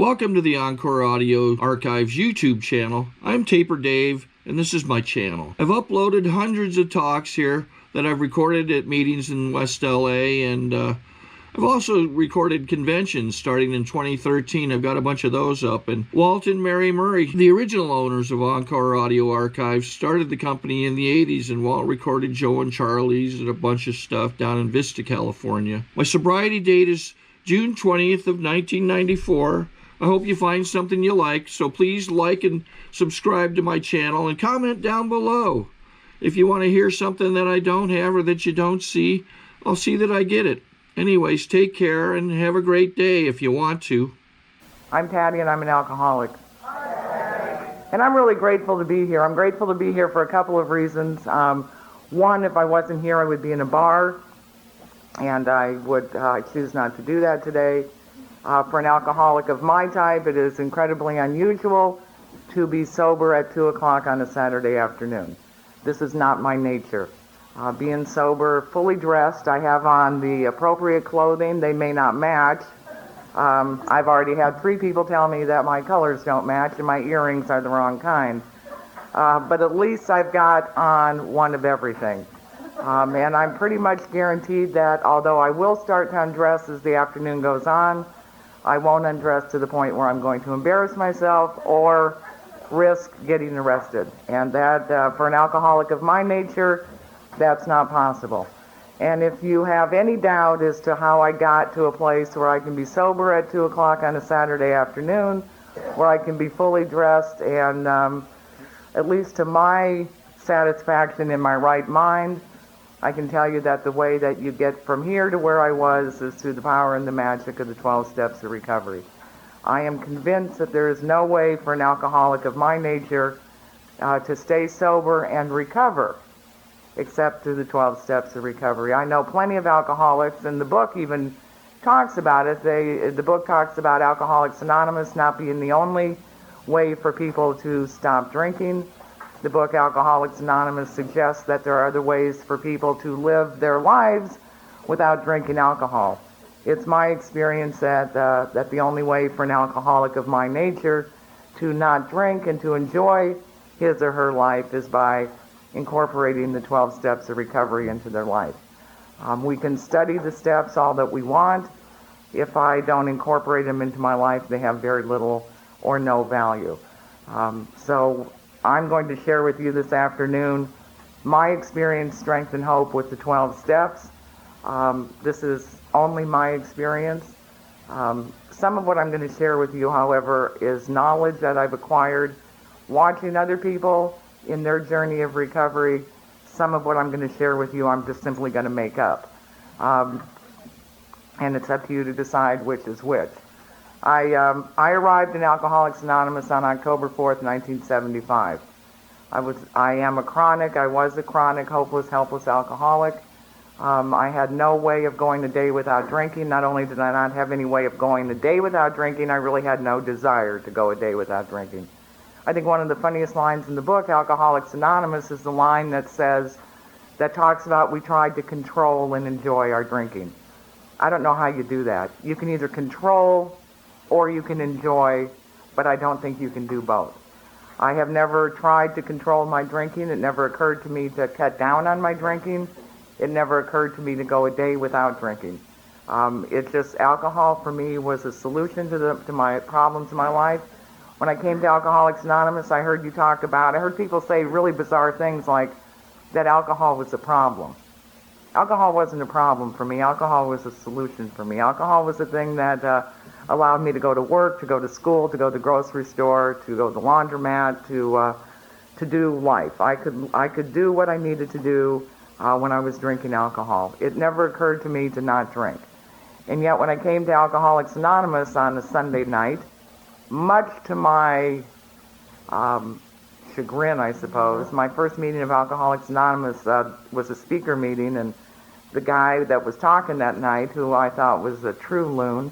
Welcome to the Encore Audio Archives YouTube channel. I'm Taper Dave, and this is my channel. I've uploaded hundreds of talks here that I've recorded at meetings in West LA, and I've also recorded conventions starting in 2013. I've got a bunch of those up. And Walt and Mary Murray, the original owners of Encore Audio Archives, started the company in the 80s, and Walt recorded Joe and Charlie's and a bunch of stuff down in Vista, California. My sobriety date is June 20th of 1994. I hope you find something you like, so please like and subscribe to my channel and comment down below. If you want to hear something that I don't have or that you don't see, I'll see that I get it. Anyways, take care and have a great day if you want to. I'm Patti and I'm an alcoholic. And I'm really grateful to be here. I'm grateful to be here for a couple of reasons. One, if I wasn't here, I would be in a bar, and I choose not to do that today. For an alcoholic of my type, it is incredibly unusual to be sober at 2 o'clock on a Saturday afternoon. This is not my nature. Being sober, fully dressed, I have on the appropriate clothing. They may not match. I've already had 3 people tell me that my colors don't match and my earrings are the wrong kind. But at least I've got on one of everything. And I'm pretty much guaranteed that although I will start to undress as the afternoon goes on, I won't undress to the point where I'm going to embarrass myself or risk getting arrested. And that, for an alcoholic of my nature, that's not possible. And if you have any doubt as to how I got to a place where I can be sober at 2 o'clock on a Saturday afternoon, where I can be fully dressed and, at least to my satisfaction in my right mind, I can tell you that the way that you get from here to where I was is through the power and the magic of the 12 steps of recovery. I am convinced that there is no way for an alcoholic of my nature to stay sober and recover except through the 12 steps of recovery. I know plenty of alcoholics, and the book even talks about it. The book talks about Alcoholics Anonymous not being the only way for people to stop drinking. The book Alcoholics Anonymous suggests that there are other ways for people to live their lives without drinking alcohol. It's my experience that the only way for an alcoholic of my nature to not drink and to enjoy his or her life is by incorporating the 12 steps of recovery into their life. We can study the steps all that we want. If I don't incorporate them into my life, they have very little or no value. So I'm going to share with you this afternoon my experience, strength, and hope with the 12 steps. This is only my experience. Some of what I'm going to share with you, however, is knowledge that I've acquired watching other people in their journey of recovery. Some of what I'm going to share with you, I'm just simply going to make up. And it's up to you to decide which is which. I arrived in Alcoholics Anonymous on October 4th, 1975. I was a chronic, hopeless, helpless alcoholic. I had no way of going a day without drinking. Not only did I not have any way of going a day without drinking, I really had no desire to go a day without drinking. I think one of the funniest lines in the book, Alcoholics Anonymous, is the line that talks about we tried to control and enjoy our drinking. I don't know how you do that. You can either control or you can enjoy, but I don't think you can do both. I have never tried to control my drinking. It never occurred to me to cut down on my drinking. It never occurred to me to go a day without drinking. It's just alcohol for me was a solution to my problems in my life. When I came to Alcoholics Anonymous, I heard people say really bizarre things like that alcohol was a problem. Alcohol wasn't a problem for me. Alcohol was a solution for me. Alcohol was a thing that allowed me to go to work, to go to school, to go to the grocery store, to go to the laundromat, to do life. I could do what I needed to do when I was drinking alcohol. It never occurred to me to not drink. And yet when I came to Alcoholics Anonymous on a Sunday night, much to my chagrin, I suppose, my first meeting of Alcoholics Anonymous was a speaker meeting, and the guy that was talking that night, who I thought was a true loon,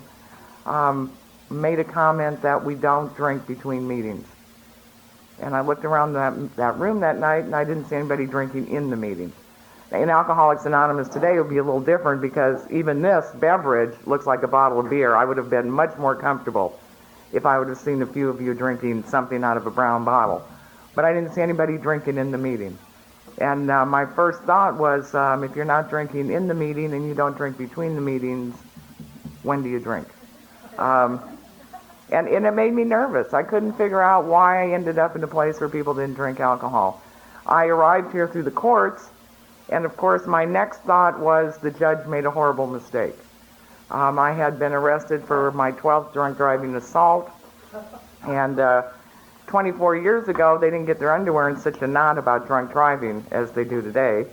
made a comment that we don't drink between meetings. And I looked around that room that night, and I didn't see anybody drinking in the meeting. In Alcoholics Anonymous today, it would be a little different because even this beverage looks like a bottle of beer. I would have been much more comfortable if I would have seen a few of you drinking something out of a brown bottle. But I didn't see anybody drinking in the meeting. And my first thought was, if you're not drinking in the meeting and you don't drink between the meetings, when do you drink? And it made me nervous. I couldn't figure out why I ended up in a place where people didn't drink alcohol. I arrived here through the courts, and of course my next thought was the judge made a horrible mistake. I had been arrested for my 12th drunk driving assault, and 24 years ago they didn't get their underwear in such a knot about drunk driving as they do today.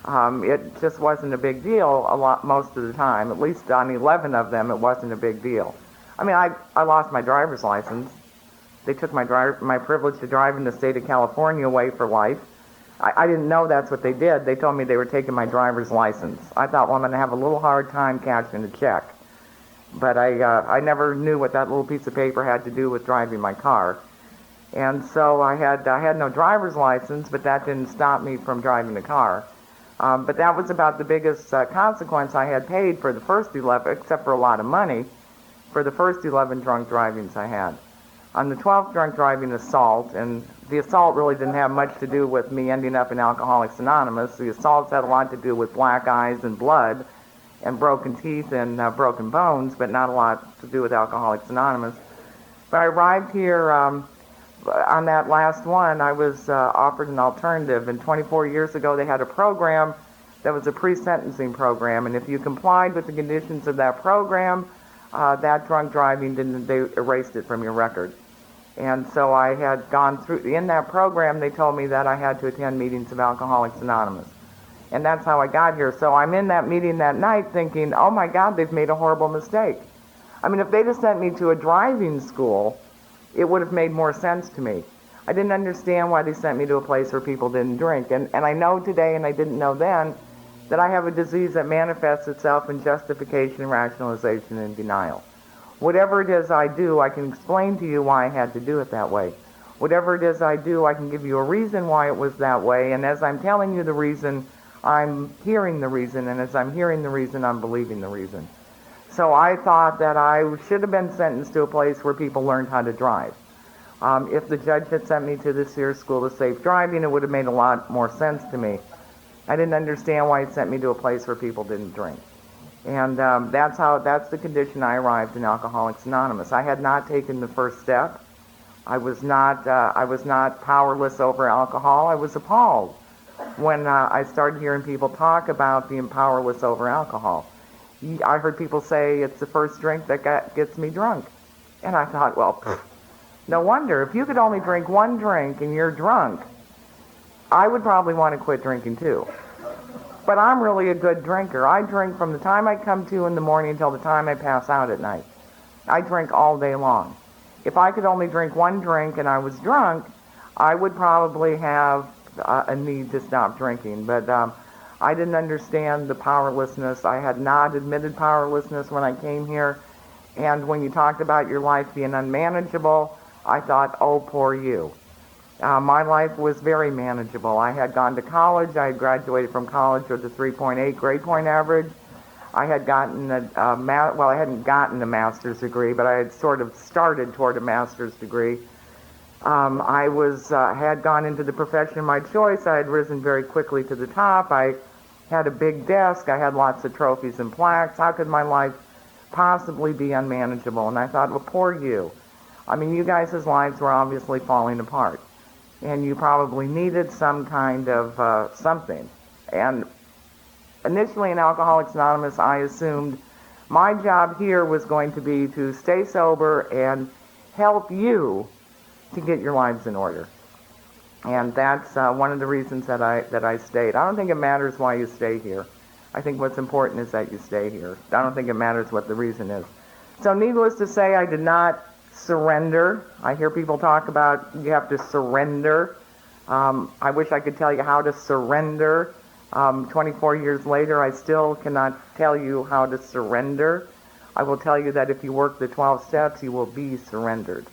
It just wasn't a big deal most of the time. At least on 11 of them it wasn't a big deal. I mean, I lost my driver's license. They took my privilege to drive in the state of California away for life. I didn't know that's what they did. They told me they were taking my driver's license. I thought, well, I'm going to have a little hard time cashing a check. But I never knew what that little piece of paper had to do with driving my car. And so I had no driver's license, but that didn't stop me from driving the car. But that was about the biggest consequence I had paid for the first 11, except for a lot of money, for the first 11 drunk drivings I had. On the 12th drunk driving assault, and the assault really didn't have much to do with me ending up in Alcoholics Anonymous. The assaults had a lot to do with black eyes and blood and broken teeth and broken bones, but not a lot to do with Alcoholics Anonymous. But I arrived here on that last one. I was offered an alternative, and 24 years ago they had a program that was a pre-sentencing program, and if you complied with the conditions of that program, that drunk driving, they erased it from your record. And so I had gone through, in that program they told me that I had to attend meetings of Alcoholics Anonymous. And that's how I got here. So I'm in that meeting that night thinking, oh my God, they've made a horrible mistake. I mean, if they'd have sent me to a driving school, it would have made more sense to me. I didn't understand why they sent me to a place where people didn't drink. And I know today, and I didn't know then, that I have a disease that manifests itself in justification, rationalization, and denial. Whatever it is I do, I can explain to you why I had to do it that way. Whatever it is I do, I can give you a reason why it was that way, and as I'm telling you the reason, I'm hearing the reason, and as I'm hearing the reason, I'm believing the reason. So I thought that I should have been sentenced to a place where people learned how to drive. If the judge had sent me to this here school of safe driving, it would have made a lot more sense to me. I didn't understand why he sent me to a place where people didn't drink. And that's the condition I arrived in Alcoholics Anonymous. I had not taken the first step. I was not powerless over alcohol. I was appalled when I started hearing people talk about being powerless over alcohol. I heard people say it's the first drink that gets me drunk. And I thought, well, no wonder. If you could only drink one drink and you're drunk, I would probably want to quit drinking too. But I'm really a good drinker. I drink from the time I come to in the morning until the time I pass out at night. I drink all day long. If I could only drink one drink and I was drunk, I would probably have a need to stop drinking. But I didn't understand the powerlessness. I had not admitted powerlessness when I came here. And when you talked about your life being unmanageable, I thought, oh, poor you. My life was very manageable. I had gone to college. I had graduated from college with a 3.8 grade point average. I had gotten I hadn't gotten a master's degree, but I had sort of started toward a master's degree. I had gone into the profession of my choice. I had risen very quickly to the top. I had a big desk. I had lots of trophies and plaques. How could my life possibly be unmanageable? And I thought, well, poor you. I mean, you guys' lives were obviously falling apart. And you probably needed some kind of something. And initially in Alcoholics Anonymous, I assumed my job here was going to be to stay sober and help you to get your lives in order. And that's one of the reasons that I stayed. I don't think it matters why you stay here. I think what's important is that you stay here. I don't think it matters what the reason is. So needless to say, I did not surrender. I hear people talk about you have to surrender. I wish I could tell you how to surrender. 24 years later, I still cannot tell you how to surrender. I will tell you that if you work the 12 steps, you will be surrendered.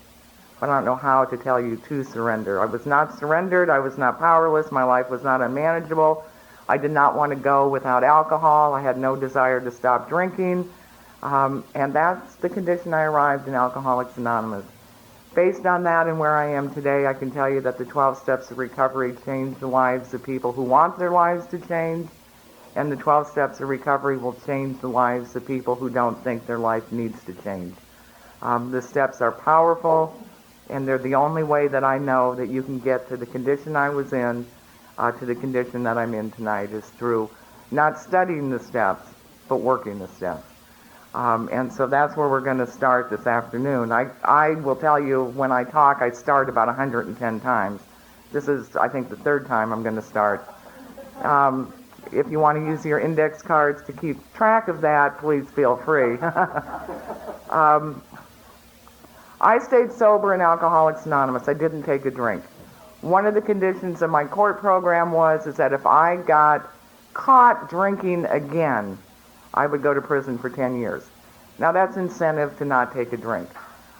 I don't know how to tell you to surrender. I was not surrendered. I was not powerless. My life was not unmanageable. I did not want to go without alcohol. I had no desire to stop drinking. And that's the condition I arrived in Alcoholics Anonymous. Based on that and where I am today, I can tell you that the 12 steps of recovery change the lives of people who want their lives to change, and the 12 steps of recovery will change the lives of people who don't think their life needs to change. The steps are powerful, and they're the only way that I know that you can get to the condition I was in, to the condition that I'm in tonight, is through not studying the steps, but working the steps. And so that's where we're going to start this afternoon. I will tell you, when I talk, I start about 110 times. This is, I think, the third time I'm going to start. If you want to use your index cards to keep track of that, please feel free. I stayed sober in Alcoholics Anonymous. I didn't take a drink. One of the conditions of my court program is that if I got caught drinking again, I would go to prison for 10 years. Now that's incentive to not take a drink.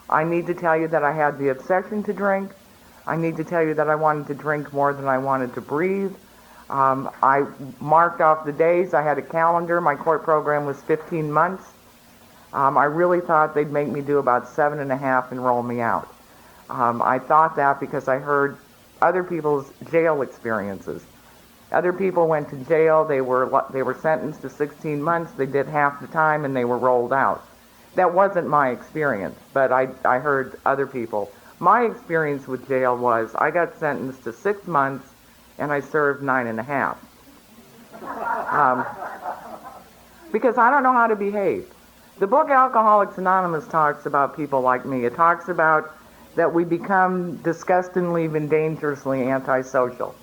I need to tell you that I had the obsession to drink. I need to tell you that I wanted to drink more than I wanted to breathe. I marked off the days. I had a calendar. My court program was 15 months. I really thought they'd make me do about 7.5 and roll me out. I thought that because I heard other people's jail experiences. Other people went to jail. They were sentenced to 16 months. They did half the time and they were rolled out. That wasn't my experience, but I heard other people. My experience with jail was I got sentenced to 6 months and I served 9.5. Because I don't know how to behave. The book Alcoholics Anonymous talks about people like me. It talks about that we become disgustingly and dangerously antisocial.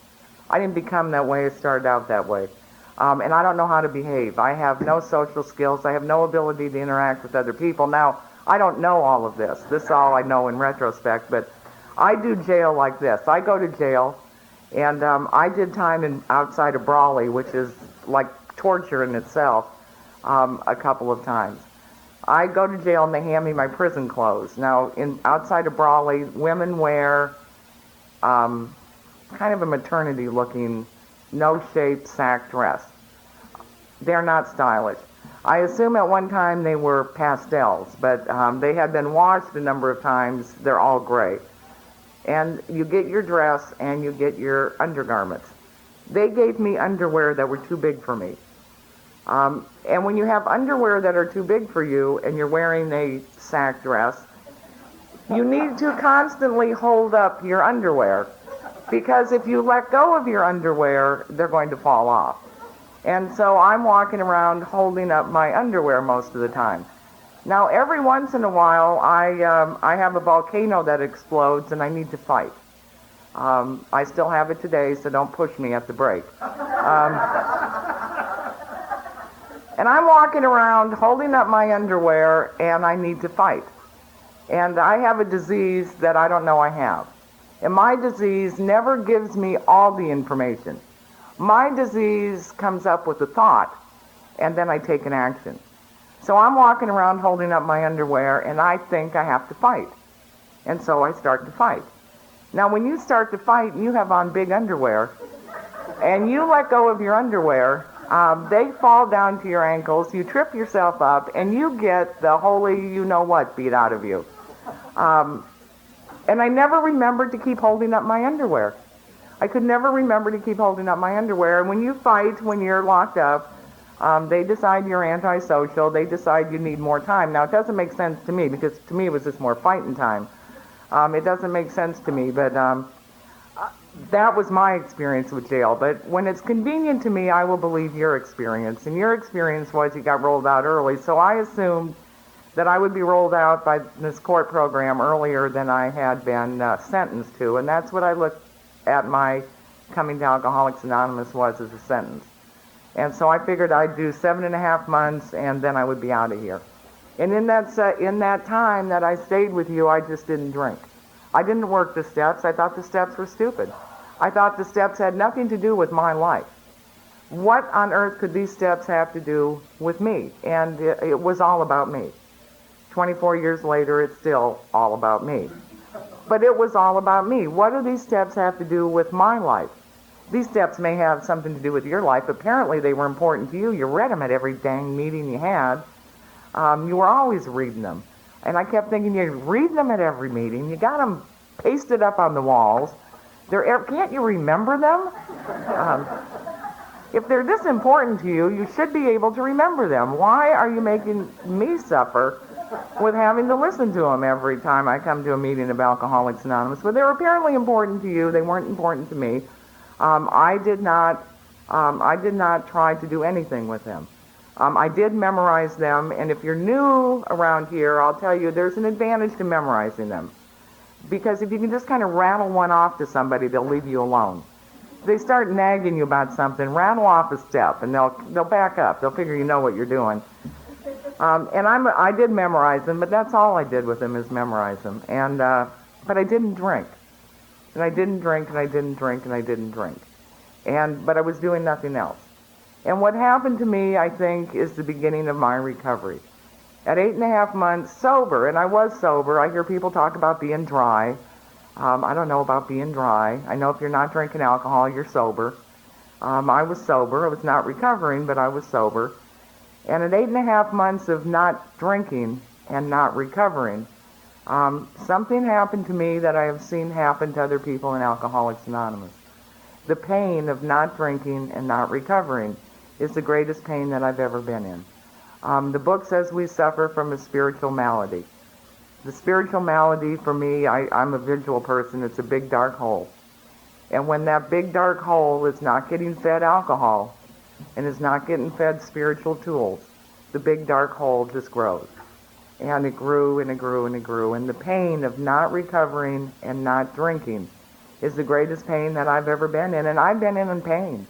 I didn't become that way. I started out that way. And I don't know how to behave. I have no social skills. I have no ability to interact with other people. Now, I don't know all of this. This is all I know in retrospect. But I do jail like this. I go to jail, and I did time outside of Brawley, which is like torture in itself, a couple of times. I go to jail and they hand me my prison clothes. Now, outside of Brawley, women wear kind of a maternity-looking, no-shape sack dress. They're not stylish. I assume at one time they were pastels, but they had been washed a number of times. They're all gray. And you get your dress and you get your undergarments. They gave me underwear that were too big for me. And when you have underwear that are too big for you and you're wearing a sack dress, you need to constantly hold up your underwear, because if you let go of your underwear, they're going to fall off. And so I'm walking around holding up my underwear most of the time. Now, every once in a while, I have a volcano that explodes and I need to fight. I still have it today, so don't push me at the break. And I'm walking around holding up my underwear and I need to fight. And I have a disease that I don't know I have. And my disease never gives me all the information. My disease comes up with a thought, and then I take an action. So I'm walking around holding up my underwear, and I think I have to fight. And so I start to fight. Now, when you start to fight and you have on big underwear, and you let go of your underwear, they fall down to your ankles, you trip yourself up, and you get the holy you-know-what beat out of you. And I never remembered to keep holding up my underwear. I could never remember to keep holding up my underwear. And when you fight, when you're locked up, they decide you're antisocial. They decide you need more time. Now, it doesn't make sense to me, because to me it was just more fighting time. It doesn't make sense to me, but that was my experience with jail. But when it's convenient to me, I will believe your experience. And your experience was you got rolled out early. So I assumed that I would be rolled out by this court program earlier than I had been sentenced to. And that's what I looked at my coming to Alcoholics Anonymous was, as a sentence. And so I figured I'd do 7.5 months and then I would be out of here. And in that time that I stayed with you, I just didn't drink. I didn't work the steps. I thought the steps were stupid. I thought the steps had nothing to do with my life. What on earth could these steps have to do with me? And it was all about me. 24 years later, it's still all about me. But it was all about me. What do these steps have to do with my life? These steps may have something to do with your life. Apparently, they were important to you. You read them at every dang meeting you had. You were always reading them. And I kept thinking, you're reading them at every meeting. You got them pasted up on the walls. Can't you remember them? If they're this important to you, you should be able to remember them. Why are you making me suffer with having to listen to them every time I come to a meeting of Alcoholics Anonymous? But they're apparently important to you. They weren't important to me. I did not try to do anything with them. I did memorize them, and if you're new around here, I'll tell you there's an advantage to memorizing them. Because if you can just kind of rattle one off to somebody, they'll leave you alone. If they start nagging you about something, rattle off a step, and they'll back up. They'll figure you know what you're doing. And I did memorize them, but that's all I did with them is memorize them. And but I didn't drink. And I didn't drink, and I didn't drink, and I didn't drink. But I was doing nothing else. And what happened to me, I think, is the beginning of my recovery. At 8.5 months sober, and I was sober. I hear people talk about being dry. I don't know about being dry. I know if you're not drinking alcohol, you're sober. I was sober. I was not recovering, but I was sober. And at 8.5 months of not drinking and not recovering, something happened to me that I have seen happen to other people in Alcoholics Anonymous. The pain of not drinking and not recovering is the greatest pain that I've ever been in. The book says we suffer from a spiritual malady. The spiritual malady for me, I'm a visual person, it's a big dark hole. And when that big dark hole is not getting fed alcohol and is not getting fed spiritual tools, the big dark hole just grows. And it grew and it grew and it grew. And the pain of not recovering and not drinking is the greatest pain that I've ever been in. And I've been in pain.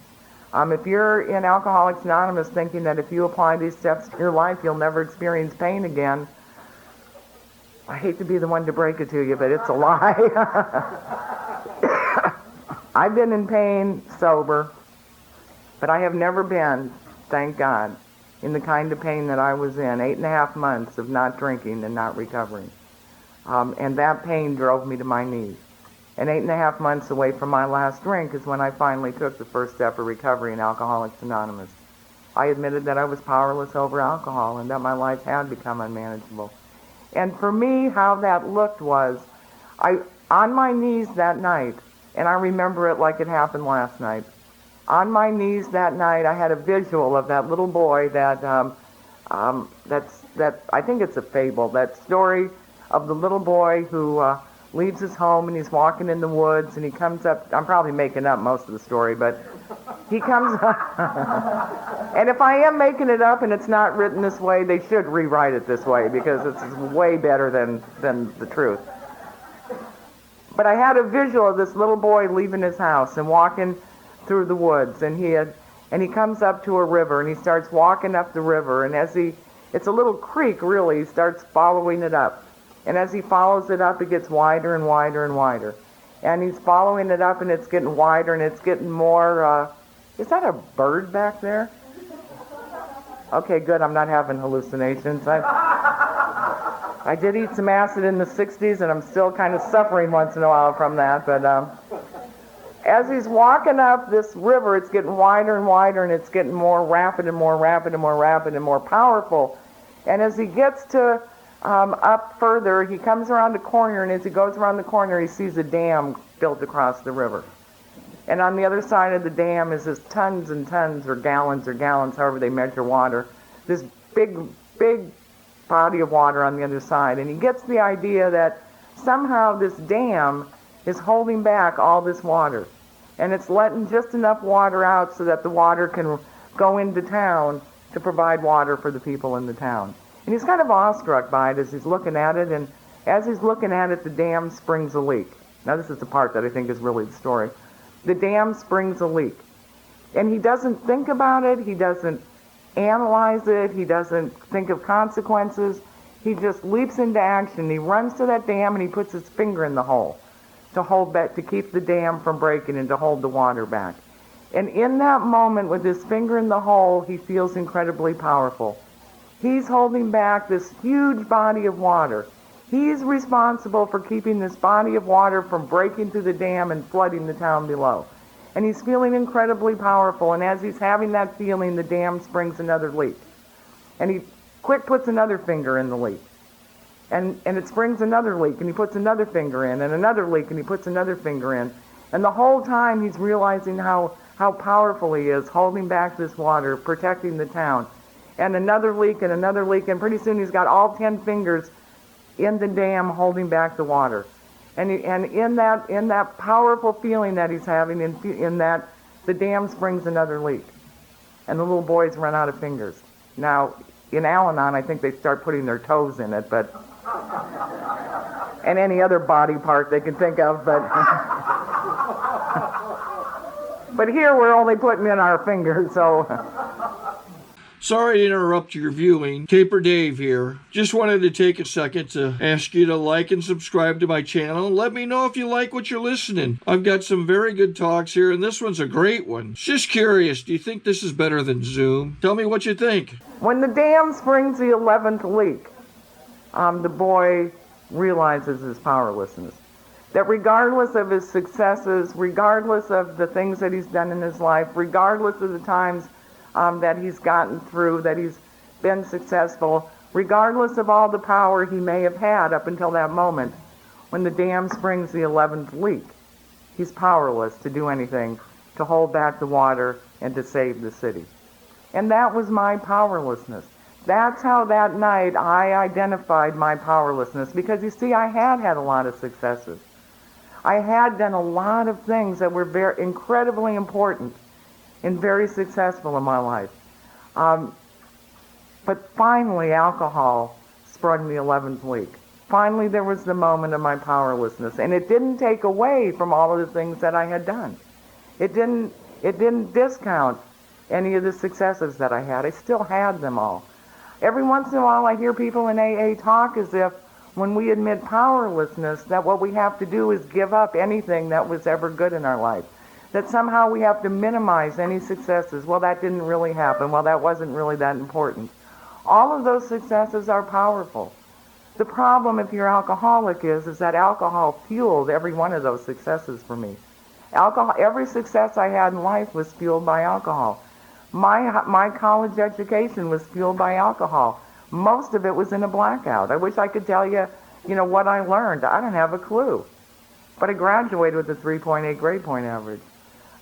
If you're in Alcoholics Anonymous thinking that if you apply these steps to your life, you'll never experience pain again, I hate to be the one to break it to you, but it's a lie. I've been in pain sober, but I have never been, thank God, in the kind of pain that I was in, 8.5 months of not drinking and not recovering. And that pain drove me to my knees. And 8.5 months away from my last drink is when I finally took the first step of recovery in Alcoholics Anonymous. I admitted that I was powerless over alcohol and that my life had become unmanageable. And for me, how that looked was, on my knees that night, and I remember it like it happened last night, on my knees that night, I had a visual of that little boy that I think it's a fable, that story of the little boy who leaves his home and he's walking in the woods and he comes up, I'm probably making up most of the story, but he comes up, and if I am making it up and it's not written this way, they should rewrite it this way because it's way better than the truth. But I had a visual of this little boy leaving his house and walking through the woods, and he comes up to a river and he starts walking up the river, and it's a little creek really, he starts following it up. And as he follows it up, it gets wider and wider and wider. And he's following it up, and it's getting wider, and it's getting more, is that a bird back there? Okay, good, I'm not having hallucinations. I did eat some acid in the 60s, and I'm still kind of suffering once in a while from that. But as he's walking up this river, it's getting wider and wider, and it's getting more rapid and more rapid and more rapid and more powerful. And as he gets to up further, he comes around a corner, and as he goes around the corner, he sees a dam built across the river. And on the other side of the dam is this tons and tons, or gallons, however they measure water, this big, big body of water on the other side. And he gets the idea that somehow this dam is holding back all this water. And it's letting just enough water out so that the water can go into town to provide water for the people in the town. And he's kind of awestruck by it as he's looking at it, and as he's looking at it, the dam springs a leak. Now this is the part that I think is really the story. The dam springs a leak. And he doesn't think about it, he doesn't analyze it, he doesn't think of consequences. He just leaps into action. He runs to that dam and he puts his finger in the hole to hold back, to keep the dam from breaking and to hold the water back. And in that moment, with his finger in the hole, he feels incredibly powerful. He's holding back this huge body of water. He's responsible for keeping this body of water from breaking through the dam and flooding the town below. And he's feeling incredibly powerful, and as he's having that feeling, the dam springs another leak. And he Quick puts another finger in the leak. And it springs another leak, and he puts another finger in, and another leak, and he puts another finger in. And the whole time he's realizing how powerful he is, holding back this water, protecting the town. And another leak, and pretty soon he's got all 10 fingers in the dam holding back the water. And in that powerful feeling that he's having, in that the dam springs another leak. And the little boys run out of fingers. Now, in Al-Anon, I think they start putting their toes in it, but and any other body part they can think of, but but here we're only putting in our fingers, so. Sorry to interrupt your viewing. Taper Dave here. Just wanted to take a second to ask you to like and subscribe to my channel. Let me know if you like what you're listening. I've got some very good talks here, and this one's a great one. Just curious, do you think this is better than Zoom? Tell me what you think. When the dam springs the 11th leak, the boy realizes his powerlessness. That regardless of his successes, regardless of the things that he's done in his life, regardless of the times that he's gotten through, that he's been successful, regardless of all the power he may have had up until that moment, when the dam springs the 11th leak, he's powerless to do anything to hold back the water and to save the city. And that was my powerlessness. That's how that night I identified my powerlessness, because you see, I had had a lot of successes. I had done a lot of things that were very incredibly important and very successful in my life. But finally, alcohol sprung the 11th leak. Finally, there was the moment of my powerlessness, and it didn't take away from all of the things that I had done. It didn't discount any of the successes that I had. I still had them all. Every once in a while, I hear people in AA talk as if when we admit powerlessness, that what we have to do is give up anything that was ever good in our life. That somehow we have to minimize any successes. Well, that didn't really happen. Well, that wasn't really that important. All of those successes are powerful. The problem, if you're alcoholic, is that alcohol fueled every one of those successes for me. Alcohol, every success I had in life was fueled by alcohol. My college education was fueled by alcohol. Most of it was in a blackout. I wish I could tell you, what I learned. I don't have a clue. But I graduated with a 3.8 grade point average.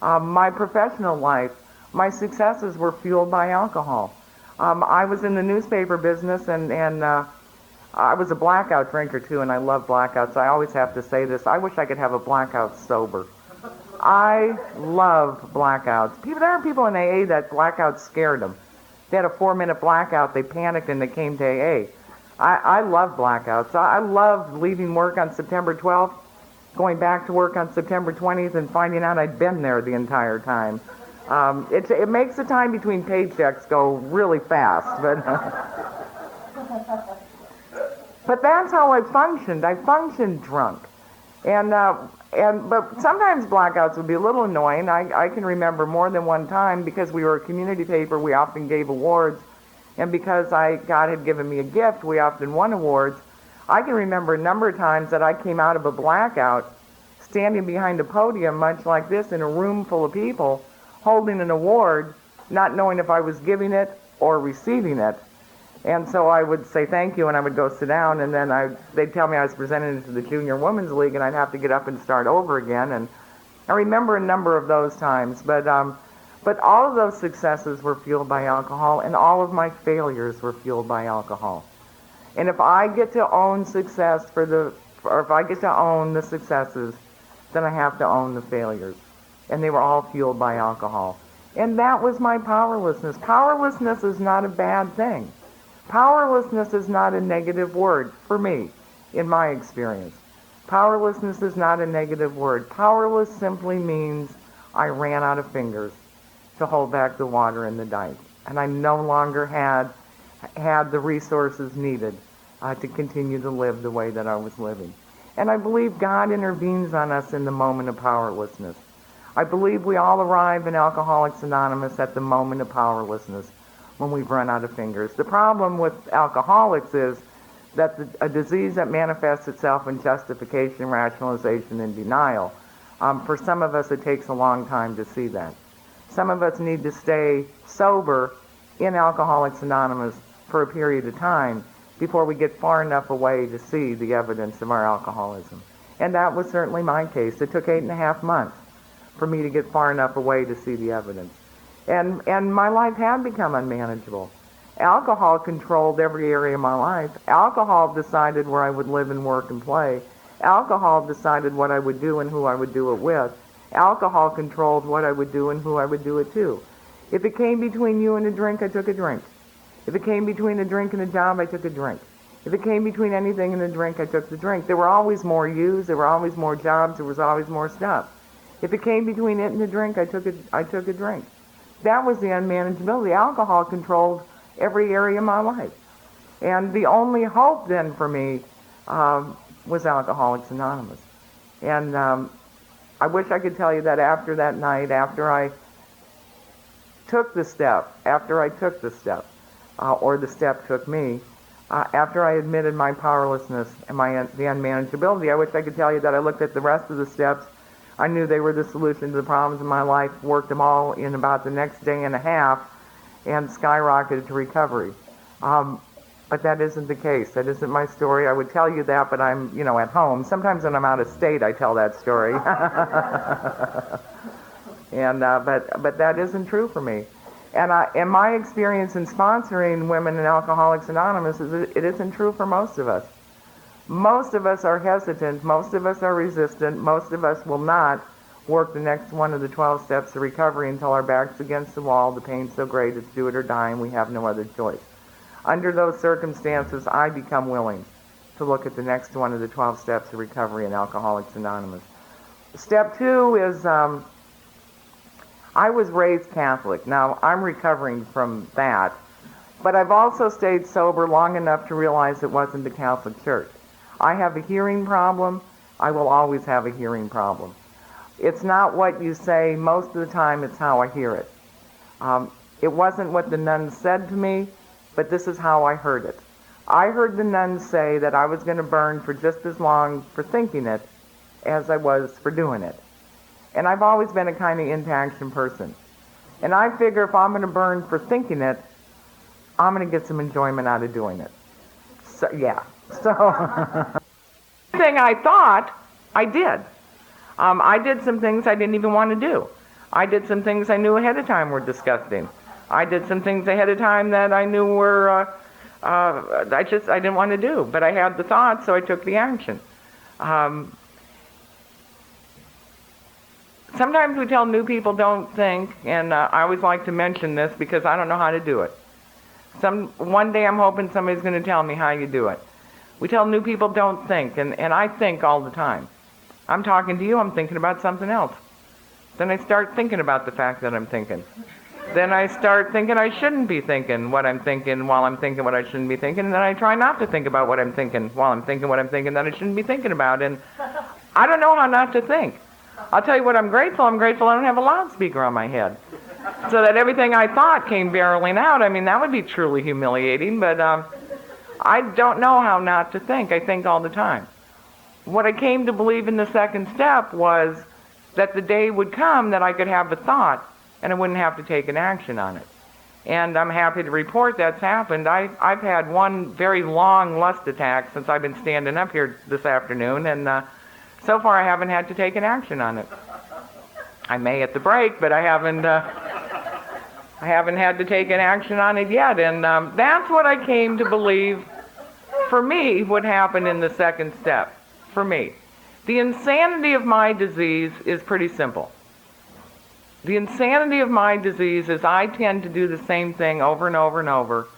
My professional life, my successes were fueled by alcohol. I was in the newspaper business, and I was a blackout drinker too, and I love blackouts. I always have to say this. I wish I could have a blackout sober. I love blackouts. There are people in AA that blackouts scared them. They had a 4-minute blackout, they panicked, and they came to AA. I love blackouts. I love leaving work on September 12th, going back to work on September 20th, and finding out I'd been there the entire time. It makes the time between paychecks go really fast, but that's how I functioned. I functioned drunk. But sometimes blackouts would be a little annoying. I can remember more than one time, because we were a community paper, we often gave awards, and because God had given me a gift, we often won awards. I can remember a number of times that I came out of a blackout standing behind a podium much like this in a room full of people holding an award, not knowing if I was giving it or receiving it. And so I would say thank you, and I would go sit down, and then they'd tell me I was presented into the Junior Women's League, and I'd have to get up and start over again. And I remember a number of those times, but all of those successes were fueled by alcohol, and all of my failures were fueled by alcohol. And if I get to own success or if I get to own the successes, then I have to own the failures. And they were all fueled by alcohol. And that was my powerlessness. Powerlessness is not a bad thing. Powerlessness is not a negative word for me, in my experience. Powerlessness is not a negative word. Powerless simply means I ran out of fingers to hold back the water in the dike. And I no longer had the resources needed to continue to live the way that I was living. And I believe God intervenes on us in the moment of powerlessness. I believe we all arrive in Alcoholics Anonymous at the moment of powerlessness, when we've run out of fingers. The problem with alcoholics is that a disease that manifests itself in justification, rationalization, and denial. For some of us, it takes a long time to see that. Some of us need to stay sober in Alcoholics Anonymous for a period of time before we get far enough away to see the evidence of our alcoholism. And that was certainly my case. It took 8.5 months for me to get far enough away to see the evidence. And my life had become unmanageable. Alcohol controlled every area of my life. Alcohol decided where I would live and work and play. Alcohol decided what I would do and who I would do it with. Alcohol controlled what I would do and who I would do it to. If it came between you and a drink, I took a drink. If it came between a drink and a job, I took a drink. If it came between anything and a drink, I took the drink. There were always more yous, there were always more jobs, there was always more stuff. If it came between it and a drink, I took a drink. That was the unmanageability. Alcohol controlled every area of my life. And the only hope then for me was Alcoholics Anonymous. And I wish I could tell you that after that night, after I took the step, or the step took me, after I admitted my powerlessness and the unmanageability, I wish I could tell you that I looked at the rest of the steps. I knew they were the solution to the problems in my life, worked them all in about the next day and a half, and skyrocketed to recovery. But that isn't the case. That isn't my story. I would tell you that, but I'm, at home. Sometimes when I'm out of state, I tell that story. But that isn't true for me. And my experience in sponsoring women in Alcoholics Anonymous is that it isn't true for most of us. Most of us are hesitant. Most of us are resistant. Most of us will not work the next one of the 12 steps of recovery until our back's against the wall. The pain's so great, it's do it or die, and we have no other choice. Under those circumstances, I become willing to look at the next one of the 12 steps of recovery in Alcoholics Anonymous. Step 2 is, I was raised Catholic. Now, I'm recovering from that, but I've also stayed sober long enough to realize it wasn't the Catholic Church. I have a hearing problem. I will always have a hearing problem. It's not what you say most of the time, it's how I hear it. It wasn't what the nuns said to me, but this is how I heard it. I heard the nuns say that I was going to burn for just as long for thinking it as I was for doing it. And I've always been a kind of into-action person. And I figure if I'm going to burn for thinking it, I'm going to get some enjoyment out of doing it. So, yeah. So, everything I thought, I did. I did some things I didn't even want to do. I did some things I knew ahead of time were disgusting. I did some things ahead of time that I knew were, I didn't want to do. But I had the thought, so I took the action. Sometimes we tell new people don't think, and I always like to mention this because I don't know how to do it. One day I'm hoping somebody's going to tell me how you do it. We tell new people don't think, and I think all the time. I'm talking to you, I'm thinking about something else. Then I start thinking about the fact that I'm thinking. Then I start thinking I shouldn't be thinking what I'm thinking while I'm thinking what I shouldn't be thinking, and then I try not to think about what I'm thinking while I'm thinking what I'm thinking that I shouldn't be thinking about, and I don't know how not to think. I'll tell you what, I'm grateful I don't have a loudspeaker on my head. So that everything I thought came barreling out. I mean, that would be truly humiliating, but I don't know how not to think. I think all the time. What I came to believe in the second step was that the day would come that I could have a thought and I wouldn't have to take an action on it. And I'm happy to report that's happened. I've had one very long lust attack since I've been standing up here this afternoon, and so far I haven't had to take an action on it. I may at the break, but I haven't had to take an action on it yet. And that's what I came to believe, for me, would happen in the second step. For me. The insanity of my disease is pretty simple. The insanity of my disease is I tend to do the same thing over and over and over,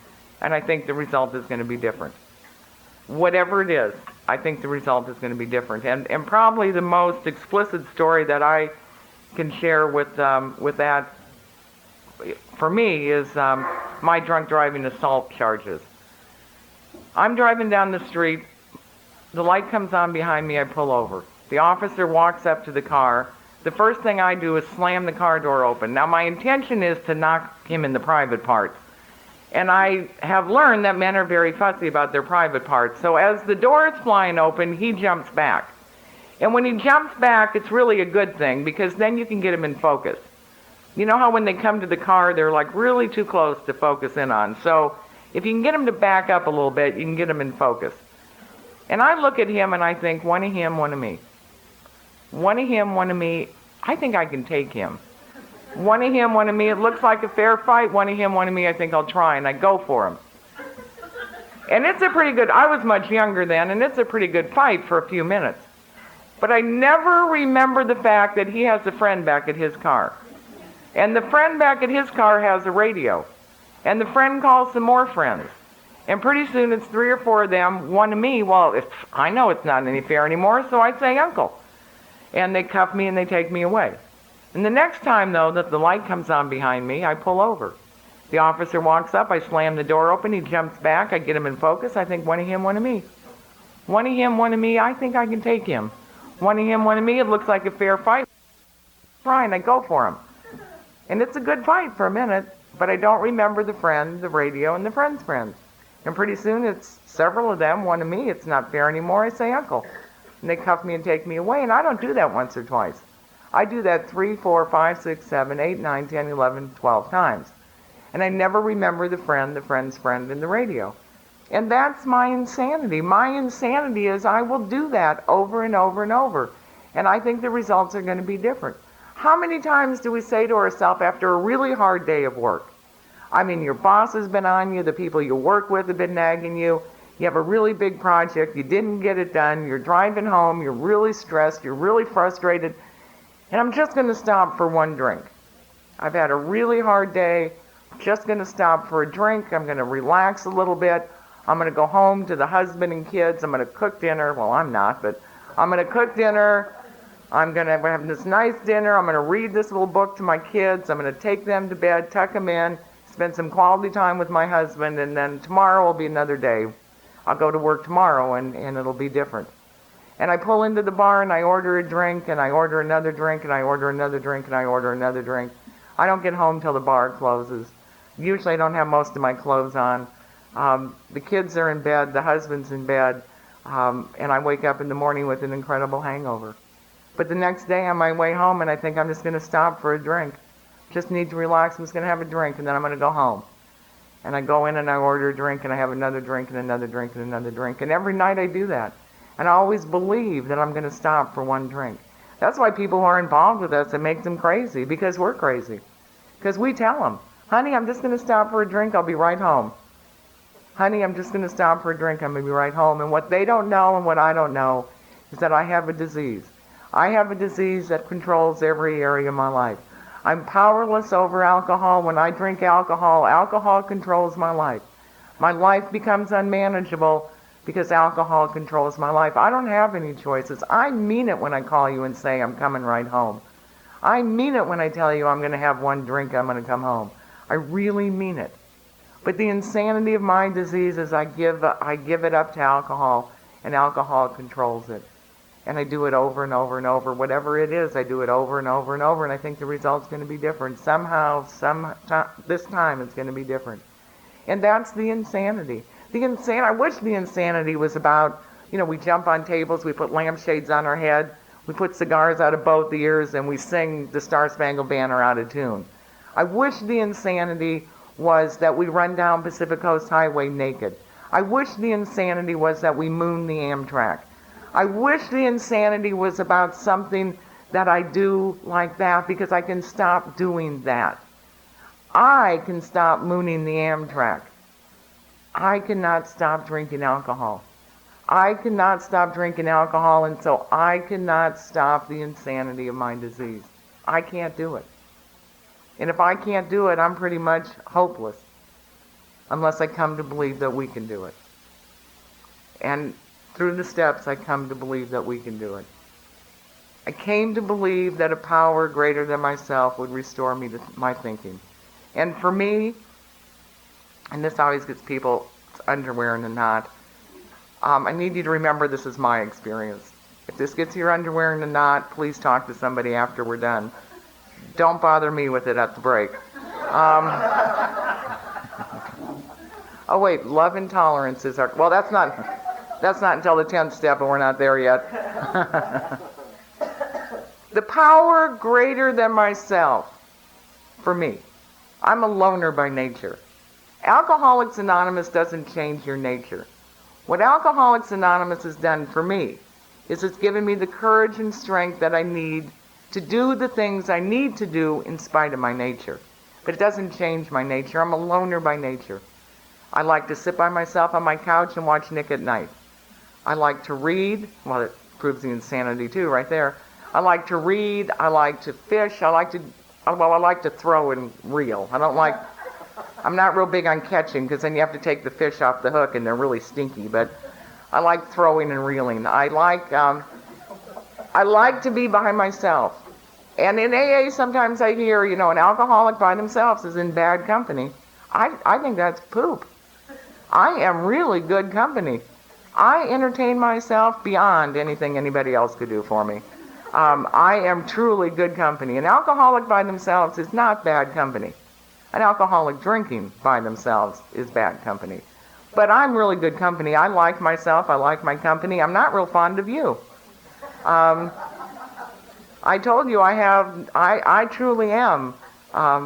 and I think the result is going to be different. Whatever it is, I think the result is going to be different. And probably the most explicit story that I can share with that, for me, is my drunk driving assault charges. I'm driving down the street. The light comes on behind me. I pull over. The officer walks up to the car. The first thing I do is slam the car door open. Now, my intention is to knock him in the private parts. And I have learned that men are very fussy about their private parts. So as the door is flying open, he jumps back. And when he jumps back, it's really a good thing, because then you can get him in focus. You know how when they come to the car, they're like really too close to focus in on. So If you can get him to back up a little bit, you can get him in focus. And I look at him and I think, one of him, one of me. One of him, one of me, I think I can take him. One of him, one of me, it looks like a fair fight. One of him, one of me, I think I'll try, and I go for him. And it's a pretty good, I was much younger then, and it's a pretty good fight for a few minutes. But I never remember the fact that he has a friend back at his car. And the friend back at his car has a radio. And the friend calls some more friends. And pretty soon it's 3 or 4 of them, one of me. Well, I know it's not any fair anymore, so I say, "Uncle." And they cuff me and they take me away. And the next time, though, that the light comes on behind me, I pull over. The officer walks up, I slam the door open, he jumps back, I get him in focus, I think, one of him, one of me. One of him, one of me, I think I can take him. One of him, one of me, it looks like a fair fight. Try and I go for him. And it's a good fight for a minute, but I don't remember the friend, the radio, and the friend's friends. And pretty soon it's several of them, one of me, it's not fair anymore, I say, "Uncle." And they cuff me and take me away, and I don't do that once or twice. I do that 3, 4, 5, 6, 7, 8, 9, 10, 11, 12 times. And I never remember the friend, the friend's friend, and the radio. And that's my insanity. My insanity is I will do that over and over and over. And I think the results are going to be different. How many times do we say to ourselves after a really hard day of work? I mean, your boss has been on you, the people you work with have been nagging you, you have a really big project, you didn't get it done, you're driving home, you're really stressed, you're really frustrated, and I'm just going to stop for one drink. I've had a really hard day, I'm just going to stop for a drink, I'm going to relax a little bit, I'm going to go home to the husband and kids, I'm going to cook dinner, well, I'm not, but I'm going to cook dinner, I'm going to have this nice dinner, I'm going to read this little book to my kids, I'm going to take them to bed, tuck them in, spend some quality time with my husband, and then tomorrow will be another day. I'll go to work tomorrow and it'll be different. And I pull into the bar and I order a drink and I order another drink and I order another drink and I order another drink. I don't get home till the bar closes. Usually I don't have most of my clothes on. The kids are in bed, the husband's in bed, and I wake up in the morning with an incredible hangover. But the next day on my way home and I think I'm just going to stop for a drink. Just need to relax, I'm just going to have a drink and then I'm going to go home. And I go in and I order a drink and I have another drink and another drink and another drink. And every night I do that. And I always believe that I'm going to stop for one drink. That's why people who are involved with us, it makes them crazy, because we're crazy. Because we tell them, "Honey, I'm just going to stop for a drink, I'll be right home. Honey, I'm just going to stop for a drink, I'm going to be right home." And what they don't know and what I don't know is that I have a disease. I have a disease that controls every area of my life. I'm powerless over alcohol. When I drink alcohol, alcohol controls my life. My life becomes unmanageable because alcohol controls my life. I don't have any choices. I mean it when I call you and say I'm coming right home. I mean it when I tell you I'm going to have one drink, I'm going to come home. I really mean it. But the insanity of my disease is I give it up to alcohol, and alcohol controls it. And I do it over and over and over. Whatever it is, I do it over and over and over, and I think the result's going to be different. Somehow, this time it's going to be different. And that's the insanity. I wish the insanity was about, we jump on tables, we put lampshades on our head, we put cigars out of both ears, and we sing the Star Spangled Banner out of tune. I wish the insanity was that we run down Pacific Coast Highway naked. I wish the insanity was that we moon the Amtrak. I wish the insanity was about something that I do like that, because I can stop doing that. I can stop mooning the Amtrak. I cannot stop drinking alcohol. I cannot stop drinking alcohol, and so I cannot stop the insanity of my disease. I can't do it. And if I can't do it, I'm pretty much hopeless, unless I come to believe that we can do it. And through the steps, I come to believe that we can do it. I came to believe that a power greater than myself would restore me to my thinking. And for me, and this always gets people's underwear in a knot, I need you to remember this is my experience. If this gets your underwear in a knot, please talk to somebody after we're done. Don't bother me with it at the break. Oh wait, love and tolerance is our, well, that's not until the 10th step, and we're not there yet. The power greater than myself, for me. I'm a loner by nature. Alcoholics Anonymous doesn't change your nature. What Alcoholics Anonymous has done for me is it's given me the courage and strength that I need to do the things I need to do in spite of my nature. But it doesn't change my nature. I'm a loner by nature. I like to sit by myself on my couch and watch Nick at Night. I like to read. Well, it proves the insanity too right there. I like to read. I like to fish. I like to throw and reel. I'm not real big on catching because then you have to take the fish off the hook and they're really stinky, but I like throwing and reeling. I like to be by myself. And in AA, sometimes I hear, an alcoholic by themselves is in bad company. I think that's poop. I am really good company. I entertain myself beyond anything anybody else could do for me. I am truly good company. An alcoholic by themselves is not bad company. An alcoholic drinking by themselves is bad company. But I'm really good company. I like myself. I like my company. I'm not real fond of you. I told you I truly am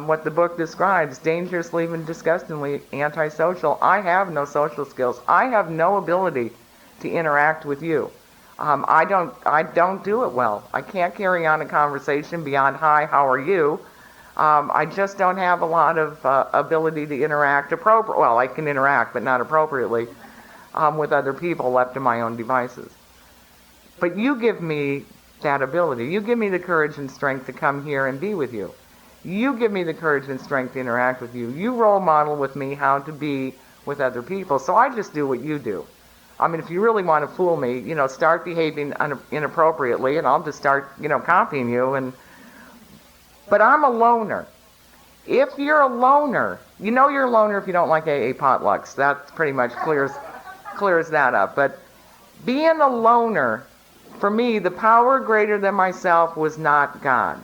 what the book describes, dangerously and disgustingly antisocial. I have no social skills. I have no ability to interact with you. I don't do it well. I can't carry on a conversation beyond, hi, how are you? I just don't have a lot of ability to interact appropriately. Well, I can interact, but not appropriately with other people left to my own devices. But you give me that ability. You give me the courage and strength to come here and be with you. You give me the courage and strength to interact with you. You role model with me how to be with other people. So I just do what you do. I mean, if you really want to fool me, start behaving inappropriately and I'll just start, copying you. But I'm a loner. If you're a loner, you're a loner if you don't like AA potlucks. That pretty much clears that up. But being a loner, for me, the power greater than myself was not God.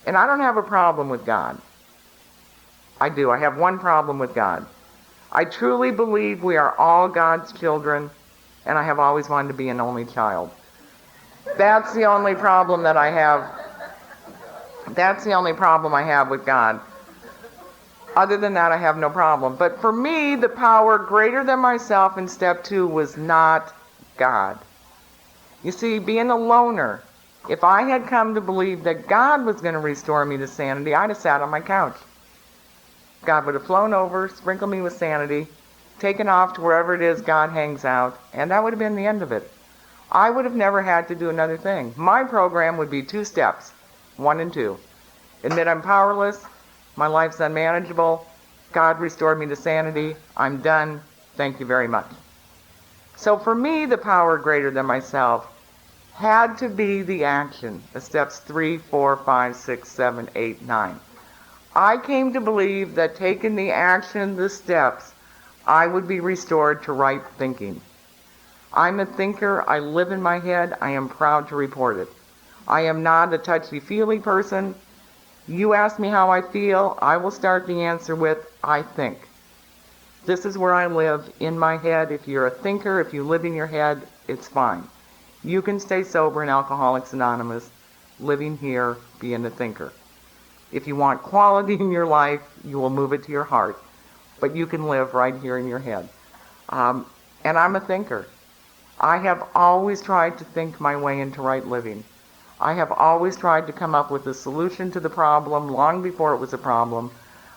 And I don't have a problem with God. I do. I have one problem with God. I truly believe we are all God's children, and I have always wanted to be an only child. That's the only problem that I have. That's the only problem I have with God. Other than that, I have no problem. But for me, the power greater than myself in step 2 was not God. You see, being a loner, if I had come to believe that God was going to restore me to sanity, I'd have sat on my couch. God would have flown over, sprinkled me with sanity, taken off to wherever it is God hangs out, and that would have been the end of it. I would have never had to do another thing. My program would be 2 steps, 1 and 2. Admit I'm powerless, my life's unmanageable, God restored me to sanity, I'm done, thank you very much. So for me, the power greater than myself had to be the action, the steps 3, 4, 5, 6, 7, 8, 9. I came to believe that taking the action, the steps, I would be restored to right thinking. I'm a thinker. I live in my head. I am proud to report it. I am not a touchy-feely person. You ask me how I feel, I will start the answer with, I think. This is where I live, in my head. If you're a thinker, if you live in your head, it's fine. You can stay sober in Alcoholics Anonymous, living here, being a thinker. If you want quality in your life, you will move it to your heart. But you can live right here in your head. And I'm a thinker. I have always tried to think my way into right living. I have always tried to come up with a solution to the problem long before it was a problem.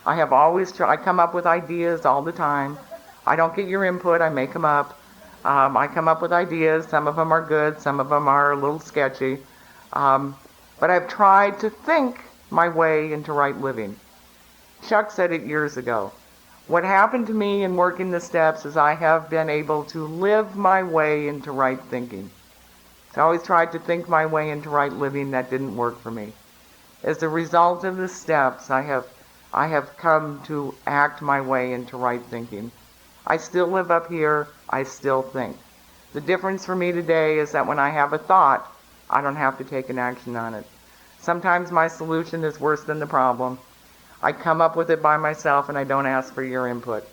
I come up with ideas all the time. I don't get your input, I make them up. I come up with ideas. Some of them are good, some of them are a little sketchy. But I've tried to think my way into right living. Chuck said it years ago. What happened to me in working the steps is I have been able to live my way into right thinking. I always tried to think my way into right living. That didn't work for me. As a result of the steps, I have come to act my way into right thinking. I still live up here. I still think. The difference for me today is that when I have a thought, I don't have to take an action on it. Sometimes my solution is worse than the problem. I come up with it by myself and I don't ask for your input.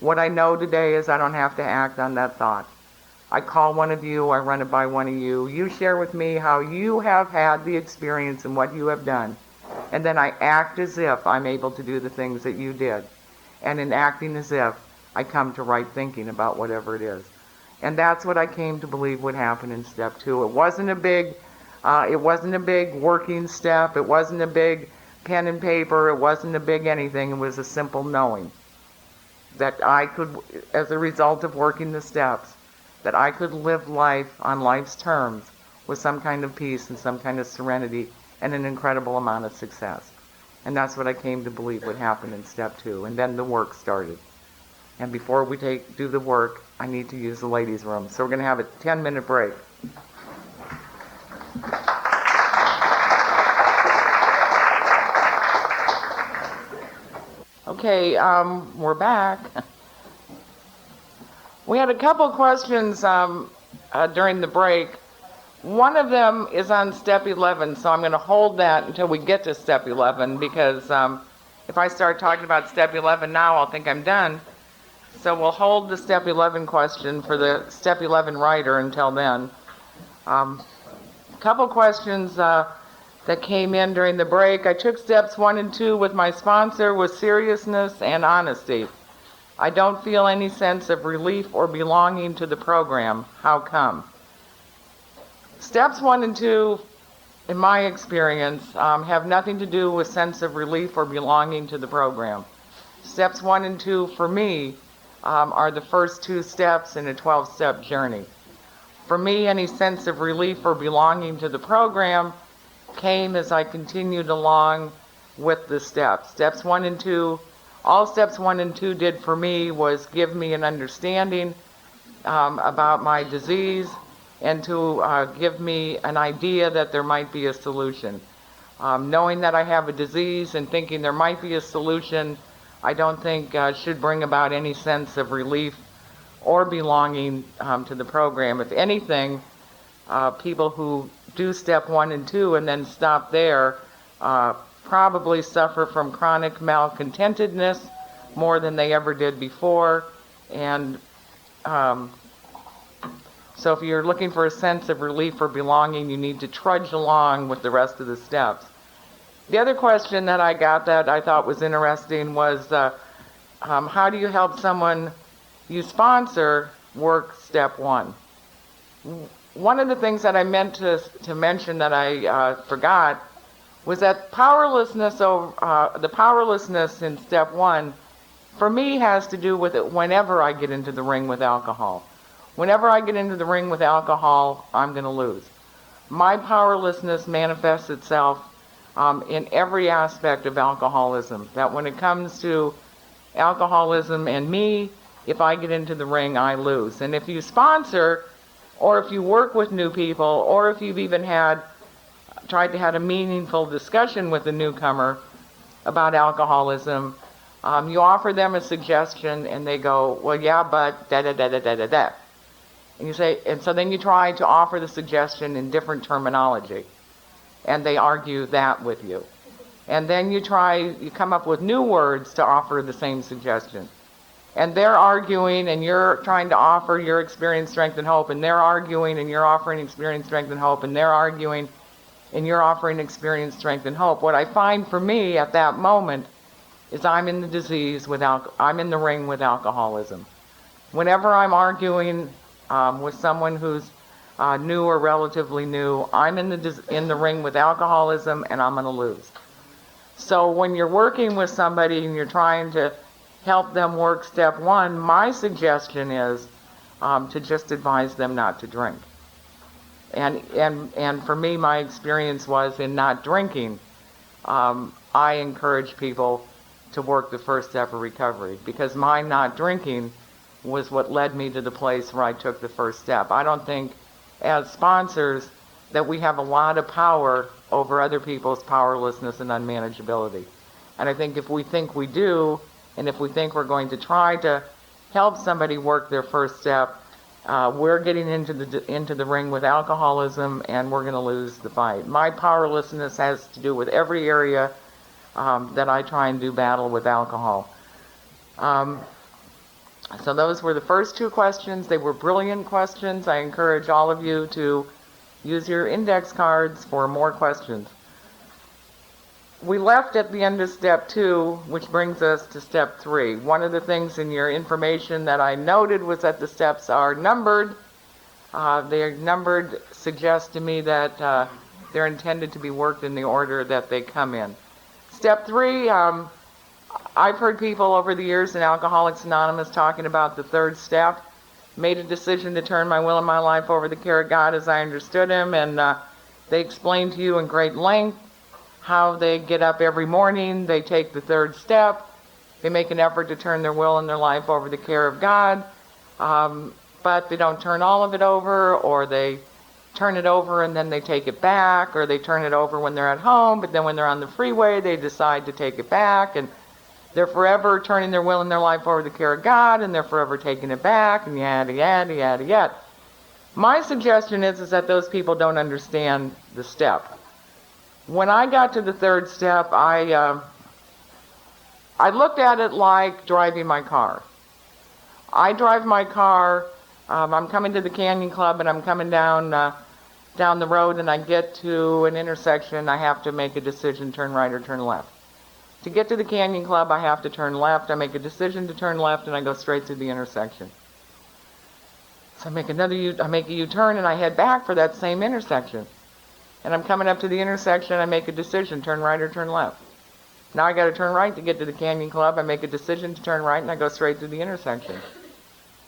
What I know today is I don't have to act on that thought. I call one of you, I run it by one of you. You share with me how you have had the experience and what you have done. And then I act as if I'm able to do the things that you did. and in acting as if, I come to right thinking about whatever it is. And that's what I came to believe would happen in step 2. It wasn't a big working step. It wasn't a big pen and paper. It wasn't a big anything. It was a simple knowing that I could, as a result of working the steps, that I could live life on life's terms with some kind of peace and some kind of serenity and an incredible amount of success. And that's what I came to believe would happen in step 2. And then the work started. And before we do the work, I need to use the ladies' room. So we're going to have a 10-minute break. Okay, we're back. We had a couple questions during the break. One of them is on step 11, so I'm going to hold that until we get to step 11, because if I start talking about step 11 now, I'll think I'm done. So we'll hold the step 11 question for the step 11 writer until then. A couple questions that came in during the break. I took steps 1 and 2 with my sponsor with seriousness and honesty. I don't feel any sense of relief or belonging to the program. How come? Steps 1 and 2, in my experience, have nothing to do with sense of relief or belonging to the program. Steps 1 and 2, for me, are the first 2 steps in a 12-step journey. For me, any sense of relief or belonging to the program came as I continued along with the steps. Steps 1 and 2, all steps 1 and 2 did for me was give me an understanding about my disease and to give me an idea that there might be a solution. Knowing that I have a disease and thinking there might be a solution, I don't think should bring about any sense of relief or belonging to the program. If anything, people who do step 1 and 2 and then stop there probably suffer from chronic malcontentedness more than they ever did before. And so if you're looking for a sense of relief or belonging, you need to trudge along with the rest of the steps. The other question that I got that I thought was interesting was, how do you help someone you sponsor work step 1? One of the things that I meant to mention that I forgot was that powerlessness, the powerlessness in step 1, for me has to do with it whenever I get into the ring with alcohol. Whenever I get into the ring with alcohol, I'm going to lose. My powerlessness manifests itself in every aspect of alcoholism. That when it comes to alcoholism and me, if I get into the ring, I lose. And if you sponsor, or if you work with new people, or if you've even tried to have a meaningful discussion with a newcomer about alcoholism, you offer them a suggestion and they go, well, yeah, but da-da-da-da-da-da-da. And you say, and so then you try to offer the suggestion in different terminology. And they argue that with you. And then you come up with new words to offer the same suggestion. And they're arguing and you're trying to offer your experience, strength, and hope. And they're arguing and you're offering experience, strength, and hope. And they're arguing and you're offering experience, strength, and hope. What I find for me at that moment is I'm in the disease I'm in the ring with alcoholism. Whenever I'm arguing with someone who's new or relatively new, I'm in the ring with alcoholism and I'm going to lose. So when you're working with somebody and you're trying to help them work step 1, my suggestion is to just advise them not to drink. And for me, my experience was in not drinking, I encourage people to work the first step of recovery, because my not drinking was what led me to the place where I took the first step. I don't think as sponsors that we have a lot of power over other people's powerlessness and unmanageability. And I think if we think we do, and if we think we're going to try to help somebody work their first step, we're getting into the ring with alcoholism and we're going to lose the fight. My powerlessness has to do with every area that I try and do battle with alcohol. So those were the first 2 questions. They were brilliant questions. I encourage all of you to use your index cards for more questions. we left at the end of step 2, which brings us to step 3. One of the things in your information that I noted was that the steps are numbered. They're numbered suggests to me that they're intended to be worked in the order that they come in. Step 3, I've heard people over the years in Alcoholics Anonymous talking about the third step. Made a decision to turn my will and my life over to the care of God as I understood Him, and they explained to you in great length how they get up every morning, they take the third step, they make an effort to turn their will and their life over to the care of God, but they don't turn all of it over, or they turn it over and then they take it back, or they turn it over when they're at home, but then when they're on the freeway they decide to take it back, and they're forever turning their will and their life over to the care of God, and they're forever taking it back, and yada, yada, yada, yada. My suggestion is that those people don't understand the step. When I got to the third step, I looked at it like driving my car. I drive my car, I'm coming to the Canyon Club, and I'm coming down the road, and I get to an intersection, I have to make a decision, turn right or turn left. To get to the Canyon Club, I have to turn left. I make a decision to turn left, and I go straight through the intersection. So I make a U-turn, and I head back for that same intersection. And I'm coming up to the intersection, I make a decision, turn right or turn left. Now I got to turn right to get to the Canyon Club. I make a decision to turn right, and I go straight through the intersection.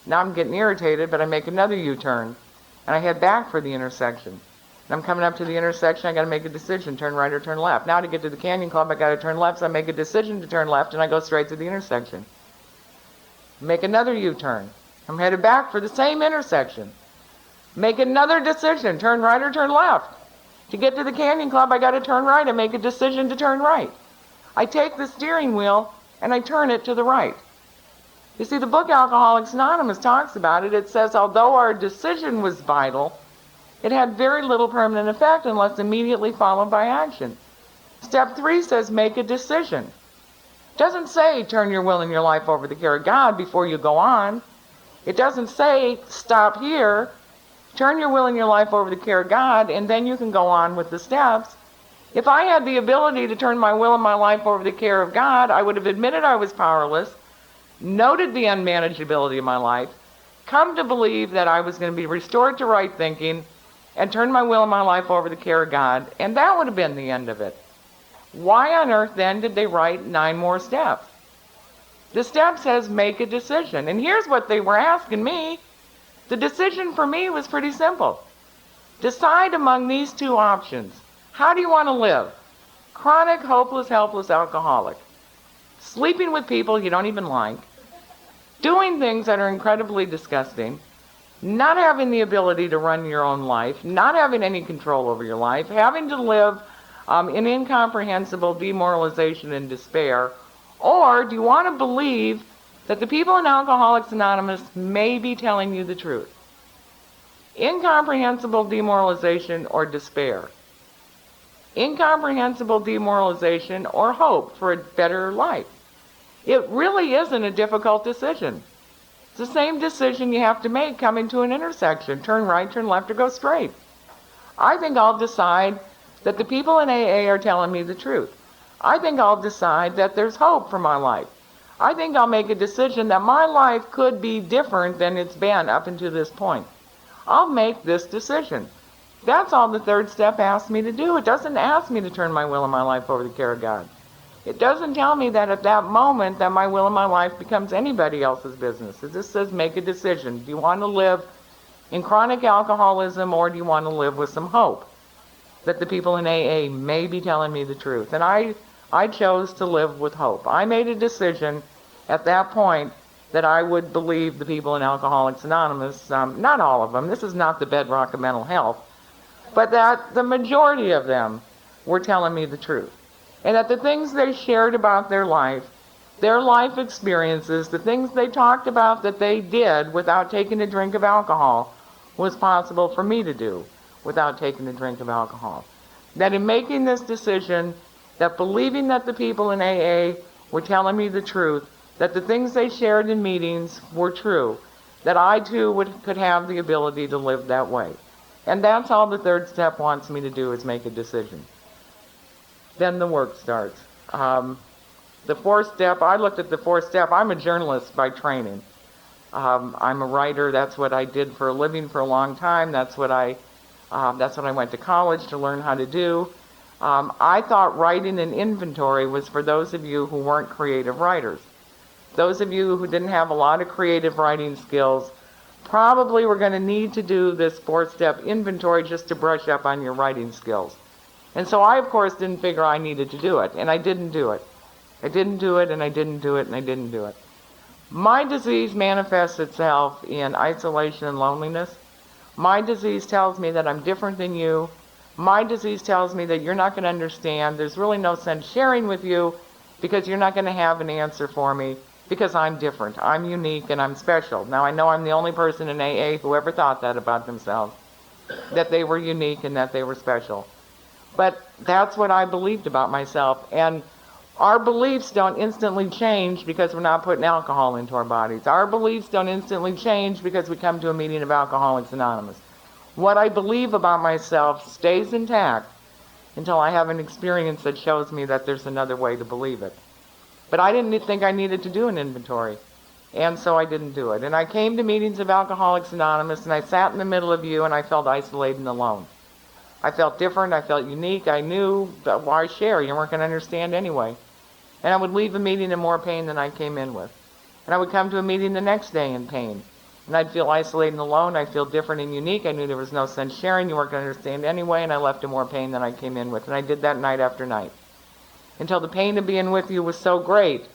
Now I'm getting irritated, but I make another U-turn, and I head back for the intersection. And I'm coming up to the intersection, I got to make a decision, turn right or turn left. Now to get to the Canyon Club, I got to turn left, so I make a decision to turn left, and I go straight through the intersection. Make another U-turn. I'm headed back for the same intersection. Make another decision, turn right or turn left. To get to the Canyon Club, I got to turn right and make a decision to turn right. I take the steering wheel and I turn it to the right. You see, the book Alcoholics Anonymous talks about it. It says, although our decision was vital, it had very little permanent effect unless immediately followed by action. Step 3 says, make a decision. It doesn't say turn your will and your life over to the care of God before you go on. It doesn't say stop here. Turn your will and your life over to the care of God, and then you can go on with the steps. If I had the ability to turn my will and my life over to the care of God, I would have admitted I was powerless, noted the unmanageability of my life, come to believe that I was going to be restored to right thinking, and turn my will and my life over to the care of God, and that would have been the end of it. Why on earth then did they write 9 more steps? The step says make a decision, and here's what they were asking me. The decision for me was pretty simple. Decide among these 2 options. How do you want to live? Chronic, hopeless, helpless alcoholic. Sleeping with people you don't even like. Doing things that are incredibly disgusting. Not having the ability to run your own life. Not having any control over your life. Having to live in incomprehensible demoralization and despair. Or do you want to believe that the people in Alcoholics Anonymous may be telling you the truth? Incomprehensible demoralization or despair. Incomprehensible demoralization or hope for a better life. It really isn't a difficult decision. It's the same decision you have to make coming to an intersection. Turn right, turn left, or go straight. I think I'll decide that the people in AA are telling me the truth. I think I'll decide that there's hope for my life. I think I'll make a decision that my life could be different than it's been up until this point. I'll make this decision. That's all the third step asks me to do. It doesn't ask me to turn my will and my life over to the care of God. It doesn't tell me that at that moment that my will and my life becomes anybody else's business. It just says make a decision. Do you want to live in chronic alcoholism, or do you want to live with some hope that the people in AA may be telling me the truth? And I chose to live with hope. I made a decision at that point that I would believe the people in Alcoholics Anonymous, not all of them, this is not the bedrock of mental health, but that the majority of them were telling me the truth. And that the things they shared about their life experiences, the things they talked about that they did without taking a drink of alcohol, was possible for me to do without taking a drink of alcohol. That in making this decision, that believing that the people in AA were telling me the truth, that the things they shared in meetings were true, that I too could have the ability to live that way. And that's all the third step wants me to do, is make a decision. then the work starts. The fourth step, I looked at the fourth step. I'm a journalist by training. I'm a writer. That's what I did for a living for a long time. That's what I went to college to learn how to do. I thought writing an inventory was for those of you who weren't creative writers. Those of you who didn't have a lot of creative writing skills probably were going to need to do this fourth-step inventory just to brush up on your writing skills. And so I, of course, didn't figure I needed to do it, and I didn't do it. I didn't do it, and I didn't do it, and I didn't do it. My disease manifests itself in isolation and loneliness. My disease tells me that I'm different than you. My disease tells me that you're not going to understand. There's really no sense sharing with you because you're not going to have an answer for me because I'm different. I'm unique and I'm special. Now, I know I'm the only person in AA who ever thought that about themselves, that they were unique and that they were special. But that's what I believed about myself. And our beliefs don't instantly change because we're not putting alcohol into our bodies. Our beliefs don't instantly change because we come to a meeting of Alcoholics Anonymous. What I believe about myself stays intact until I have an experience that shows me that there's another way to believe it. But I didn't think I needed to do an inventory, and so I didn't do it. And I came to meetings of Alcoholics Anonymous, and I sat in the middle of you, and I felt isolated and alone. I felt different. I felt unique. I knew that why share? You weren't going to understand anyway. And I would leave a meeting in more pain than I came in with. And I would come to a meeting the next day in pain. And I'd feel isolated and alone. I'd feel different and unique. I knew there was no sense sharing. You weren't going to understand anyway. And I left in more pain than I came in with. And I did that night after night. Until the pain of being with you was so great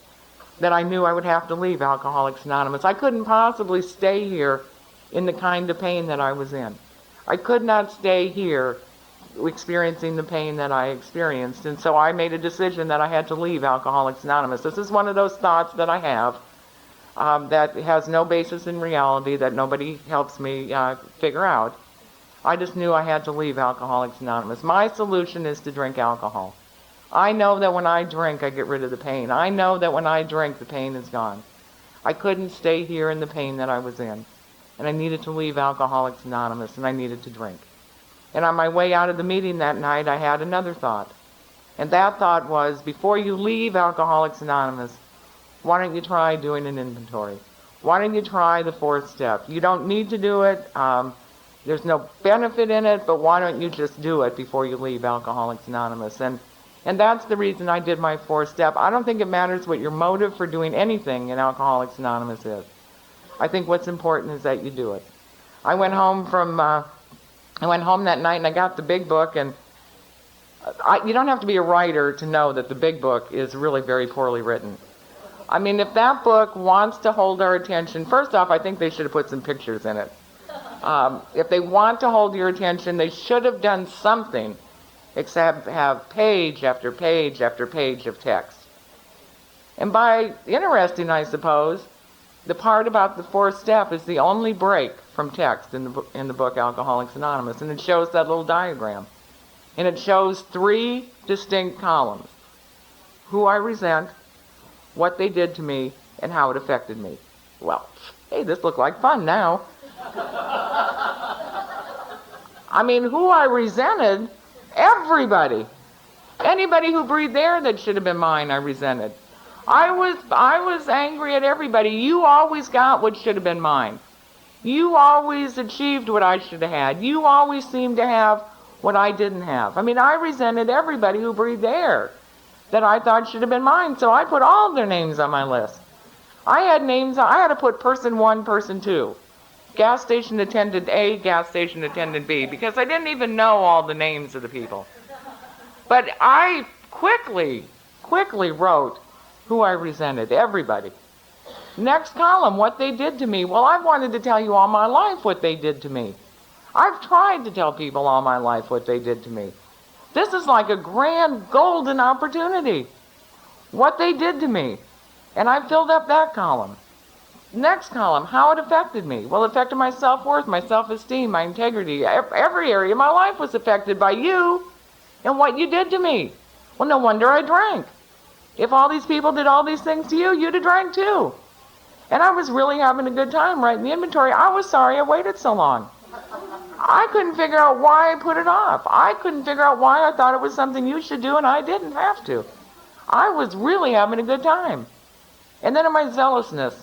that I knew I would have to leave Alcoholics Anonymous. I couldn't possibly stay here in the kind of pain that I was in. I could not stay here experiencing the pain that I experienced. And so I made a decision that I had to leave Alcoholics Anonymous. This is one of those thoughts that I have that has no basis in reality, that nobody helps me figure out. I just knew I had to leave Alcoholics Anonymous. My solution is to drink alcohol. I know that when I drink, I get rid of the pain. I know that when I drink, the pain is gone. I couldn't stay here in the pain that I was in. And I needed to leave Alcoholics Anonymous, and I needed to drink. And on my way out of the meeting that night, I had another thought. And that thought was, before you leave Alcoholics Anonymous, why don't you try doing an inventory? Why don't you try the fourth step? You don't need to do it. There's no benefit in it, but why don't you just do it before you leave Alcoholics Anonymous? And that's the reason I did my fourth step. I don't think it matters what your motive for doing anything in Alcoholics Anonymous is. I think what's important is that you do it. I went home that night and I got the big book, and you don't have to be a writer to know that the big book is really very poorly written. I mean, if that book wants to hold our attention, first off, I think they should have put some pictures in it. If they want to hold your attention, they should have done something except have page after page after page of text. And by interesting, I suppose, the part about the fourth step is the only break from text in the book Alcoholics Anonymous, and it shows that little diagram. And it shows 3 distinct columns: who I resent, what they did to me, and how it affected me. Well, hey, this looked like fun now. I mean, who I resented, everybody. Anybody who breathed air that should have been mine, I resented. I was angry at everybody. You always got what should have been mine. You always achieved what I should have had. You always seemed to have what I didn't have. I mean, I resented everybody who breathed air that I thought should have been mine, so I put all their names on my list. I had to put person 1, person 2. Gas station attendant A, gas station attendant B, because I didn't even know all the names of the people. But I quickly wrote who I resented, everybody. Next column, what they did to me. Well, I've wanted to tell you all my life what they did to me. I've tried to tell people all my life what they did to me. This is like a grand golden opportunity. What they did to me. And I filled up that column. Next column, how it affected me. Well, it affected my self-worth, my self-esteem, my integrity. Every area of my life was affected by you and what you did to me. Well, no wonder I drank. If all these people did all these things to you, you'd have drank too. And I was really having a good time writing the inventory. I was sorry I waited so long. I couldn't figure out why I put it off. I couldn't figure out why I thought it was something you should do and I didn't have to. I was really having a good time. And then in my zealousness,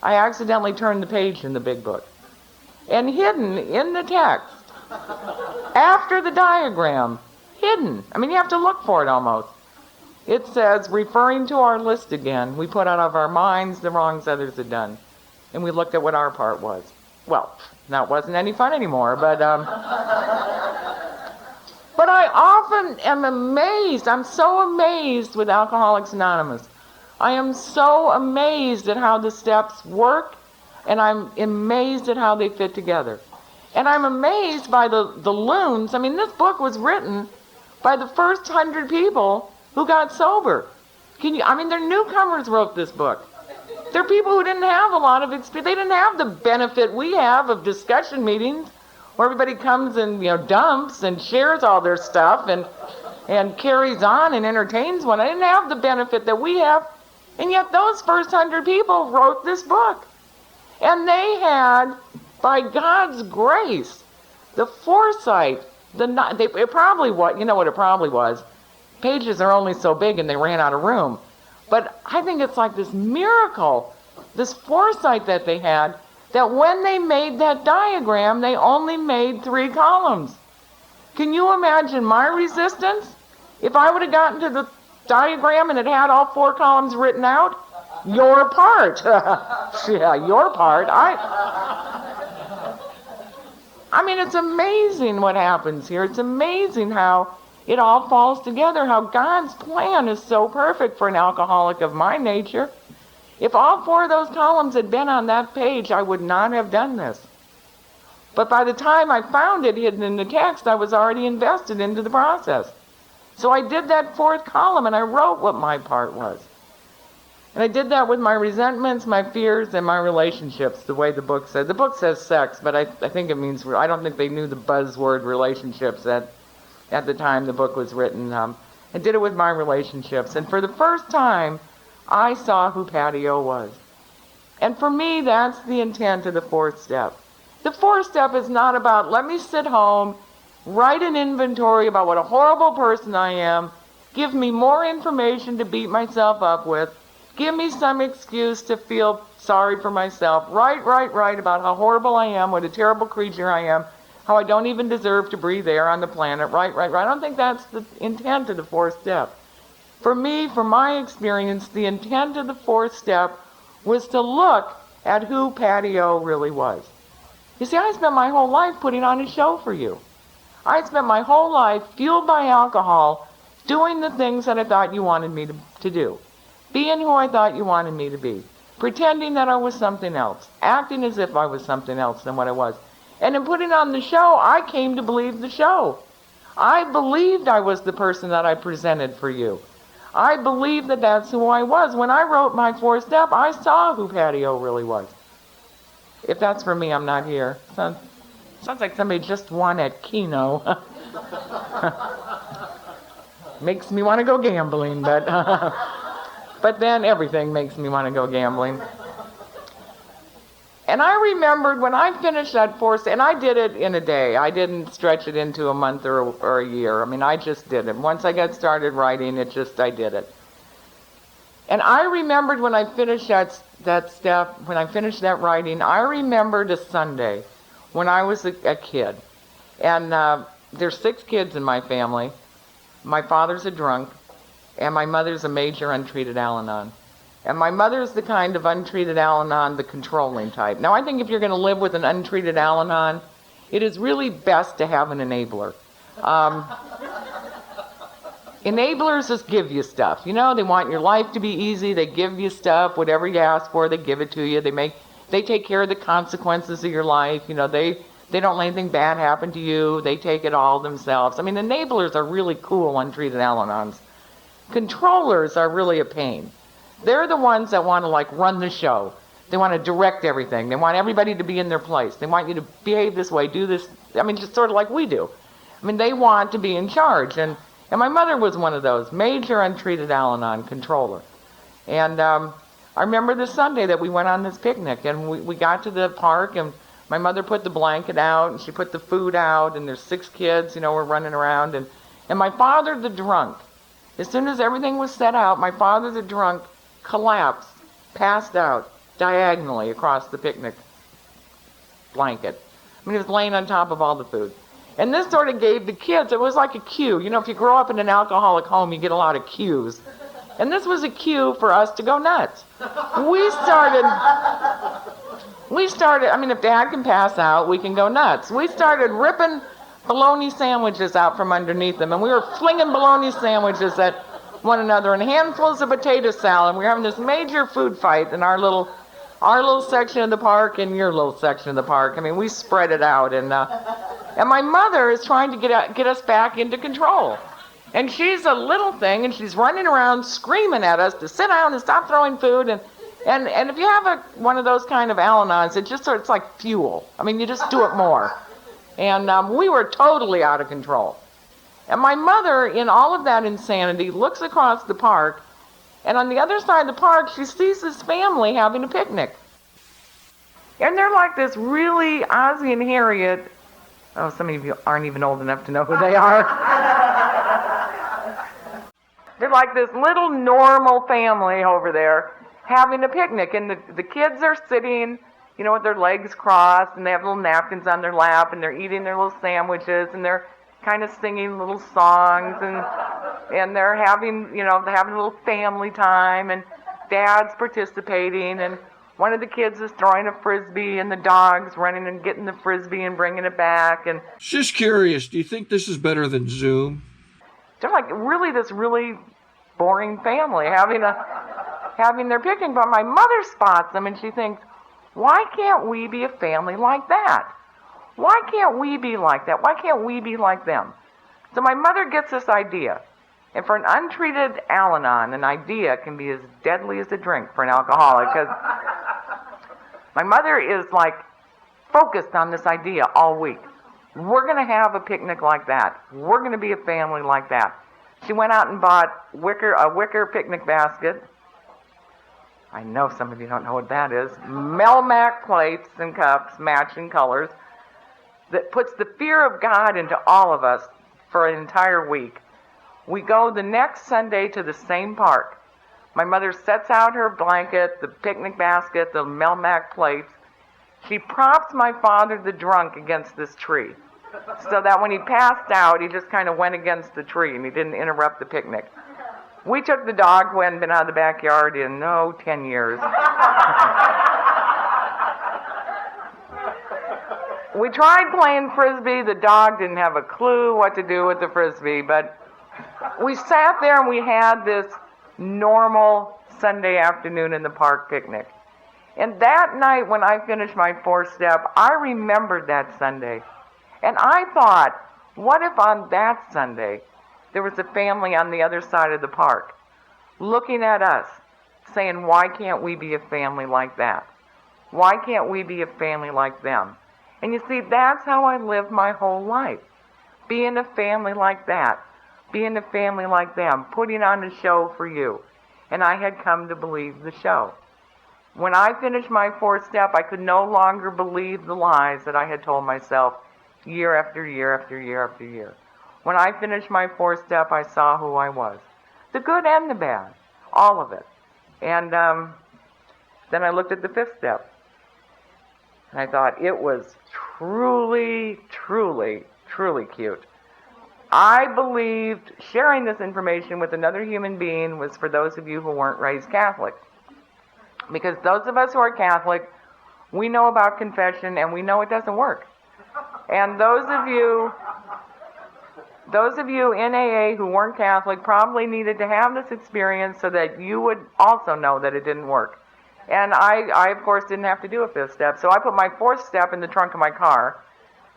I accidentally turned the page in the big book. And hidden in the text, after the diagram, hidden, I mean, you have to look for it almost. It says, referring to our list again, we put out of our minds the wrongs others had done. And we looked at what our part was. Well, that wasn't any fun anymore, but I often am amazed. I'm so amazed with Alcoholics Anonymous. I am so amazed at how the steps work, and I'm amazed at how they fit together. And I'm amazed by the loons. I mean, this book was written by the first 100 people who got sober. They're newcomers wrote this book. They're people who didn't have a lot of experience. They didn't have the benefit we have of discussion meetings where everybody comes and, dumps and shares all their stuff and carries on and entertains one. I didn't have the benefit that we have. And yet those first 100 people wrote this book. And they had, by God's grace, the foresight, it probably was, you know what it probably was? Pages are only so big and they ran out of room. But I think it's like this miracle, this foresight that they had, that when they made that diagram, they only made 3 columns. Can you imagine my resistance? If I would have gotten to the diagram and it had all 4 columns written out, your part. Yeah, your part. I mean, it's amazing what happens here. It's amazing how it all falls together, how God's plan is so perfect for an alcoholic of my nature. If all 4 of those columns had been on that page, I would not have done this. But by the time I found it hidden in the text, I was already invested into the process. So I did that 4th column and I wrote what my part was. And I did that with my resentments, my fears, and my relationships, the way the book said. The book says sex, but I think it means, I don't think they knew the buzzword relationships at the time the book was written. I did it with my relationships. And for the first time, I saw who Patti was. And for me, that's the intent of the 4th step. The 4th step is not about, let me sit home, write an inventory about what a horrible person I am, give me more information to beat myself up with, give me some excuse to feel sorry for myself, write about how horrible I am, what a terrible creature I am, how I don't even deserve to breathe air on the planet, right. I don't think that's the intent of the 4th step. For me, from my experience, the intent of the 4th step was to look at who Patti really was. You see, I spent my whole life putting on a show for you. I spent my whole life, fueled by alcohol, doing the things that I thought you wanted me to do. Being who I thought you wanted me to be. Pretending that I was something else. Acting as if I was something else than what I was. And in putting on the show, I came to believe the show. I believed I was the person that I presented for you. I believed that that's who I was. When I wrote my 4th step, I saw who Patti really was. If that's for me, I'm not here. Sounds like somebody just won at Keno. Makes me want to go gambling, but then everything makes me want to go gambling. And I remembered when I finished that 4th step, and I did it in a day. I didn't stretch it into a month or a year. I mean, I just did it. Once I got started writing, I did it. And I remembered when I finished that step, when I finished that writing, I remembered a Sunday when I was a kid. And there's 6 kids in my family. My father's a drunk, and my mother's a major untreated Al-Anon. And my mother's the kind of untreated Al-Anon, the controlling type. Now, I think if you're going to live with an untreated Al-Anon, it is really best to have an enabler. Enablers just give you stuff. You know, they want your life to be easy. They give you stuff. Whatever you ask for, they give it to you. They take care of the consequences of your life. You know, they don't let anything bad happen to you. They take it all themselves. I mean, enablers are really cool, untreated Al-Anons. Controllers are really a pain. They're the ones that want to, like, run the show. They want to direct everything. They want everybody to be in their place. They want you to behave this way, do this. I mean, just sort of like we do. I mean, they want to be in charge. And my mother was one of those, major untreated Al-Anon controller. And I remember the Sunday that we went on this picnic, and we got to the park, and My mother put the blanket out, and she put the food out, and there's 6 kids, we're running around. And my father, the drunk, as soon as everything was set out, my father, the drunk, collapsed, passed out diagonally across the picnic blanket. He was laying on top of all the food. And this sort of gave the kids, it was like a cue. If you grow up in an alcoholic home, you get a lot of cues. And this was a cue for us to go nuts. We started, if Dad can pass out, we can go nuts. We started ripping bologna sandwiches out from underneath them, and we were flinging bologna sandwiches at one another and handfuls of potato salad. We were having this major food fight in our little section of the park and your little section of the park. We spread it out, and my mother is trying to get us back into control. And she's a little thing, and she's running around screaming at us to sit down and stop throwing food. And if you have one of those kind of Al-Anons, it's like fuel. You just do it more. And we were totally out of control. And my mother, in all of that insanity, looks across the park, and on the other side of the park, she sees this family having a picnic. And they're like this really Ozzie and Harriet. Oh, some of you aren't even old enough to know who they are. They're like this little normal family over there having a picnic. And the kids are sitting, with their legs crossed, and they have little napkins on their lap, and they're eating their little sandwiches, and they're kind of singing little songs, and they're having, having a little family time, and Dad's participating, and one of the kids is throwing a Frisbee, and the dog's running and getting the Frisbee and bringing it back. And just curious, do you think this is better than Zoom? They're like this really boring family having their picnic, but my mother spots them, and she thinks, why can't we be a family like that? Why can't we be like that? Why can't we be like them? So my mother gets this idea. And for an untreated Al-Anon, an idea can be as deadly as a drink for an alcoholic, because my mother is focused on this idea all week. We're going to have a picnic like that. We're going to be a family like that. She went out and bought a wicker picnic basket. I know some of you don't know what that is. Melmac plates and cups, matching colors, that puts the fear of God into all of us for an entire week. We go the next Sunday to the same park. My mother sets out her blanket, the picnic basket, the Melmac plates. She props my father, the drunk, against this tree, so that when he passed out, he just kind of went against the tree and he didn't interrupt the picnic. We took the dog, who hadn't been out of the backyard in, 10 years. We tried playing Frisbee. The dog didn't have a clue what to do with the Frisbee, but we sat there and we had this normal Sunday afternoon in the park picnic. And that night when I finished my 4th step, I remembered that Sunday. And I thought, what if on that Sunday there was a family on the other side of the park looking at us saying, why can't we be a family like that? Why can't we be a family like them? And you see, that's how I lived my whole life. Being a family like that. Being a family like them. Putting on a show for you. And I had come to believe the show. When I finished my 4th step, I could no longer believe the lies that I had told myself year after year after year after year. When I finished my 4th step, I saw who I was. The good and the bad. All of it. And then I looked at the 5th step. And I thought, it was truly, truly, truly cute. I believed sharing this information with another human being was for those of you who weren't raised Catholic. Because those of us who are Catholic, we know about confession and we know it doesn't work. And those of you in AA who weren't Catholic probably needed to have this experience so that you would also know that it didn't work. And I of course, didn't have to do a 5th step. So I put my 4th step in the trunk of my car.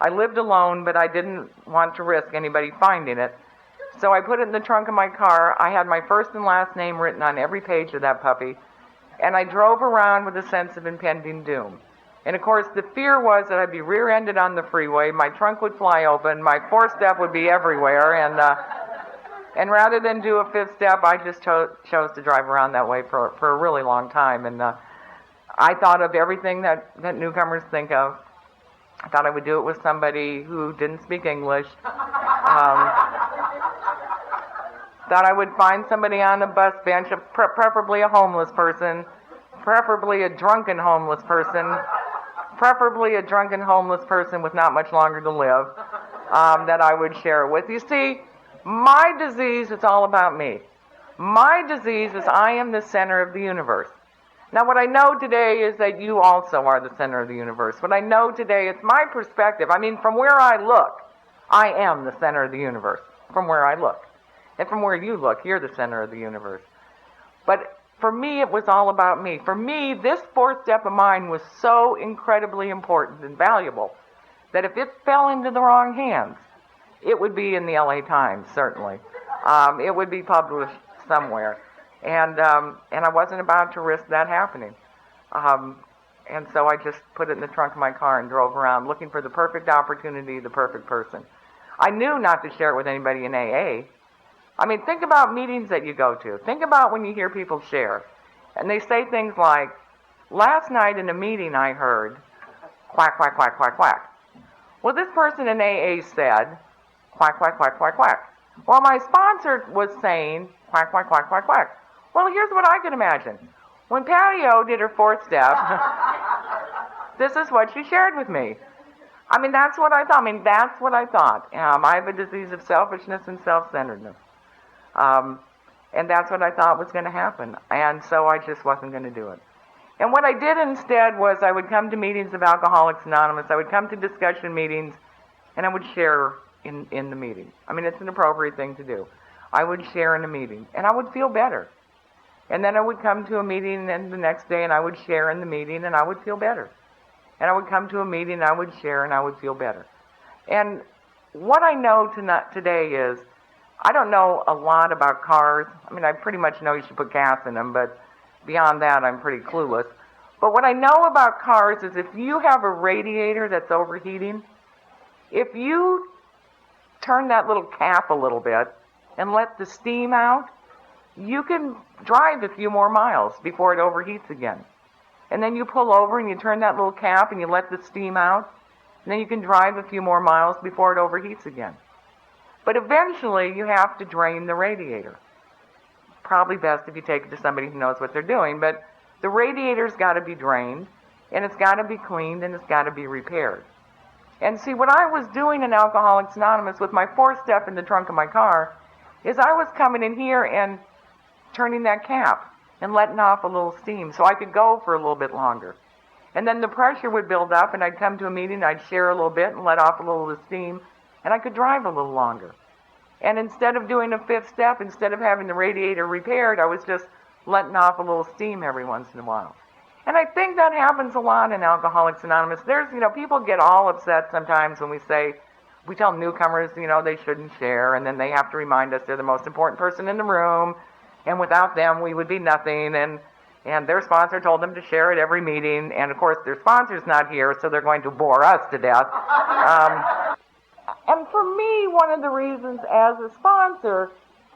I lived alone, but I didn't want to risk anybody finding it. So I put it in the trunk of my car. I had my first and last name written on every page of that puppy. And I drove around with a sense of impending doom. And of course, the fear was that I'd be rear-ended on the freeway, my trunk would fly open, my 4th step would be everywhere, and rather than do a 5th step, I just chose to drive around that way for a really long time. And I thought of everything that newcomers think of. I thought I would do it with somebody who didn't speak English. Thought I would find somebody on a bus bench, preferably a homeless person, preferably a drunken homeless person, preferably a drunken homeless person with not much longer to live, that I would share it with. You see, my disease is all about me. My disease is I am the center of the universe. Now, what I know today is that you also are the center of the universe. What I know today, it's my perspective. I mean, from where I look, I am the center of the universe, from where I look. And from where you look, you're the center of the universe. But for me, it was all about me. For me, this fourth step of mine was so incredibly important and valuable that if it fell into the wrong hands, it would be in the LA Times, certainly. It would be published somewhere. And I wasn't about to risk that happening. And so I just put it in the trunk of my car and drove around looking for the perfect opportunity, the perfect person. I knew not to share it with anybody in AA. I mean, think about meetings that you go to. Think about when you hear people share. And they say things like, last night in a meeting I heard, quack, quack, quack, quack, quack. Well, this person in AA said, quack, quack, quack, quack, quack. Well, my sponsor was saying, quack, quack, quack, quack, quack. Well, here's what I can imagine. When Patti did her fourth step, this is what she shared with me. I mean, that's what I thought. I have a disease of selfishness and self-centeredness. And that's what I thought was going to happen. And so I just wasn't going to do it. And what I did instead was I would come to meetings of Alcoholics Anonymous. I would come to discussion meetings, and I would share in the meeting. I mean, it's an appropriate thing to do. I would share in a meeting, and I would feel better. And then I would come to a meeting and the next day, and I would share in the meeting, and I would feel better. And I would come to a meeting, and I would share, and I would feel better. And what I know today is, I don't know a lot about cars. I mean, I pretty much know you should put gas in them, but beyond that, I'm pretty clueless. But what I know about cars is if you have a radiator that's overheating, if you turn that little cap a little bit and let the steam out, you can drive a few more miles before it overheats again. And then you pull over and you turn that little cap and you let the steam out, and then you can drive a few more miles before it overheats again. But eventually you have to drain the radiator. Probably best if you take it to somebody who knows what they're doing, but the radiator's got to be drained, and it's got to be cleaned, and it's got to be repaired. And see, what I was doing in Alcoholics Anonymous with my fourth step in the trunk of my car is I was coming in here and turning that cap and letting off a little steam so I could go for a little bit longer. And then the pressure would build up, and I'd come to a meeting, I'd share a little bit and let off a little of the steam, and I could drive a little longer. And instead of doing a fifth step, instead of having the radiator repaired, I was just letting off a little steam every once in a while. And I think that happens a lot in Alcoholics Anonymous. People get all upset sometimes when we tell newcomers, they shouldn't share, and then they have to remind us they're the most important person in the room, and without them, we would be nothing, and their sponsor told them to share at every meeting, and of course, their sponsor's not here, so they're going to bore us to death. And for me, one of the reasons as a sponsor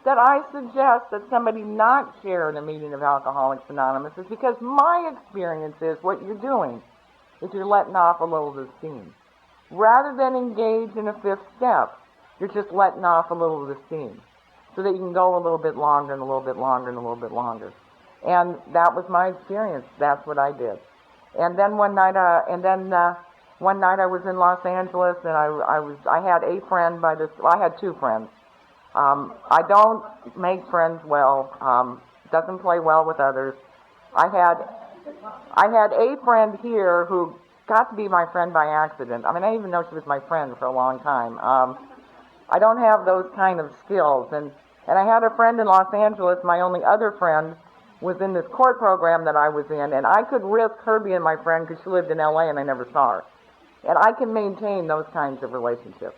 that I suggest that somebody not share in a meeting of Alcoholics Anonymous is because my experience is what you're doing is you're letting off a little of the steam. Rather than engage in a fifth step, you're just letting off a little of the steam so that you can go a little bit longer and a little bit longer and a little bit longer. And that was my experience. That's what I did. And then one night I was in Los Angeles, and I had a friend I had two friends. I don't make friends well, doesn't play well with others. I had a friend here who got to be my friend by accident. I mean, I didn't even know she was my friend for a long time. I don't have those kind of skills. And I had a friend in Los Angeles. My only other friend was in this court program that I was in, and I could risk her being my friend because she lived in LA and I never saw her. And I can maintain those kinds of relationships.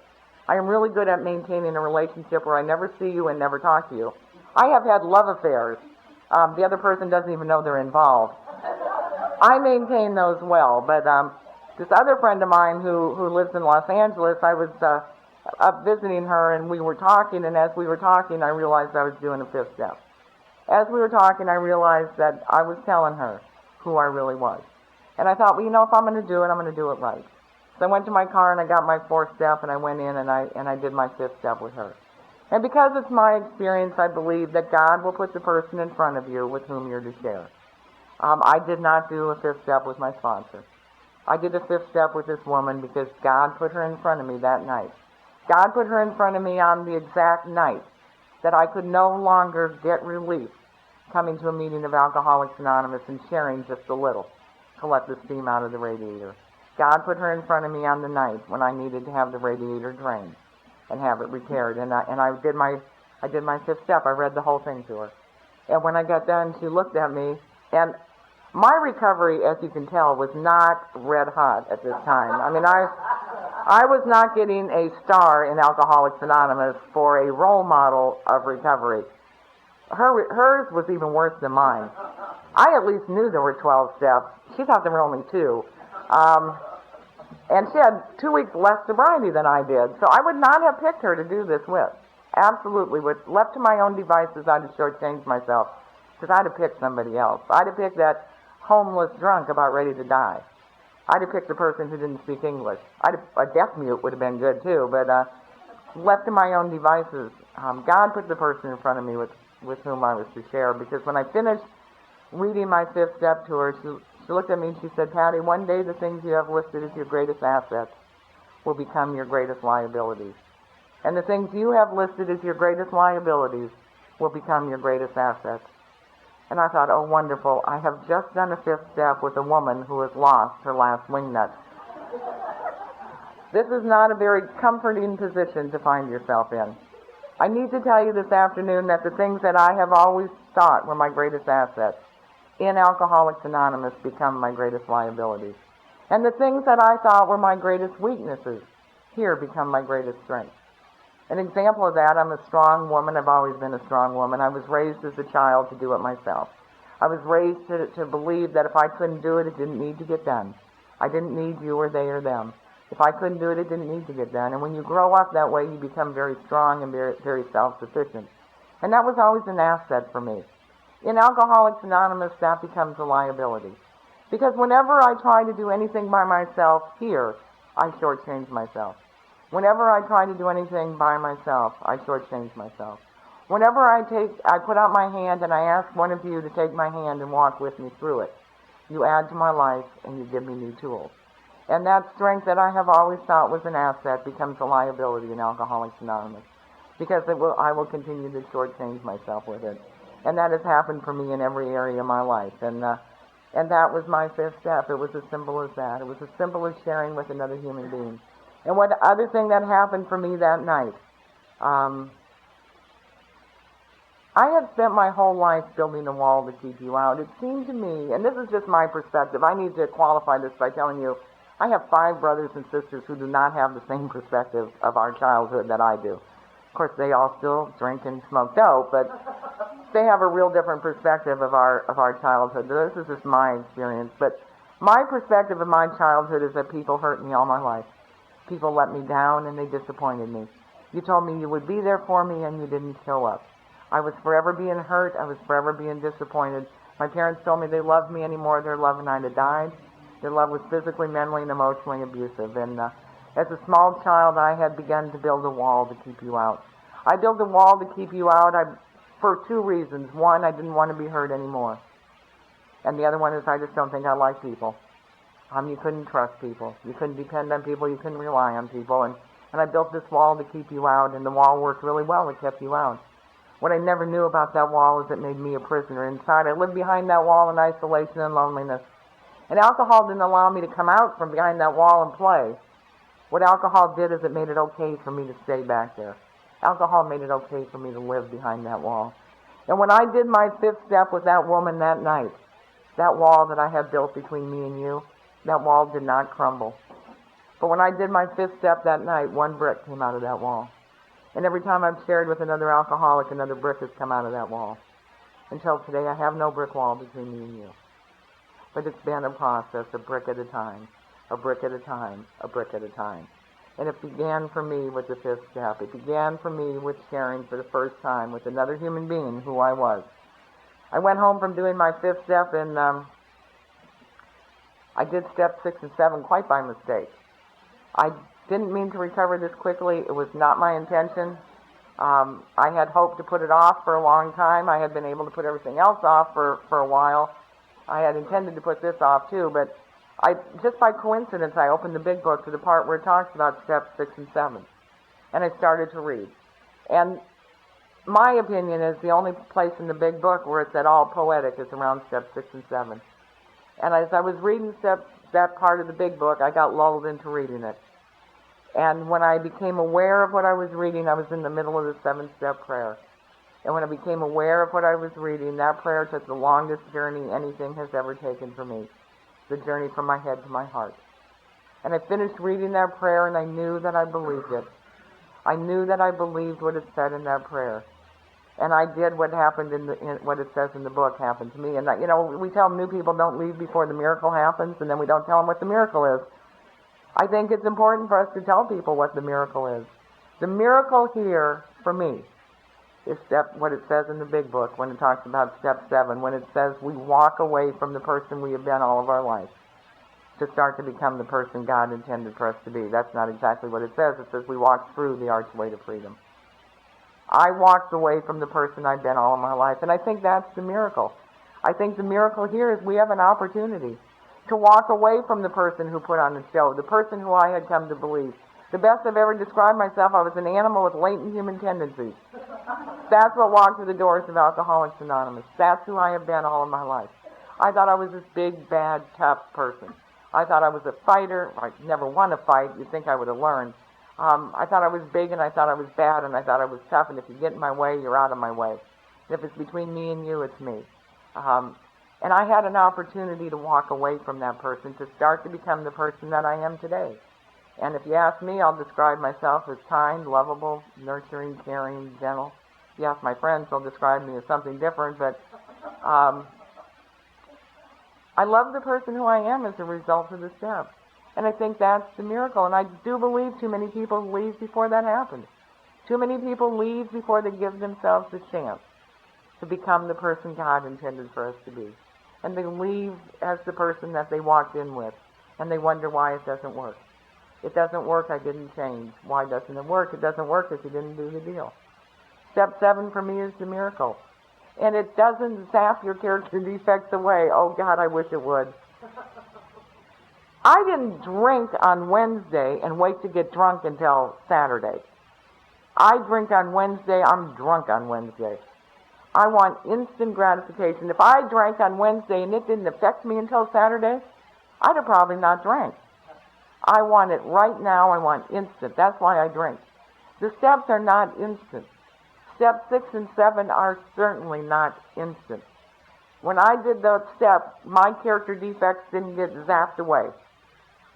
I am really good at maintaining a relationship where I never see you and never talk to you. I have had love affairs. The other person doesn't even know they're involved. I maintain those well, but this other friend of mine who lives in Los Angeles, I was up visiting her, and we were talking, and as we were talking, I realized I was doing a fifth step. As we were talking, I realized that I was telling her who I really was. And I thought, if I'm going to do it, I'm going to do it right. So I went to my car and I got my fourth step and I went in and I did my fifth step with her. And because it's my experience, I believe that God will put the person in front of you with whom you're to share. I did not do a fifth step with my sponsor. I did a fifth step with this woman because God put her in front of me that night. God put her in front of me on the exact night that I could no longer get relief coming to a meeting of Alcoholics Anonymous and sharing just a little to let the steam out of the radiator. God put her in front of me on the night when I needed to have the radiator drained and have it repaired. And I did my fifth step. I read the whole thing to her. And when I got done, she looked at me, and my recovery, as you can tell, was not red hot at this time. I mean, I was not getting a star in Alcoholics Anonymous for a role model of recovery. Hers was even worse than mine. I at least knew there were 12 steps. She thought there were only 2. And she had 2 weeks less sobriety than I did. So I would not have picked her to do this with. Absolutely. Left to my own devices, I'd have shortchanged myself. Because I'd have picked somebody else. I'd have picked that homeless drunk about ready to die. I'd have picked the person who didn't speak English. A deaf mute would have been good too. But left to my own devices, God put the person in front of me with whom I was to share. Because when I finished reading my fifth step to her, she looked at me and she said, Patti, one day the things you have listed as your greatest assets will become your greatest liabilities. And the things you have listed as your greatest liabilities will become your greatest assets. And I thought, oh, wonderful. I have just done a fifth step with a woman who has lost her last wingnut. This is not a very comforting position to find yourself in. I need to tell you this afternoon that the things that I have always thought were my greatest assets in Alcoholics Anonymous become my greatest liabilities. And the things that I thought were my greatest weaknesses here become my greatest strengths. An example of that, I'm a strong woman. I've always been a strong woman. I was raised as a child to do it myself. I was raised to believe that if I couldn't do it, it didn't need to get done. I didn't need you or they or them. If I couldn't do it, it didn't need to get done. And when you grow up that way, you become very strong and very, very self-sufficient. And that was always an asset for me. In Alcoholics Anonymous, that becomes a liability. Because whenever I try to do anything by myself here, I shortchange myself. Whenever I try to do anything by myself, I shortchange myself. Whenever I put out my hand and I ask one of you to take my hand and walk with me through it, you add to my life and you give me new tools. And that strength that I have always thought was an asset becomes a liability in Alcoholics Anonymous, because I will continue to shortchange myself with it. And that has happened for me in every area of my life. And that was my fifth step. It was as simple as that. It was as simple as sharing with another human being. And what other thing that happened for me that night, I had spent my whole life building a wall to keep you out. It seemed to me, and this is just my perspective, I need to qualify this by telling you, I have 5 brothers and sisters who do not have the same perspective of our childhood that I do. Of course, they all still drink and smoke dope, but they have a real different perspective of our childhood. This is just my experience. But my perspective of my childhood is that people hurt me all my life. People let me down and they disappointed me. You told me you would be there for me and you didn't show up. I was forever being hurt. I was forever being disappointed. My parents told me they loved me anymore. Their love and I had died. Their love was physically, mentally, and emotionally abusive. And as a small child, I had begun to build a wall to keep you out. I built a wall to keep you out for 2 reasons. One, I didn't want to be hurt anymore. And the other one is I just don't think I like people. You couldn't trust people. You couldn't depend on people. You couldn't rely on people. And I built this wall to keep you out, and the wall worked really well. It kept you out. What I never knew about that wall is it made me a prisoner inside. I lived behind that wall in isolation and loneliness. And alcohol didn't allow me to come out from behind that wall and play. What alcohol did is it made it okay for me to stay back there. Alcohol made it okay for me to live behind that wall. And when I did my fifth step with that woman that night, that wall that I had built between me and you, that wall did not crumble. But when I did my fifth step that night, 1 brick came out of that wall. And every time I've shared with another alcoholic, another brick has come out of that wall. Until today, I have no brick wall between me and you. But it's been a process, a brick at a time, a brick at a time, a brick at a time. And it began for me with the fifth step. It began for me with sharing for the first time with another human being who I was. I went home from doing my fifth step, and I did step 6 and 7 quite by mistake. I didn't mean to recover this quickly. It was not my intention. I had hoped to put it off for a long time. I had been able to put everything else off for a while. I had intended to put this off too, but just by coincidence, I opened the big book to the part where it talks about steps 6 and 7. And I started to read. And my opinion is the only place in the big book where it's at all poetic is around steps 6 and 7. And as I was reading that part of the big book, I got lulled into reading it. And when I became aware of what I was reading, I was in the middle of the 7-step prayer. And when I became aware of what I was reading, that prayer took the longest journey anything has ever taken for me. The journey from my head to my heart. And I finished reading that prayer, and I knew that I believed it. I knew that I believed what it said in that prayer. And I did what happened in what it says in the book happened to me. And, we tell new people don't leave before the miracle happens, and then we don't tell them what the miracle is. I think it's important for us to tell people what the miracle is. The miracle here, for me, is what it says in the big book when it talks about step 7, when it says we walk away from the person we have been all of our life to start to become the person God intended for us to be. That's not exactly what it says. It says we walk through the archway to freedom. I walked away from the person I've been all of my life, and I think that's the miracle. I think the miracle here is we have an opportunity to walk away from the person who put on the show, the person who I had come to believe. The best I've ever described myself, I was an animal with latent human tendencies. That's what walked through the doors of Alcoholics Anonymous. That's who I have been all of my life. I thought I was this big, bad, tough person. I thought I was a fighter. I never won a fight. You'd think I would have learned. I thought I was big, and I thought I was bad, and I thought I was tough, and if you get in my way, you're out of my way. And if it's between me and you, it's me. And I had an opportunity to walk away from that person, to start to become the person that I am today. And if you ask me, I'll describe myself as kind, lovable, nurturing, caring, gentle. If you ask my friends, they'll describe me as something different, but I love the person who I am as a result of the steps. And I think that's the miracle. And I do believe too many people leave before that happens. Too many people leave before they give themselves the chance to become the person God intended for us to be. And they leave as the person that they walked in with. And they wonder why it doesn't work. It doesn't work, I didn't change. Why doesn't it work? It doesn't work because you didn't do the deal. Step 7 for me is the miracle. And it doesn't zap your character defects away. Oh, God, I wish it would. I didn't drink on Wednesday and wait to get drunk until Saturday. I drink on Wednesday, I'm drunk on Wednesday. I want instant gratification. If I drank on Wednesday and it didn't affect me until Saturday, I'd have probably not drank. I want it right now. I want instant. That's why I drink. The steps are not instant. Steps 6 and 7 are certainly not instant. When I did those steps, my character defects didn't get zapped away.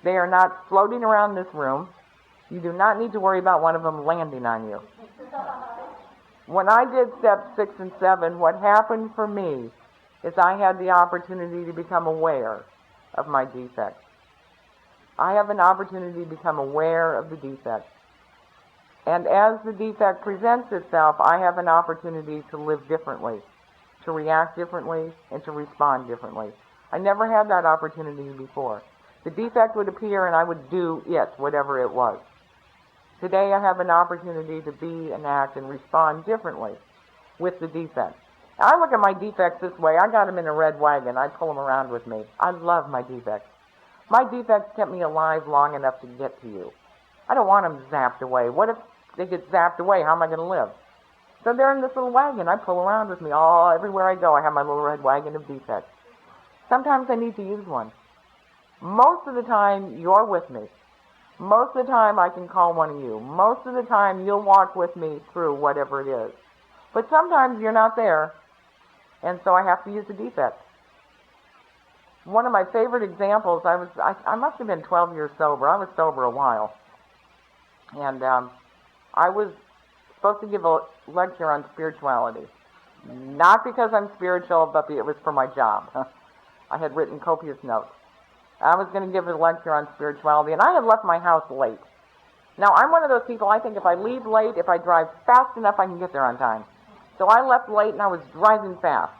They are not floating around this room. You do not need to worry about one of them landing on you. When I did steps 6 and 7, what happened for me is I had the opportunity to become aware of my defects. I have an opportunity to become aware of the defect. And as the defect presents itself, I have an opportunity to live differently, to react differently, and to respond differently. I never had that opportunity before. The defect would appear and I would do it, whatever it was. Today I have an opportunity to be and act and respond differently with the defect. I look at my defects this way. I got them in a red wagon. I pull them around with me. I love my defects. My defects kept me alive long enough to get to you. I don't want them zapped away. What if they get zapped away? How am I going to live? So they're in this little wagon. I pull around with me. Everywhere I go, I have my little red wagon of defects. Sometimes I need to use one. Most of the time, you're with me. Most of the time, I can call one of you. Most of the time, you'll walk with me through whatever it is. But sometimes you're not there, and so I have to use a defect. One of my favorite examples, I must have been 12 years sober. I was sober a while. And I was supposed to give a lecture on spirituality. Not because I'm spiritual, but it was for my job. I had written copious notes. I was going to give a lecture on spirituality, and I had left my house late. Now, I'm one of those people, I think if I leave late, if I drive fast enough, I can get there on time. So I left late, and I was driving fast.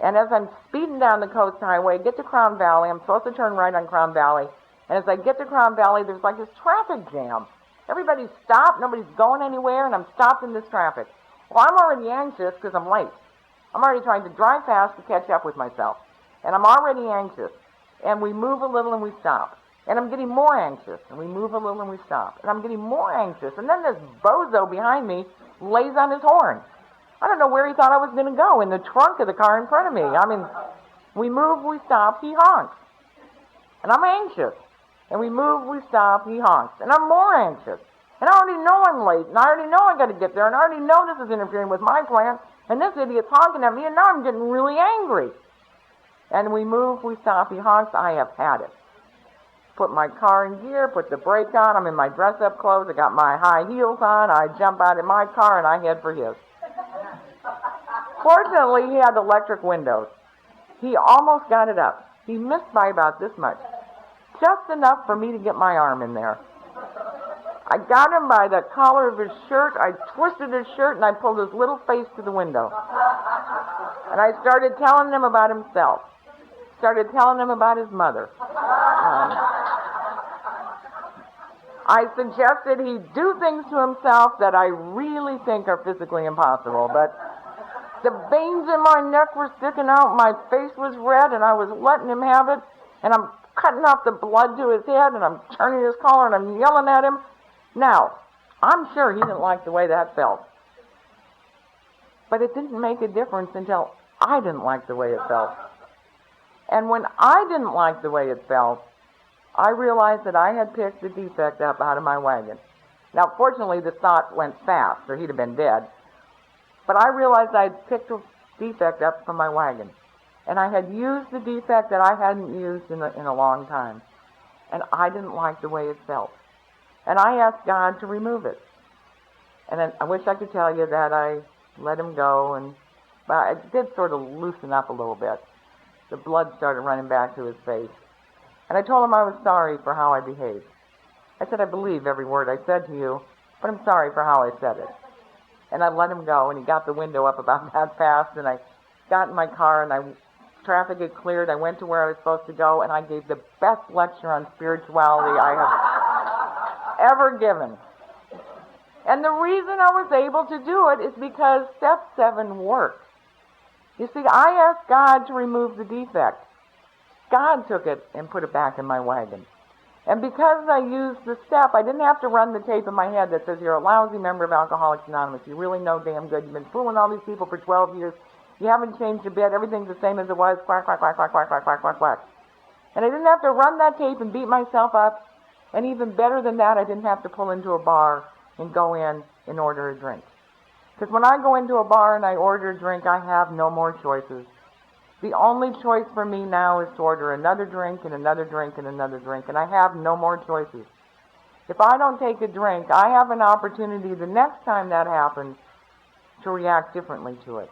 And as I'm speeding down the coast highway, get to Crown Valley, I'm supposed to turn right on Crown Valley, And as I get to Crown Valley, there's like this traffic jam. Everybody's stopped, nobody's going anywhere, and I'm stopped in this traffic. Well, I'm already anxious because I'm late. I'm already trying to drive fast to catch up with myself. And I'm already anxious. And we move a little and we stop. And I'm getting more anxious. And we move a little and we stop. And I'm getting more anxious. And then this bozo behind me lays on his horn. I don't know where he thought I was going to go, in the trunk of the car in front of me. I mean, we move, we stop, he honks. And I'm anxious. And we move, we stop, he honks. And I'm more anxious. And I already know I'm late. And I already know I got to get there. And I already know this is interfering with my plan. And this idiot's honking at me. And now I'm getting really angry. And we move, we stop, he honks. I have had it. Put my car in gear, put the brake on. I'm in my dress-up clothes. I got my high heels on. I jump out of my car and I head for his. Fortunately, he had electric windows. He almost got it up. He missed by about this much. Just enough for me to get my arm in there. I got him by the collar of his shirt. I twisted his shirt and I pulled his little face to the window. And I started telling him about himself. Started telling him about his mother. I suggested he do things to himself that I really think are physically impossible, but the veins in my neck were sticking out, my face was red, and I was letting him have it, and I'm cutting off the blood to his head, and I'm turning his collar, and I'm yelling at him. Now, I'm sure he didn't like the way that felt, but it didn't make a difference until I didn't like the way it felt. And when I didn't like the way it felt, I realized that I had picked the defect up out of my wagon. Now, fortunately, the thought went fast, or he'd have been dead. But I realized I'd picked a defect up from my wagon. And I had used the defect that I hadn't used in a long time. And I didn't like the way it felt. And I asked God to remove it. And then I wish I could tell you that I let him go, but I did sort of loosen up a little bit. The blood started running back to his face. And I told him I was sorry for how I behaved. I said, I believe every word I said to you, but I'm sorry for how I said it. And I let him go, and he got the window up about that fast, and I got in my car, and traffic had cleared. I went to where I was supposed to go, and I gave the best lecture on spirituality I have ever given. And the reason I was able to do it is because step 7 worked. You see, I asked God to remove the defect. God took it and put it back in my wagon. And because I used the step, I didn't have to run the tape in my head that says, you're a lousy member of Alcoholics Anonymous. You really know damn good. You've been fooling all these people for 12 years. You haven't changed a bit. Everything's the same as it was. Quack, quack, quack, quack, quack, quack, quack, quack, quack. And I didn't have to run that tape and beat myself up. And even better than that, I didn't have to pull into a bar and go in order a drink. Because when I go into a bar and I order a drink, I have no more choices. The only choice for me now is to order another drink and another drink and another drink, and I have no more choices. If I don't take a drink, I have an opportunity the next time that happens to react differently to it.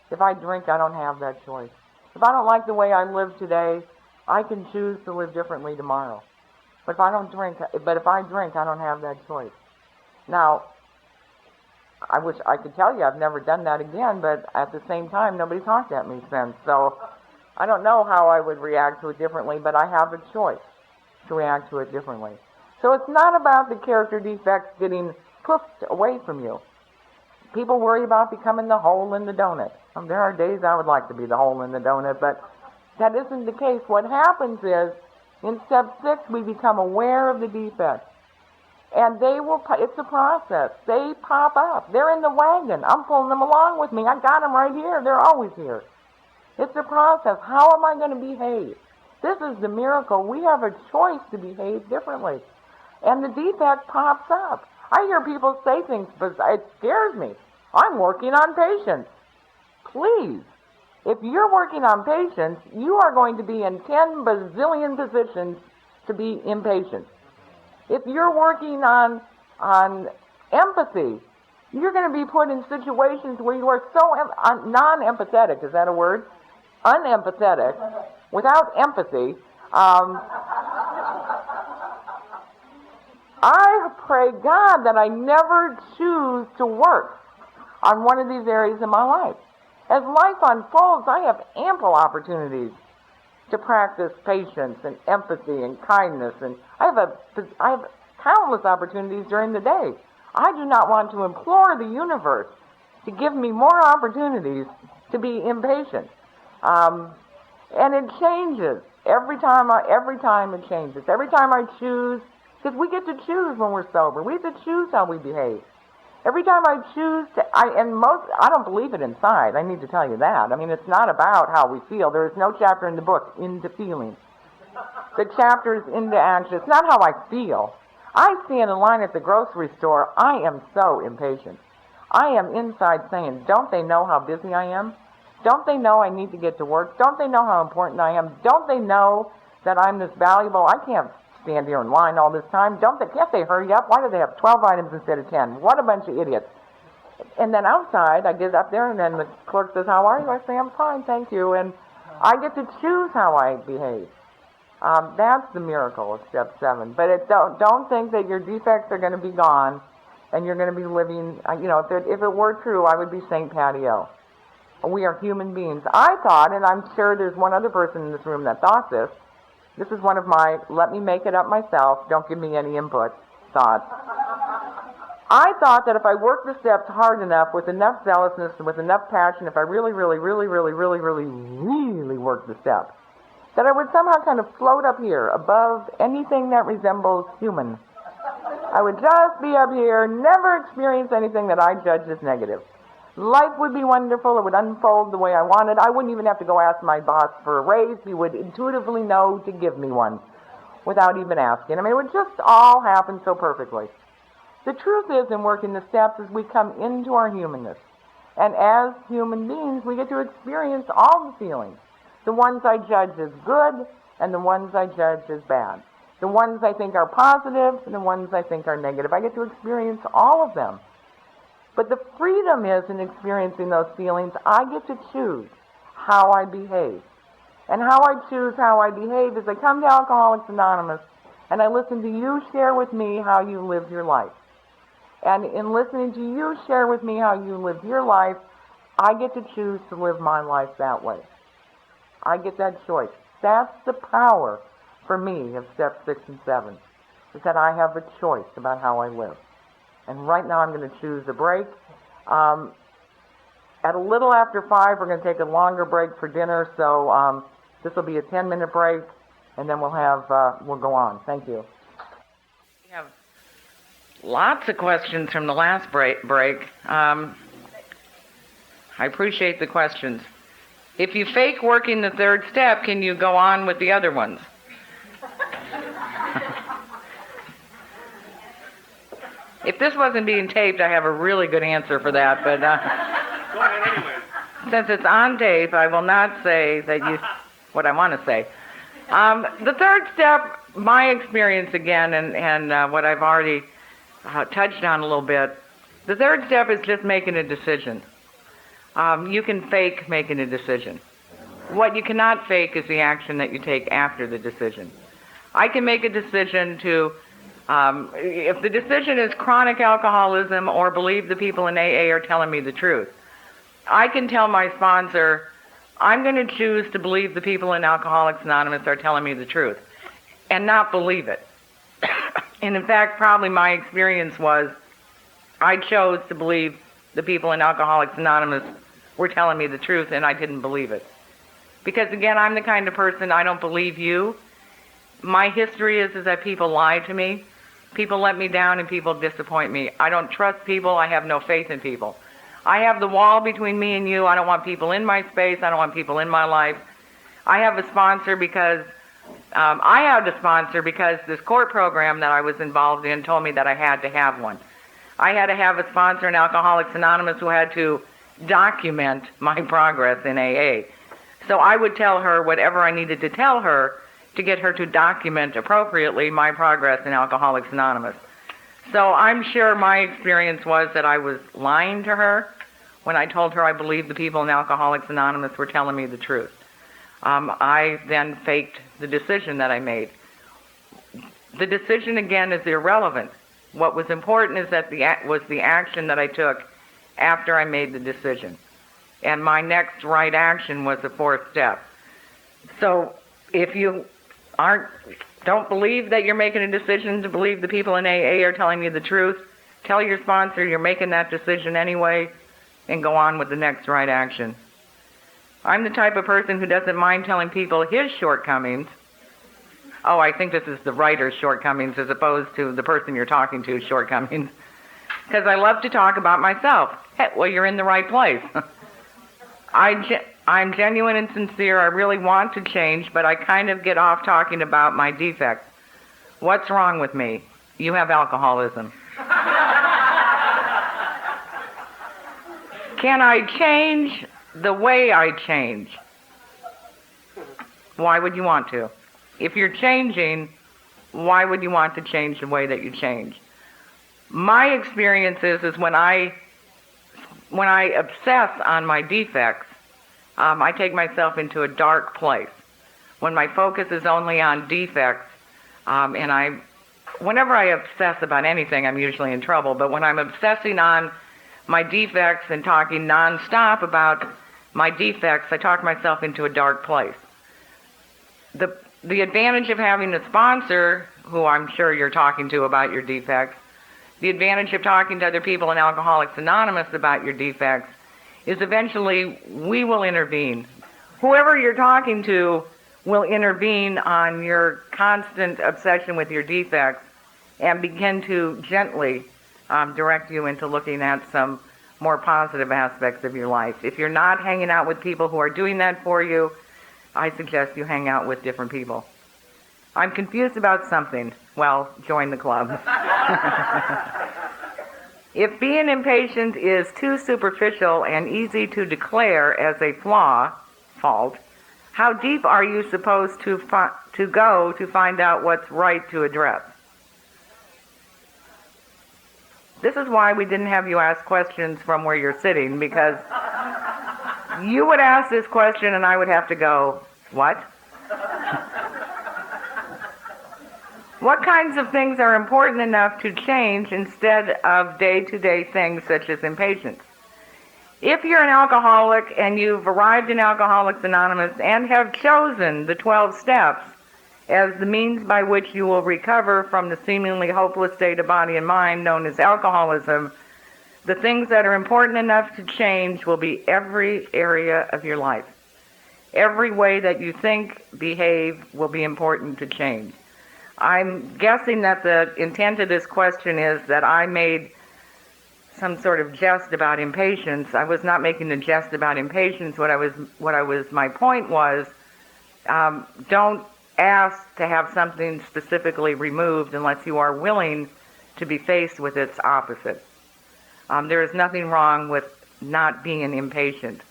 If I drink, I don't have that choice. If I don't like the way I live today, I can choose to live differently tomorrow. But if I drink, I don't have that choice. Now, I wish I could tell you I've never done that again, but at the same time, nobody's honked at me since. So I don't know how I would react to it differently, but I have a choice to react to it differently. So it's not about the character defects getting poofed away from you. People worry about becoming the hole in the donut. There are days I would like to be the hole in the donut, but that isn't the case. What happens is, in step 6, we become aware of the defects. And it's a process. They pop up. They're in the wagon. I'm pulling them along with me. I got them right here. They're always here. It's a process. How am I going to behave? This is the miracle. We have a choice to behave differently. And the defect pops up. I hear people say things, but it scares me. I'm working on patience. Please, if you're working on patience, you are going to be in 10 bazillion positions to be impatient. If you're working on empathy, you're going to be put in situations where you are so non-empathetic, is that a word? Unempathetic, without empathy. I pray God that I never choose to work on one of these areas in my life. As life unfolds, I have ample opportunities to practice patience and empathy and kindness. And I have countless opportunities during the day. I do not want to implore the universe to give me more opportunities to be impatient. And it changes every time it changes. Every time I choose, because we get to choose when we're sober. We get to choose how we behave. Every time I choose to, I don't believe it inside. I need to tell you that. I mean, it's not about how we feel. There is no chapter in the book into feeling. The chapter is into action. It's not how I feel. I stand in line at the grocery store. I am so impatient. I am inside saying, don't they know how busy I am? Don't they know I need to get to work? Don't they know how important I am? Don't they know that I'm this valuable? I can't stand here in line all this time. Can't they hurry up? Why do they have 12 items instead of 10? What a bunch of idiots. And then outside, I get up there and then the clerk says, how are you? I say, I'm fine, thank you. And I get to choose how I behave. That's the miracle of step 7. But don't think that your defects are going to be gone and you're going to be living, if it were true, I would be St. Patti O. We are human beings. I thought, and I'm sure there's one other person in this room that thought this, this is one of my, let me make it up myself, don't give me any input, thoughts. I thought that if I worked the steps hard enough, with enough zealousness and with enough passion, if I really worked the steps, that I would somehow kind of float up here above anything that resembles human. I would just be up here, never experience anything that I judged as negative. Life would be wonderful. It would unfold the way I wanted. I wouldn't even have to go ask my boss for a raise. He would intuitively know to give me one without even asking. I mean, it would just all happen so perfectly. The truth is, in working the steps, is we come into our humanness. And as human beings, we get to experience all the feelings. The ones I judge as good and the ones I judge as bad. The ones I think are positive and the ones I think are negative. I get to experience all of them. But the freedom is in experiencing those feelings, I get to choose how I behave. And how I choose how I behave is I come to Alcoholics Anonymous and I listen to you share with me how you live your life. And in listening to you share with me how you live your life, I get to choose to live my life that way. I get that choice. That's the power for me of step 6 and 7, is that I have a choice about how I live. And right now I'm going to choose a break. At a little after 5, we're going to take a longer break for dinner, so this will be a 10-minute break, and then we'll go on. Thank you. We have lots of questions from the last break. I appreciate the questions. If you fake working the 3rd step, can you go on with the other ones? If this wasn't being taped, I have a really good answer for that, but go ahead anyway. Since it's on tape, I will not say what I want to say. The 3rd step, my experience again, and what I've already touched on a little bit, the 3rd step is just making a decision. You can fake making a decision. What you cannot fake is the action that you take after the decision. I can make a decision to, if the decision is chronic alcoholism or believe the people in AA are telling me the truth, I can tell my sponsor, I'm going to choose to believe the people in Alcoholics Anonymous are telling me the truth, and not believe it. And in fact, probably my experience was, I chose to believe the people in Alcoholics Anonymous were telling me the truth, and I didn't believe it. Because again, I'm the kind of person, I don't believe you. My history is that people lie to me. People let me down and people disappoint me. I don't trust people. I have no faith in people. I have the wall between me and you. I don't want people in my space. I don't want people in my life. I have a sponsor because this court program that I was involved in told me that I had to have one. I had to have a sponsor in Alcoholics Anonymous who had to document my progress in AA. So I would tell her whatever I needed to tell her to get her to document appropriately my progress in Alcoholics Anonymous. So I'm sure my experience was that I was lying to her when I told her I believed the people in Alcoholics Anonymous were telling me the truth. I then faked the decision that I made. The decision, again, is irrelevant. What was important is that was the action that I took after I made the decision. And my next right action was the 4th step. So if you don't believe that you're making a decision to believe the people in AA are telling you the truth, tell your sponsor you're making that decision anyway and go on with the next right action. I'm the type of person who doesn't mind telling people his shortcomings. Oh, I think this is the writer's shortcomings as opposed to the person you're talking to's shortcomings. Because I love to talk about myself. Hey, well, you're in the right place. I'm genuine and sincere. I really want to change, but I kind of get off talking about my defects. What's wrong with me? You have alcoholism. Can I change the way I change? Why would you want to? If you're changing, why would you want to change the way that you change? My experience is when I obsess on my defects, I take myself into a dark place. When my focus is only on defects, whenever I obsess about anything, I'm usually in trouble, but when I'm obsessing on my defects and talking nonstop about my defects, I talk myself into a dark place. The advantage of having a sponsor, who I'm sure you're talking to about your defects, the advantage of talking to other people in Alcoholics Anonymous about your defects is eventually we will intervene. Whoever you're talking to will intervene on your constant obsession with your defects and begin to gently direct you into looking at some more positive aspects of your life. If you're not hanging out with people who are doing that for you, I suggest you hang out with different people. I'm confused about something. Well, join the club. If being impatient is too superficial and easy to declare as a fault, how deep are you supposed to go to find out what's right to address? This is why we didn't have you ask questions from where you're sitting, because you would ask this question and I would have to go, what? What kinds of things are important enough to change instead of day-to-day things such as impatience? If you're an alcoholic and you've arrived in Alcoholics Anonymous and have chosen the 12 steps as the means by which you will recover from the seemingly hopeless state of body and mind known as alcoholism, the things that are important enough to change will be every area of your life. Every way that you think, behave, will be important to change. I'm guessing that the intent of this question is that I made some sort of jest about impatience. I was not making a jest about impatience. My point was, don't ask to have something specifically removed unless you are willing to be faced with its opposite. There is nothing wrong with not being impatient.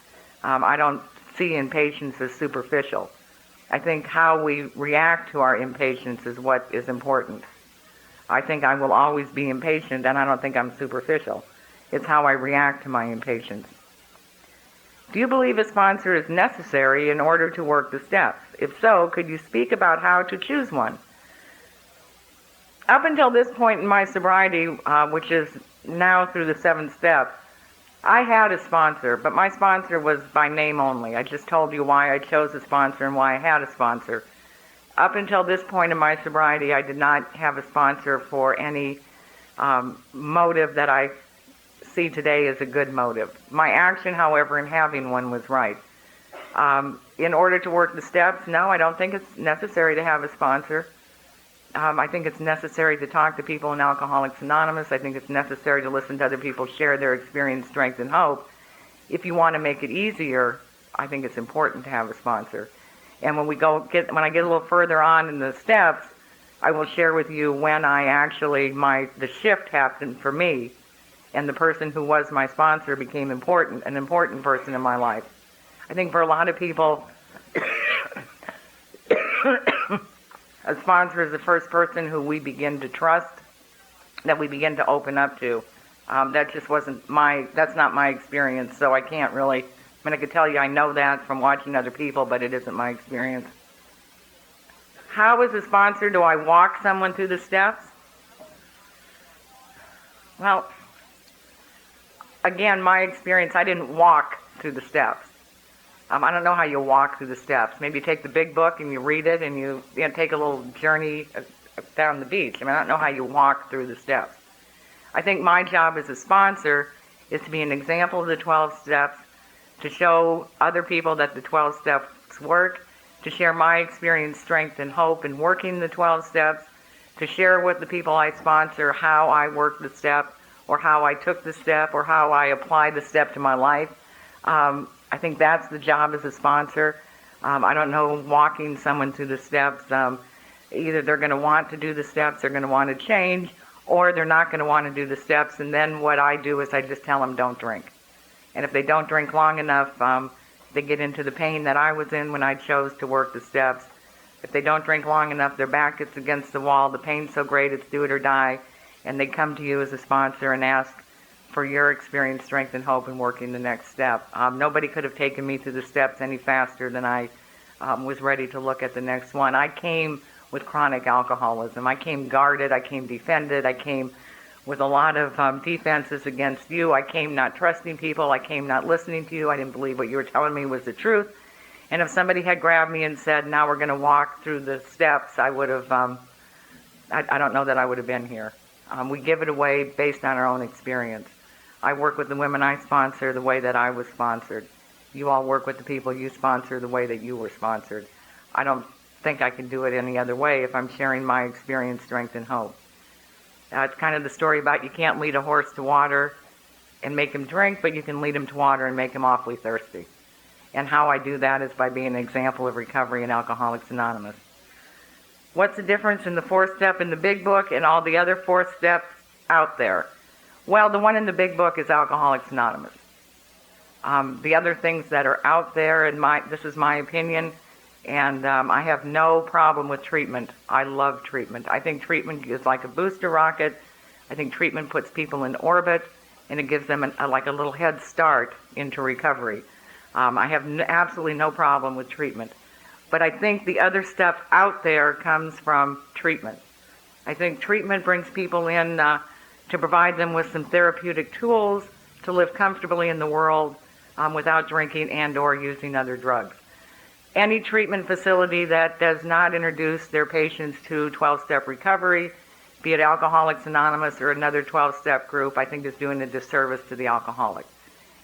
I don't see impatience as superficial. I think how we react to our impatience is what is important. I think I will always be impatient, and I don't think I'm superficial. It's how I react to my impatience. Do you believe a sponsor is necessary in order to work the steps? If so, could you speak about how to choose one? Up until this point in my sobriety, which is now through the 7 steps, I had a sponsor, but my sponsor was by name only. I just told you why I chose a sponsor and why I had a sponsor. Up until this point in my sobriety, I did not have a sponsor for any motive that I see today as a good motive. My action, however, in having one was right. In order to work the steps, no, I don't think it's necessary to have a sponsor. I think it's necessary to talk to people in Alcoholics Anonymous. I think it's necessary to listen to other people share their experience, strength, and hope. If you want to make it easier, I think it's important to have a sponsor. And when I get a little further on in the steps, I will share with you when the shift happened for me, and the person who was my sponsor became an important person in my life. I think for a lot of people, a sponsor is the first person who we begin to trust, that we begin to open up to. That's not my experience, so I can't really, I could tell you I know that from watching other people, but it isn't my experience. How as a sponsor do I walk someone through the steps? Well, again, my experience, I didn't walk through the steps. I don't know how you walk through the steps. Maybe you take the big book and you read it and you take a little journey down the beach. I don't know how you walk through the steps. I think my job as a sponsor is to be an example of the 12 steps, to show other people that the 12 steps work, to share my experience, strength, and hope in working the 12 steps, to share with the people I sponsor how I work the step, or how I took the step, or how I apply the step to my life. I think that's the job as a sponsor. I don't know walking someone through the steps. Either they're going to want to do the steps, they're going to want to change, or they're not going to want to do the steps. And then what I do is I just tell them don't drink. And if they don't drink long enough, they get into the pain that I was in when I chose to work the steps. If they don't drink long enough, their back gets against the wall, the pain's so great it's do it or die, and they come to you as a sponsor and ask for your experience, strength, and hope in working the next step. Nobody could have taken me through the steps any faster than I was ready to look at the next one. I came with chronic alcoholism. I came guarded, I came defended, I came with a lot of defenses against you. I came not trusting people, I came not listening to you, I didn't believe what you were telling me was the truth. And if somebody had grabbed me and said, now we're going to walk through the steps, I would have, I don't know that I would have been here. We give it away based on our own experience. I work with the women I sponsor the way that I was sponsored. You all work with the people you sponsor the way that you were sponsored. I don't think I can do it any other way if I'm sharing my experience, strength, and hope. It's kind of the story about you can't lead a horse to water and make him drink, but you can lead him to water and make him awfully thirsty. And how I do that is by being an example of recovery in Alcoholics Anonymous. What's the difference in the 4th step in the big book and all the other 4th steps out there? Well, the one in the big book is Alcoholics Anonymous. The other things that are out there, and this is my opinion, and I have no problem with treatment. I love treatment. I think treatment is like a booster rocket. I think treatment puts people in orbit, and it gives them like a little head start into recovery. I have absolutely no problem with treatment. But I think the other stuff out there comes from treatment. I think treatment brings people in to provide them with some therapeutic tools to live comfortably in the world without drinking and or using other drugs. Any treatment facility that does not introduce their patients to 12-step recovery, be it Alcoholics Anonymous or another 12-step group, I think is doing a disservice to the alcoholic.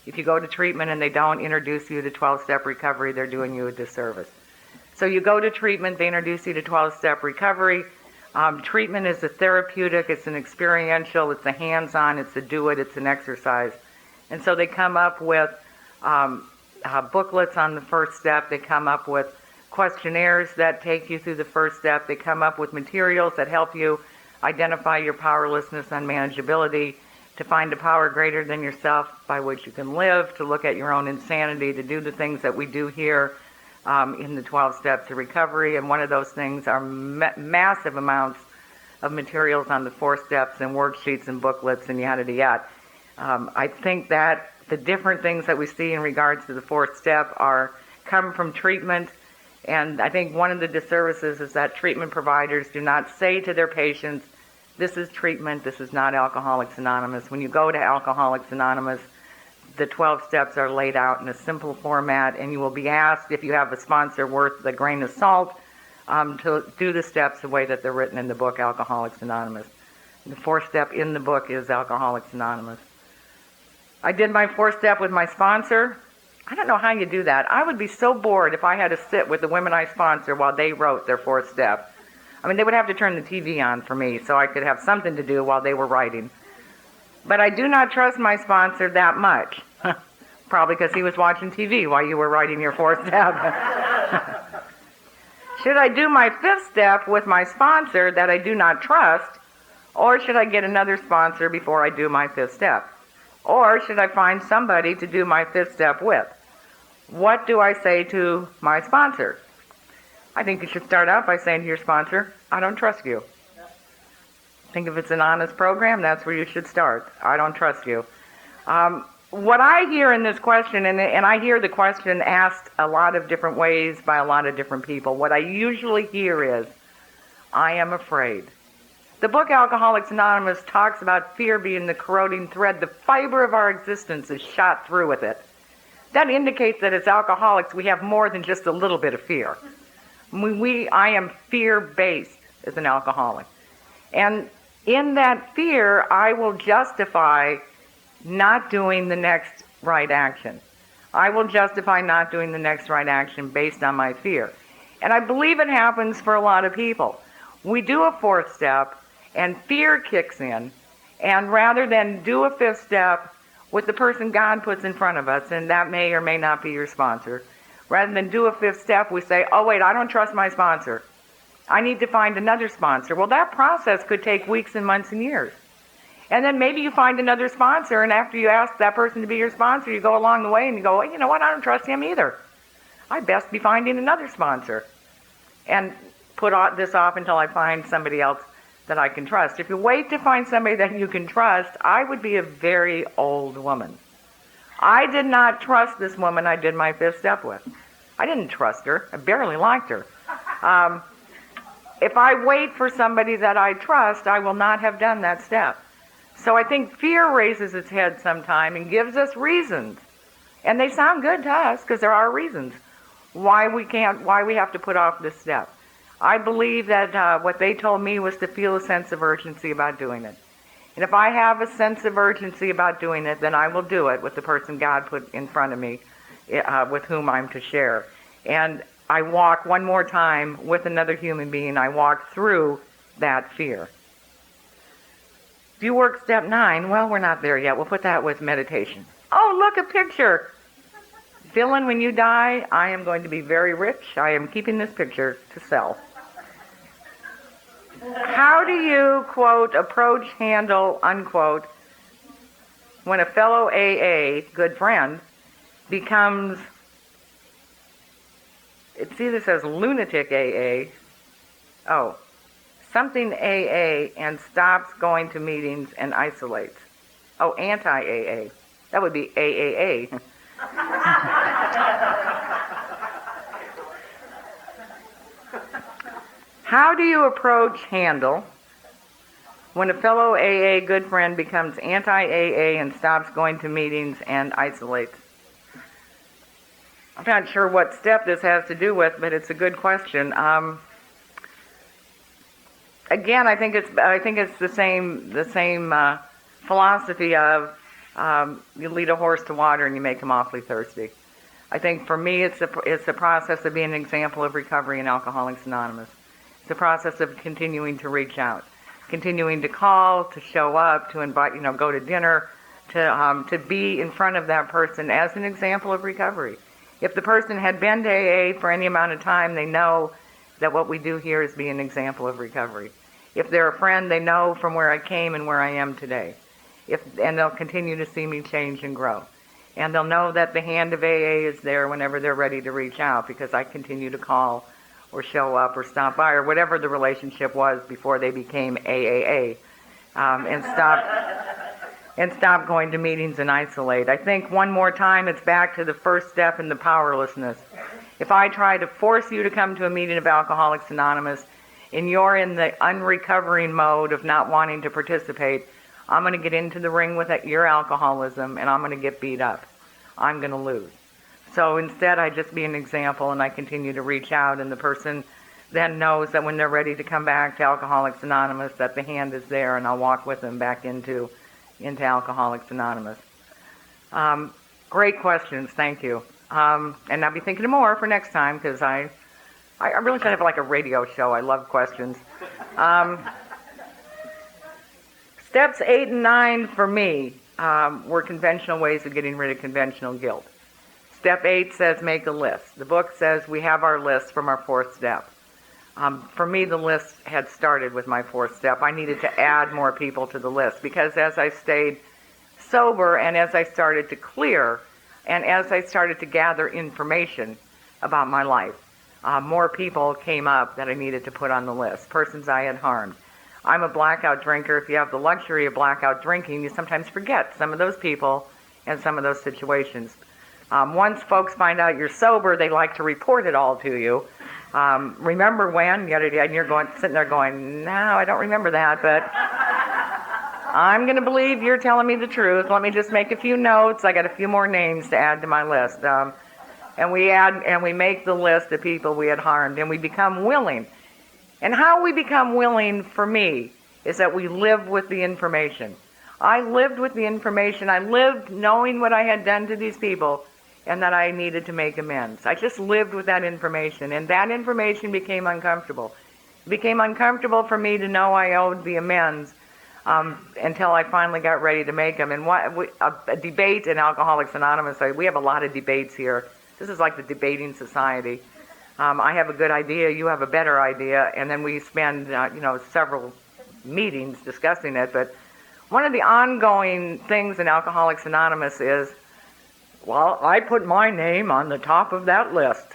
If you go to treatment and they don't introduce you to 12-step recovery, they're doing you a disservice. So you go to treatment, they introduce you to 12-step recovery. Treatment is a therapeutic, it's an experiential, it's a hands-on, it's a do-it, it's an exercise. And so they come up with booklets on the first step, they come up with questionnaires that take you through the first step, they come up with materials that help you identify your powerlessness, unmanageability, to find a power greater than yourself by which you can live, to look at your own insanity, to do the things that we do here in the 12 steps of recovery. And one of those things are massive amounts of materials on the 4 steps and worksheets and booklets and yada yada. I think that the different things that we see in regards to the 4th step come from treatment. And I think one of the disservices is that treatment providers do not say to their patients, this is treatment, this is not Alcoholics Anonymous. When you go to Alcoholics Anonymous, the 12 steps are laid out in a simple format, and you will be asked, if you have a sponsor worth a grain of salt, to do the steps the way that they're written in the book Alcoholics Anonymous. The 4th step in the book is Alcoholics Anonymous. I did my 4th step with my sponsor. I don't know how you do that. I would be so bored if I had to sit with the women I sponsor while they wrote their 4th step. I mean, they would have to turn the TV on for me so I could have something to do while they were writing. But I do not trust my sponsor that much. Probably because he was watching TV while you were writing your 4th step. Should I do my 5th step with my sponsor that I do not trust, or should I get another sponsor before I do my 5th step? Or should I find somebody to do my 5th step with? What do I say to my sponsor? I think you should start out by saying to your sponsor, I don't trust you. I think if it's an honest program, that's where you should start. I don't trust you. What I hear in this question, and I hear the question asked a lot of different ways by a lot of different people, what I usually hear is, I am afraid. The book Alcoholics Anonymous talks about fear being the corroding thread. The fiber of our existence is shot through with it. that indicates that as alcoholics, we have more than just a little bit of fear. I am fear-based as an alcoholic. And in that fear, I will justify not doing the next right action. I will justify not doing the next right action based on my fear. And I believe it happens for a lot of people. We do a fourth step, and fear kicks in, and rather than do a fifth step with the person God puts in front of us, and that may or may not be your sponsor, rather than do a fifth step, we say, oh wait, I don't trust my sponsor. I need to find another sponsor. Well, that process could take weeks and months and years. And then maybe you find another sponsor, and after you ask that person to be your sponsor, you go along the way and you go, well, you know what, I don't trust him either. I'd best be finding another sponsor. And put this off until I find somebody else that I can trust. If you wait to find somebody that you can trust, I would be a very old woman. I did not trust this woman I did my fifth step with. I didn't trust her. I barely liked her. If I wait for somebody that I trust, I will not have done that step. So I think fear raises its head sometime and gives us reasons. And they sound good to us because there are reasons why we have to put off this step. I believe that what they told me was to feel a sense of urgency about doing it. And if I have a sense of urgency about doing it, then I will do it with the person God put in front of me, with whom I'm to share. And I walk one more time with another human being. I walk through that fear. Do you work step 9? Well, we're not there yet. We'll put that with meditation. Oh, look, a picture. Dylan, when you die, I am going to be very rich. I am keeping this picture to sell. How do you, quote, approach, handle, unquote, when a fellow AA, good friend, becomes, it either says lunatic AA, something AA, and stops going to meetings and isolates? Oh, anti-AA. That would be AAA. How do you approach, handle, when a fellow AA good friend becomes anti-AA and stops going to meetings and isolates? I'm not sure what step this has to do with, but it's a good question. Again, I think it's the same philosophy of you lead a horse to water and you make him awfully thirsty. I think for me, it's a process of being an example of recovery in Alcoholics Anonymous. It's a process of continuing to reach out, continuing to call, to show up, to invite, go to dinner, to be in front of that person as an example of recovery. If the person had been to AA for any amount of time, they know that what we do here is be an example of recovery. If they're a friend, they know from where I came and where I am today. And they'll continue to see me change and grow. And they'll know that the hand of AA is there whenever they're ready to reach out, because I continue to call or show up or stop by or whatever the relationship was before they became AAA, and stop going to meetings and isolate. I think one more time it's back to the first step in the powerlessness. If I try to force you to come to a meeting of Alcoholics Anonymous and you're in the unrecovering mode of not wanting to participate, I'm going to get into the ring with your alcoholism and I'm going to get beat up. I'm going to lose. So instead, I just be an example and I continue to reach out, and the person then knows that when they're ready to come back to Alcoholics Anonymous, that the hand is there, and I'll walk with them back into Alcoholics Anonymous. Great questions, thank you. And I'll be thinking of more for next time, because I really should have like a radio show. I love questions. Steps 8 and 9 for me were conventional ways of getting rid of conventional guilt. Step 8 says make a list. The book says we have our list from our fourth step. For me, the list had started with my fourth step. I needed to add more people to the list, because as I stayed sober and as I started to clear and as I started to gather information about my life, more people came up that I needed to put on the list, persons I had harmed. I'm a blackout drinker. If you have the luxury of blackout drinking, you sometimes forget some of those people and some of those situations. Once folks find out you're sober, they like to report it all to you. Remember when? And you're sitting there going, no, I don't remember that, but I'm going to believe you're telling me the truth. Let me just make a few notes. I got a few more names to add to my list. And we make the list of people we had harmed, and we become willing. And how we become willing, for me, is that we live with the information. I lived with the information. I lived knowing what I had done to these people and that I needed to make amends. I just lived with that information, and that information became uncomfortable. It became uncomfortable for me to know I owed the amends until I finally got ready to make them. And a debate in Alcoholics Anonymous, we have a lot of debates here. This is like the debating society. I have a good idea, you have a better idea, and then we spend several meetings discussing it. But one of the ongoing things in Alcoholics Anonymous is, well, I put my name on the top of that list.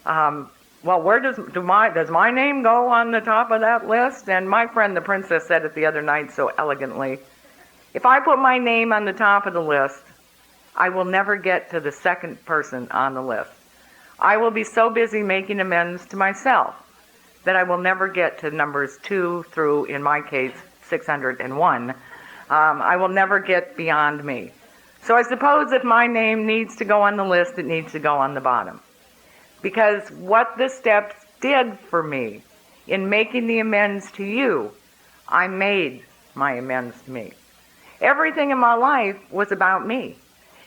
Well, where does my name go on the top of that list? And my friend the princess said it the other night so elegantly. If I put my name on the top of the list, I will never get to the second person on the list. I will be so busy making amends to myself that I will never get to numbers 2 through, in my case, 601. I will never get beyond me. So I suppose if my name needs to go on the list, it needs to go on the bottom. Because what the steps did for me in making the amends to you, I made my amends to me. Everything in my life was about me.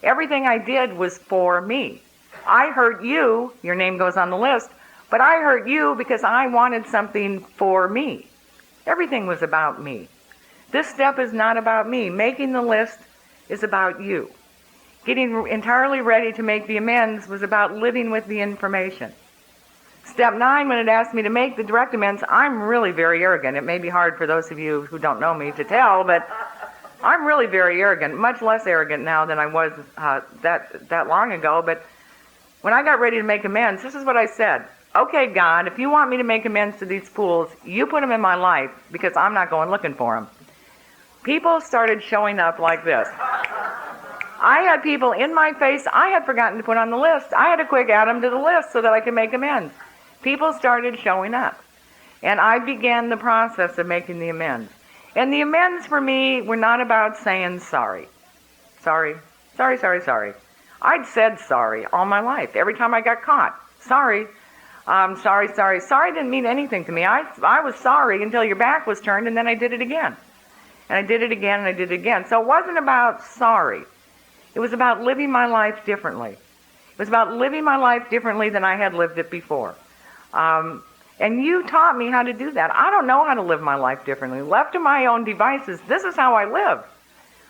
Everything I did was for me. I hurt you, your name goes on the list, but I hurt you because I wanted something for me. Everything was about me. This step is not about me. Making the list is about you. Getting entirely ready to make the amends was about living with the information. Step 9, when it asked me to make the direct amends, I'm really very arrogant. It may be hard for those of you who don't know me to tell, but I'm really very arrogant, much less arrogant now than I was that long ago. But when I got ready to make amends, this is what I said. Okay, God, if you want me to make amends to these fools, you put them in my life because I'm not going looking for them. People started showing up like this. I had people in my face I had forgotten to put on the list. I had to quick add them to the list so that I could make amends. People started showing up. And I began the process of making the amends. And the amends for me were not about saying sorry. Sorry. I'd said sorry all my life. Every time I got caught. Sorry. Sorry. Sorry didn't mean anything to me. I was sorry until your back was turned, and then I did it again. And I did it again, and I did it again. So it wasn't about sorry. It was about living my life differently. It was about living my life differently than I had lived it before. And you taught me how to do that. I don't know how to live my life differently. Left to my own devices, this is how I live.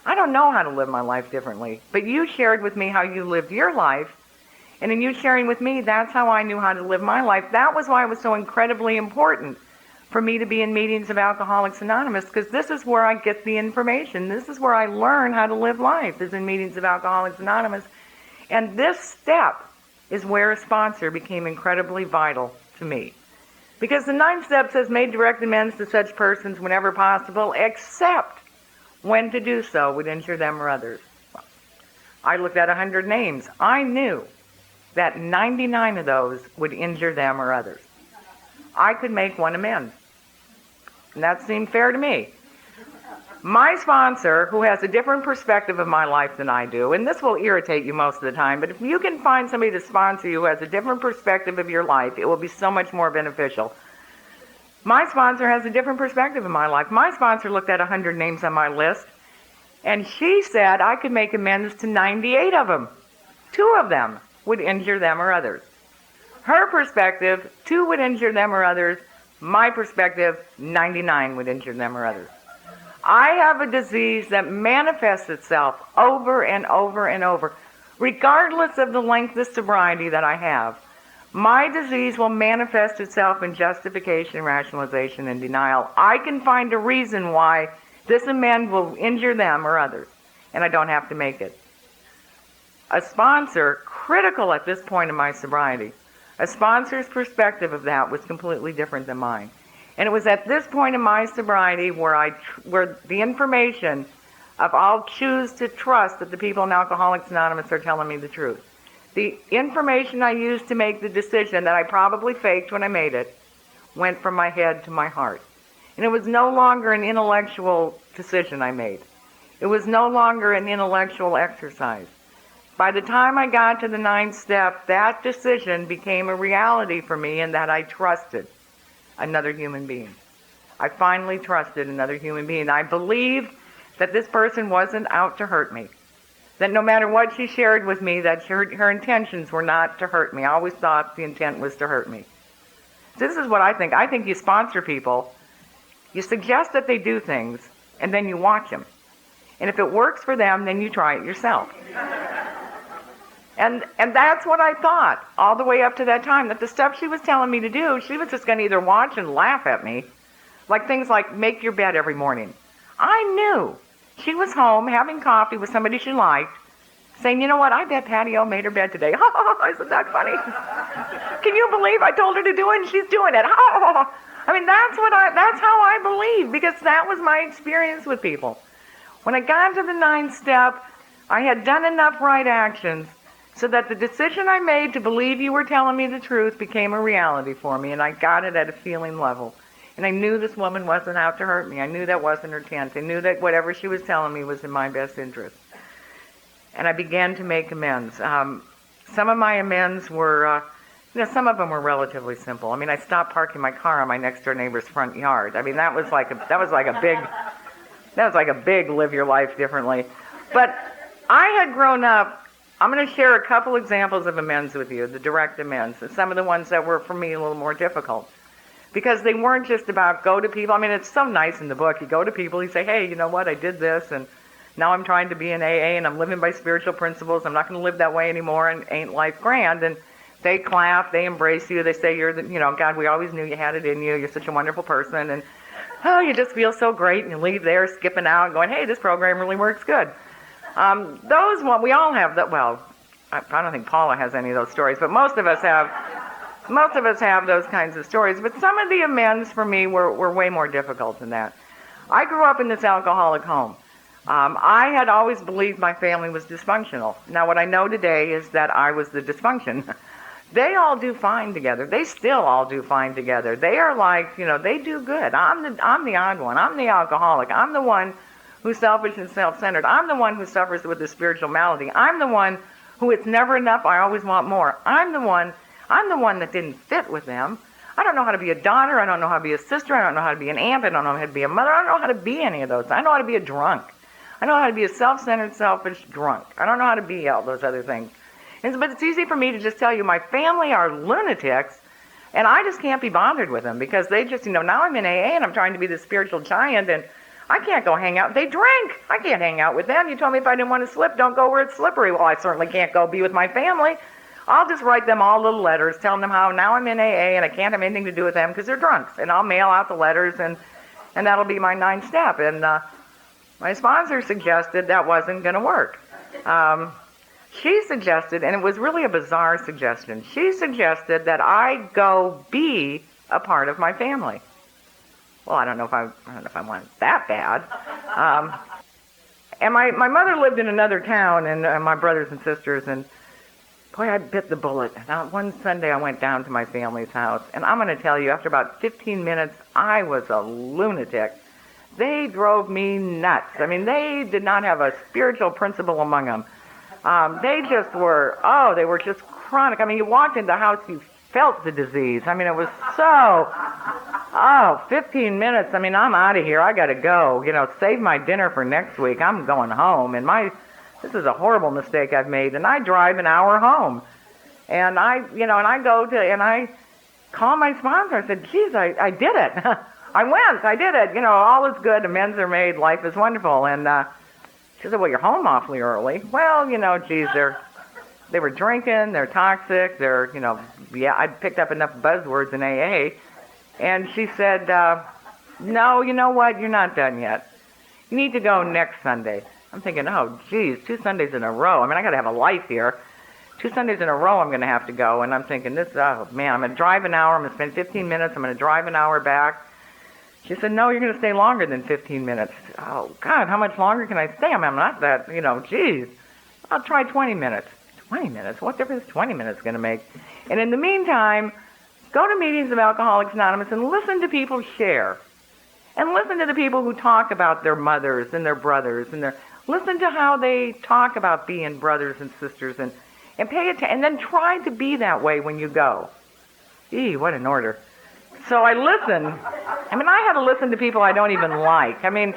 I don't know how to live my life differently. But you shared with me how you lived your life. And in you sharing with me, that's how I knew how to live my life. That was why it was so incredibly important for me to be in meetings of Alcoholics Anonymous, because this is where I get the information. This is where I learn how to live life, is in meetings of Alcoholics Anonymous. And this step is where a sponsor became incredibly vital to me. Because the 9th step says, made direct amends to such persons whenever possible, except when to do so would injure them or others. I looked at 100 names. I knew that 99 of those would injure them or others. I could make one amend. And that seemed fair to me. My sponsor, who has a different perspective of my life than I do, and this will irritate you most of the time, but if you can find somebody to sponsor you who has a different perspective of your life, it will be so much more beneficial. My sponsor has a different perspective of my life. My sponsor looked at 100 names on my list, and she said I could make amends to 98 of them. 2 of them would injure them or others. Her perspective, 2 would injure them or others. My perspective, 99 would injure them or others. I have a disease that manifests itself over and over and over. Regardless of the length of sobriety that I have, my disease will manifest itself in justification, rationalization, and denial. I can find a reason why this amend will injure them or others, and I don't have to make it. A sponsor, critical at this point in my sobriety, a sponsor's perspective of that was completely different than mine. And it was at this point in my sobriety where the information of I'll choose to trust that the people in Alcoholics Anonymous are telling me the truth. The information I used to make the decision that I probably faked when I made it went from my head to my heart. And it was no longer an intellectual decision I made. It was no longer an intellectual exercise. By the time I got to the 9th step, that decision became a reality for me, and that I trusted another human being. I finally trusted another human being. I believed that this person wasn't out to hurt me. That no matter what she shared with me, that her intentions were not to hurt me. I always thought the intent was to hurt me. So this is what I think. I think you sponsor people, you suggest that they do things, and then you watch them. And if it works for them, then you try it yourself. And that's what I thought all the way up to that time, that the stuff she was telling me to do, she was just going to either watch and laugh at me, like things like make your bed every morning. I knew she was home having coffee with somebody she liked, saying, you know what, I bet Patti made her bed today. Isn't that funny? Can you believe I told her to do it and she's doing it? I mean, that's how I believe, because that was my experience with people. When I got to the 9th step, I had done enough right actions so that the decision I made to believe you were telling me the truth became a reality for me, and I got it at a feeling level. And I knew this woman wasn't out to hurt me. I knew that wasn't her intent. I knew that whatever she was telling me was in my best interest. And I began to make amends. Some of my amends were, some of them were relatively simple. I mean, I stopped parking my car on my next door neighbor's front yard. I mean, that was like a big live your life differently. But I had grown up. I'm going to share a couple examples of amends with you, the direct amends, and some of the ones that were for me a little more difficult. Because they weren't just about go to people. I mean, it's so nice in the book. You go to people, you say, hey, you know what, I did this, and now I'm trying to be in AA, and I'm living by spiritual principles. I'm not going to live that way anymore, and ain't life grand? And they clap, they embrace you, they say you're God, we always knew you had it in you. You're such a wonderful person, and you just feel so great, and you leave there skipping out and going, hey, this program really works good. Those one, we all have that. Well, I don't think Paula has any of those stories, but most of us have those kinds of stories. But some of the amends for me were way more difficult than that. I grew up in this alcoholic home. I had always believed my family was dysfunctional. Now, what I know today is that I was the dysfunction. They all do fine together. They still all do fine together. They are like, they do good. I'm the odd one. I'm the alcoholic. I'm the one who's selfish and self-centered. I'm the one who suffers with the spiritual malady. I'm the one who it's never enough. I always want more. I'm the one that didn't fit with them. I don't know how to be a daughter. I don't know how to be a sister. I don't know how to be an aunt. I don't know how to be a mother. I don't know how to be any of those. I know how to be a drunk. I know how to be a self-centered, selfish drunk. I don't know how to be all those other things. But it's easy for me to just tell you my family are lunatics, and I just can't be bothered with them because they just, now I'm in AA and I'm trying to be the spiritual giant, and I can't go hang out. They drink. I can't hang out with them. You told me if I didn't want to slip, don't go where it's slippery. Well, I certainly can't go be with my family. I'll just write them all little letters telling them how now I'm in AA and I can't have anything to do with them because they're drunks. And I'll mail out the letters, and that'll be my 9th step. And my sponsor suggested that wasn't going to work. She suggested, and it was really a bizarre suggestion, she suggested that I go be a part of my family. Well, I don't know if I want it that bad. And my mother lived in another town, and my brothers and sisters, and boy, I bit the bullet. Now, one Sunday I went down to my family's house, and I'm going to tell you, after about 15 minutes, I was a lunatic. They drove me nuts. I mean, they did not have a spiritual principle among them. They just were, they were just chronic. I mean, you walked in the house, you felt the disease. I mean, it was so, 15 minutes. I mean, I'm out of here. I got to go. Save my dinner for next week. I'm going home. And this is a horrible mistake I've made. And I drive an hour home. And I call my sponsor. I said, geez, I did it. I did it. All is good. Amends are made. Life is wonderful. And she said, well, you're home awfully early. Well, geez, they were drinking. They're toxic. I picked up enough buzzwords in AA. And she said, no, you know what? You're not done yet. You need to go next Sunday. I'm thinking, oh, geez, 2 Sundays in a row. I mean, I got to have a life here. 2 Sundays in a row I'm going to have to go. And I'm thinking, I'm going to drive an hour. I'm going to spend 15 minutes. I'm going to drive an hour back. She said, no, you're going to stay longer than 15 minutes. Oh, God, how much longer can I stay? I mean, I'm not that, geez. I'll try 20 minutes. 20 minutes? What difference is 20 minutes going to make? And in the meantime, go to meetings of Alcoholics Anonymous and listen to people share. And listen to the people who talk about their mothers and their brothers listen to how they talk about being brothers and sisters and pay attention, and then try to be that way when you go. Eee, what an order. So I listen. I mean, I had to listen to people I don't even like. I mean,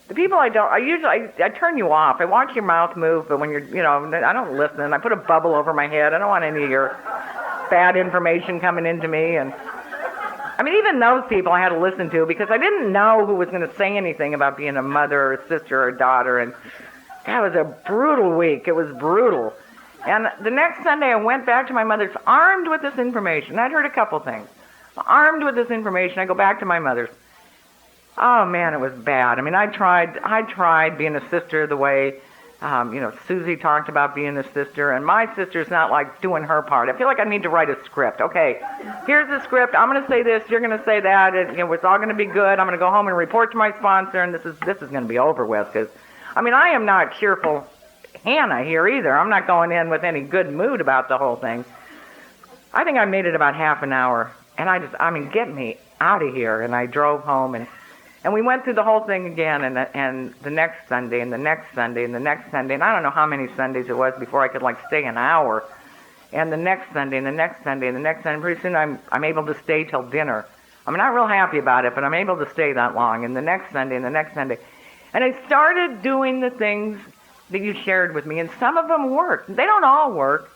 the people I turn you off. I watch your mouth move, but when I don't listen. I put a bubble over my head. I don't want any of your bad information coming into me. And I mean, even those people I had to listen to because I didn't know who was going to say anything about being a mother or a sister or a daughter. And that was a brutal week. It was brutal. And the next Sunday, I went back to my mother's armed with this information. I'd heard a couple things. Armed with this information, I go back to my mother's. Oh man, it was bad. I mean, I tried being a sister the way, Susie talked about being a sister, and my sister's not like doing her part. I feel like I need to write a script. Okay, here's the script. I'm going to say this. You're going to say that. It's all going to be good. I'm going to go home and report to my sponsor, and this is going to be over with. Because, I mean, I am not cheerful Hannah here either. I'm not going in with any good mood about the whole thing. I think I made it about half an hour, and get me out of here. And I drove home, and we went through the whole thing again, and the next Sunday, and the next Sunday, and the next Sunday, and I don't know how many Sundays it was before I could stay an hour, and the next Sunday, and the next Sunday, and the next Sunday. Pretty soon I'm able to stay till dinner. I'm not real happy about it, but I'm able to stay that long, and the next Sunday, and the next Sunday. And I started doing the things that you shared with me, and some of them worked. They don't all work.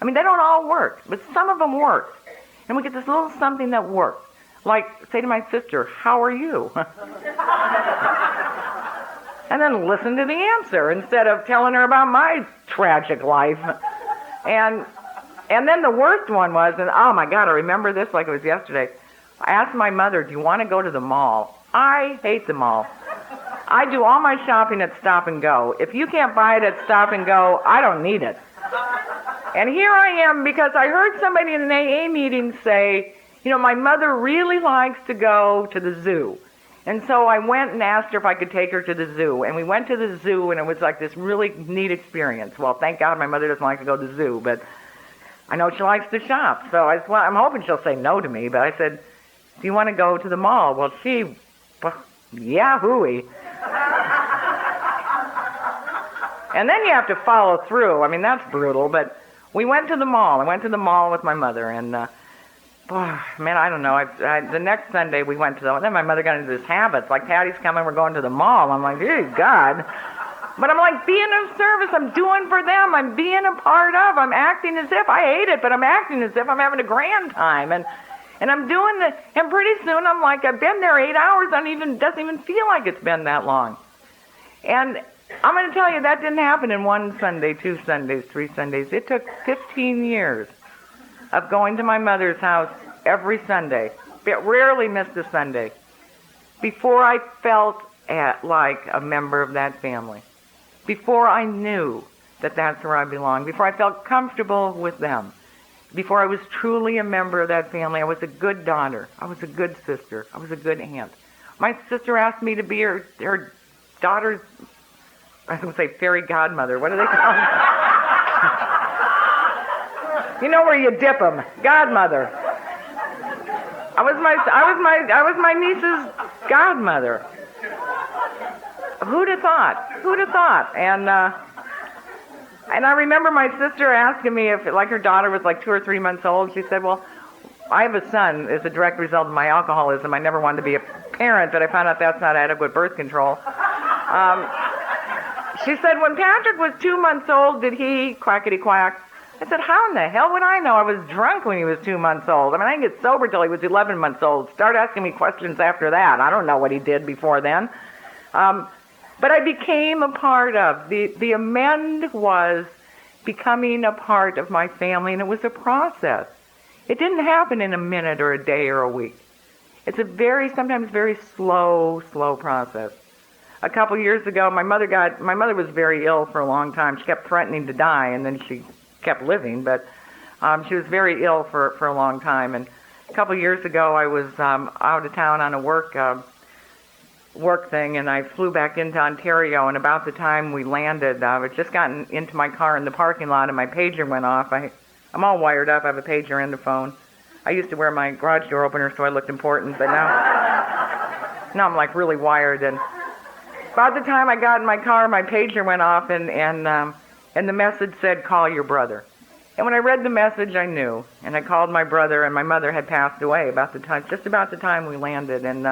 I mean, they don't all work, but some of them worked. And we get this little something that worked. Like, say to my sister, how are you? And then listen to the answer instead of telling her about my tragic life. And then the worst one was, and oh my God, I remember this like it was yesterday. I asked my mother, do you want to go to the mall? I hate the mall. I do all my shopping at Stop and Go. If you can't buy it at Stop and Go, I don't need it. And here I am because I heard somebody in an AA meeting say, my mother really likes to go to the zoo. And so I went and asked her if I could take her to the zoo. And we went to the zoo, and it was like this really neat experience. Well, thank God my mother doesn't like to go to the zoo, but I know she likes to shop. So I'm hoping she'll say no to me. But I said, do you want to go to the mall? Well, yeah, hooey. And then you have to follow through. I mean, that's brutal. But we went to the mall. I went to the mall with my mother, and man, I don't know. The next Sunday we went to then my mother got into this habit. It's like, Patty's coming, we're going to the mall. I'm like, dear God. But I'm like, being of service, I'm doing for them. I'm being a part of. I'm acting as if, I hate it, but I'm acting as if I'm having a grand time. And I'm doing the, and pretty soon I'm like, I've been there 8 hours, doesn't even feel like it's been that long. And I'm going to tell you, that didn't happen in 1 Sunday, 2 Sundays, 3 Sundays. It took 15 years of going to my mother's house every Sunday, but rarely missed a Sunday, before I felt like a member of that family, before I knew that that's where I belonged, before I felt comfortable with them, before I was truly a member of that family. I was a good daughter. I was a good sister. I was a good aunt. My sister asked me to be her daughter's, I was going to say fairy godmother. What do they call it? You know where you dip them. Godmother. I was my niece's godmother. Who'd have thought? Who'd have thought? And I remember my sister asking me if, her daughter was 2 or 3 months old. She said, well, I have a son as a direct result of my alcoholism. I never wanted to be a parent, but I found out that's not adequate birth control. She said, when Patrick was 2 months old, did he quackity quack? I said, how in the hell would I know? I was drunk when he was 2 months old. I mean, I didn't get sober till he was 11 months old. Start asking me questions after that. I don't know what he did before then. But I became a part of. The amend was becoming a part of my family, and it was a process. It didn't happen in a minute or a day or a week. It's a sometimes very slow process. A couple years ago, my mother was very ill for a long time. She kept threatening to die, and then she kept living, but she was very ill for a long time. And a couple years ago, I was out of town on a work thing, and I flew back into Ontario, and about the time we landed, I had just gotten into my car in the parking lot, and my pager went off. I'm all wired up. I have a pager and a phone. I used to wear my garage door opener so I looked important, but now Now I'm like really wired. And about the time I got in my car, my pager went off, and the message said, "Call your brother." And when I read the message, I knew. And I called my brother, and my mother had passed away just about the time we landed. And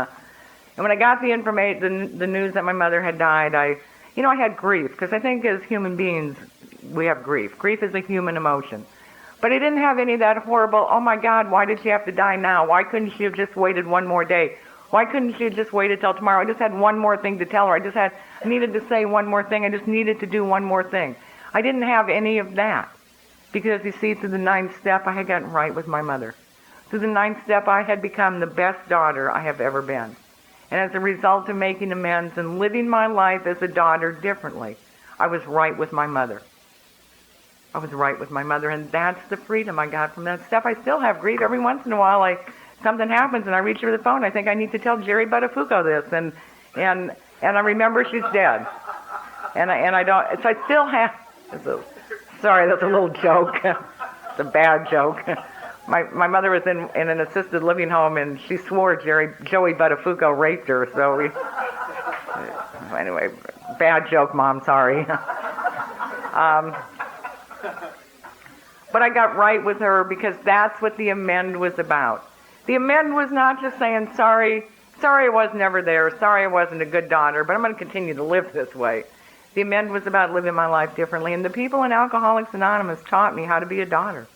when I got the information, the news that my mother had died, I had grief, because I think as human beings, we have grief. Grief is a human emotion. But I didn't have any of that horrible, oh my God, why did she have to die now? Why couldn't she have just waited one more day? Why couldn't she have just waited till tomorrow? I just had one more thing to tell her. I needed to say one more thing. I just needed to do one more thing. I didn't have any of that. Because you see, through the 9th step, I had gotten right with my mother. Through the 9th step, I had become the best daughter I have ever been. And as a result of making amends and living my life as a daughter differently, I was right with my mother. I was right with my mother, and that's the freedom I got from that step. I still have grief. Every once in a while, something happens, and I reach for the phone. I think I need to tell Jerry Buttafuoco this, and I remember she's dead. And I don't. So I still have. Sorry, that's a little joke. It's a bad joke. My mother was in an assisted living home, and she swore Joey Buttafuoco raped her. So anyway, bad joke, Mom. Sorry. But I got right with her because that's what the amend was about. The amend was not just saying, sorry I was never there, sorry I wasn't a good daughter, but I'm going to continue to live this way. The amend was about living my life differently, and the people in Alcoholics Anonymous taught me how to be a daughter.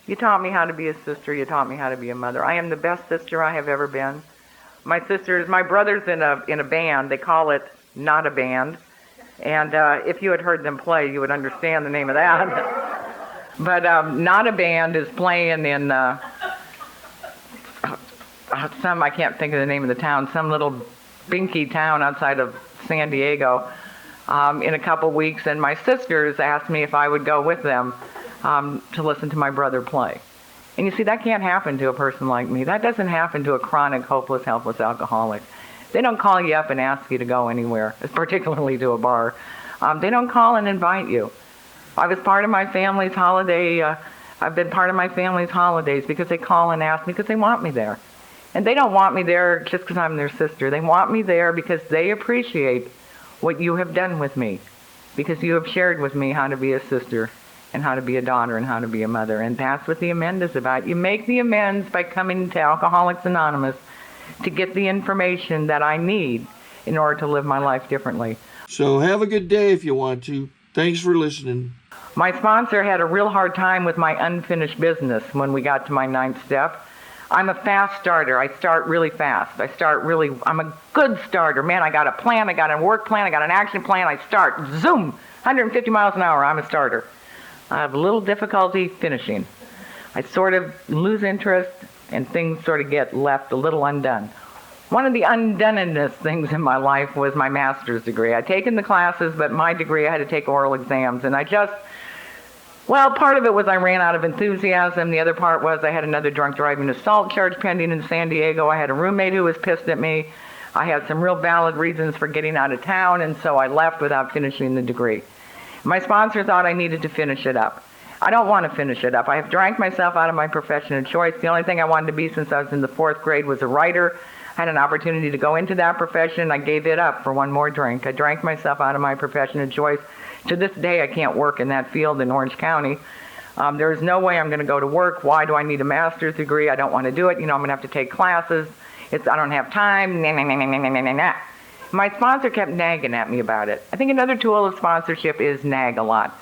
You taught me how to be a sister, you taught me how to be a mother. I am the best sister I have ever been. My brother's in a band, they call it Not a Band, and if you had heard them play, you would understand the name of that. But Not a Band is playing in I can't think of the name of the town, some little binky town outside of San Diego in a couple weeks, and my sisters asked me if I would go with them to listen to my brother play. And you see, that can't happen to a person like me. That doesn't happen to a chronic, hopeless, helpless alcoholic. They don't call you up and ask you to go anywhere, particularly to a bar. They don't call and invite you. I was part of my family's holiday. I've been part of my family's holidays because they call and ask me because they want me there. And they don't want me there just because I'm their sister. They want me there because they appreciate what you have done with me, because you have shared with me how to be a sister and how to be a daughter and how to be a mother. And that's what the amend is about. You make the amends by coming to Alcoholics Anonymous to get the information that I need in order to live my life differently. So have a good day if you want to. Thanks for listening. My sponsor had a real hard time with my unfinished business when we got to my 9th step. I'm a fast starter. I start really fast. I'm a good starter. Man, I got a plan, I got a work plan, I got an action plan. I start, zoom, 150 miles an hour. I'm a starter. I have a little difficulty finishing. I sort of lose interest and things sort of get left a little undone. One of the undoneness things in my life was my master's degree. I'd taken the classes, but my degree I had to take oral exams, and part of it was I ran out of enthusiasm. The other part was I had another drunk driving assault charge pending in San Diego. I had a roommate who was pissed at me. I had some real valid reasons for getting out of town, and so I left without finishing the degree. My sponsor thought I needed to finish it up. I don't want to finish it up. I have drank myself out of my profession of choice. The only thing I wanted to be since I was in the 4th grade was a writer. I had an opportunity to go into that profession. I gave it up for one more drink. I drank myself out of my profession of choice. To this day, I can't work in that field in Orange County. There is no way I'm going to go to work. Why do I need a master's degree? I don't want to do it. I'm going to have to take classes. I don't have time. My sponsor kept nagging at me about it. I think another tool of sponsorship is nag a lot.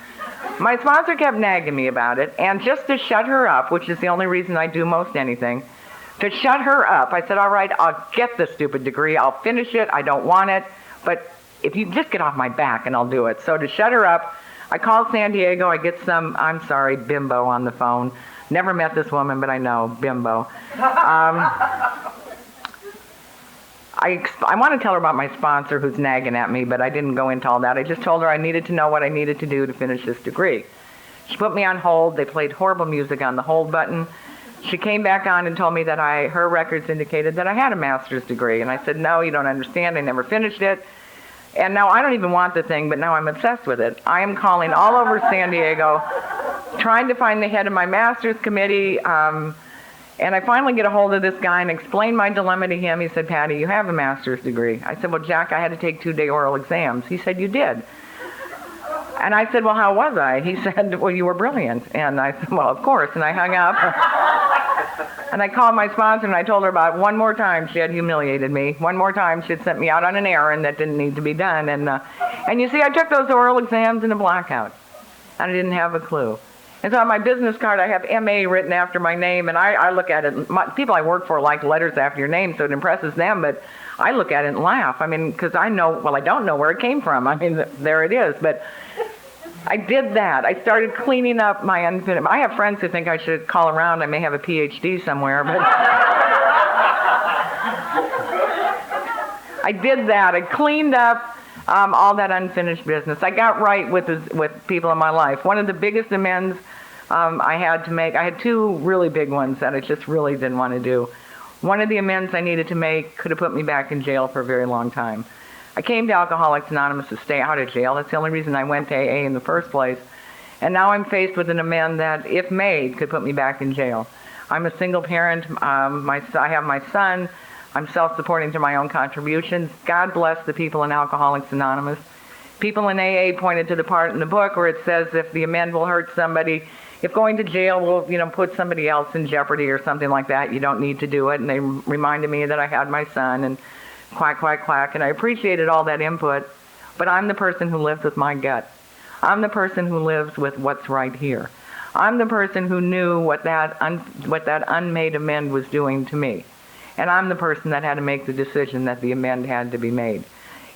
My sponsor kept nagging me about it, and just to shut her up, which is the only reason I do most anything, to shut her up, I said, all right, I'll get this stupid degree. I'll finish it. I don't want it. But if you just get off my back and I'll do it. So to shut her up, I called San Diego. I get some, bimbo on the phone. Never met this woman, but I know, bimbo. I want to tell her about my sponsor who's nagging at me, but I didn't go into all that. I just told her I needed to know what I needed to do to finish this degree. She put me on hold. They played horrible music on the hold button. She came back on and told me that her records indicated that I had a master's degree. And I said, no, you don't understand. I never finished it. And now I don't even want the thing, but now I'm obsessed with it. I am calling all over San Diego, trying to find the head of my master's committee. And I finally get a hold of this guy and explain my dilemma to him. He said, Patti, you have a master's degree. I said, well, Jack, I had to take 2-day oral exams. He said, you did. And I said, well, how was I? He said, well, you were brilliant. And I said, well, of course. And I hung up. And I called my sponsor and I told her about one more time she had humiliated me. One more time she had sent me out on an errand that didn't need to be done. And you see, I took those oral exams in a blackout. And I didn't have a clue. And so on my business card, I have M.A. written after my name, and I look at it. People I work for like letters after your name, so it impresses them, but I look at it and laugh. I mean, because I know, well, I don't know where it came from. I mean, there it is. But I did that. I started cleaning up my unfinished. I have friends who think I should call around. I may have a PhD somewhere, but I did that. I cleaned up all that unfinished business. I got right with people in my life. One of the biggest amends I had to make, I had two really big ones that I just really didn't want to do. One of the amends I needed to make could have put me back in jail for a very long time. I came to Alcoholics Anonymous to stay out of jail. That's the only reason I went to AA in the first place. And now I'm faced with an amend that, if made, could put me back in jail. I'm a single parent. I have my son. I'm self-supporting through my own contributions. God bless the people in Alcoholics Anonymous. People in AA pointed to the part in the book where it says if the amend will hurt somebody, if going to jail will, put somebody else in jeopardy or something like that, you don't need to do it. And they reminded me that I had my son and quack, quack, quack. And I appreciated all that input, but I'm the person who lives with my gut. I'm the person who lives with what's right here. I'm the person who knew what that unmade amend was doing to me. And I'm the person that had to make the decision that the amend had to be made.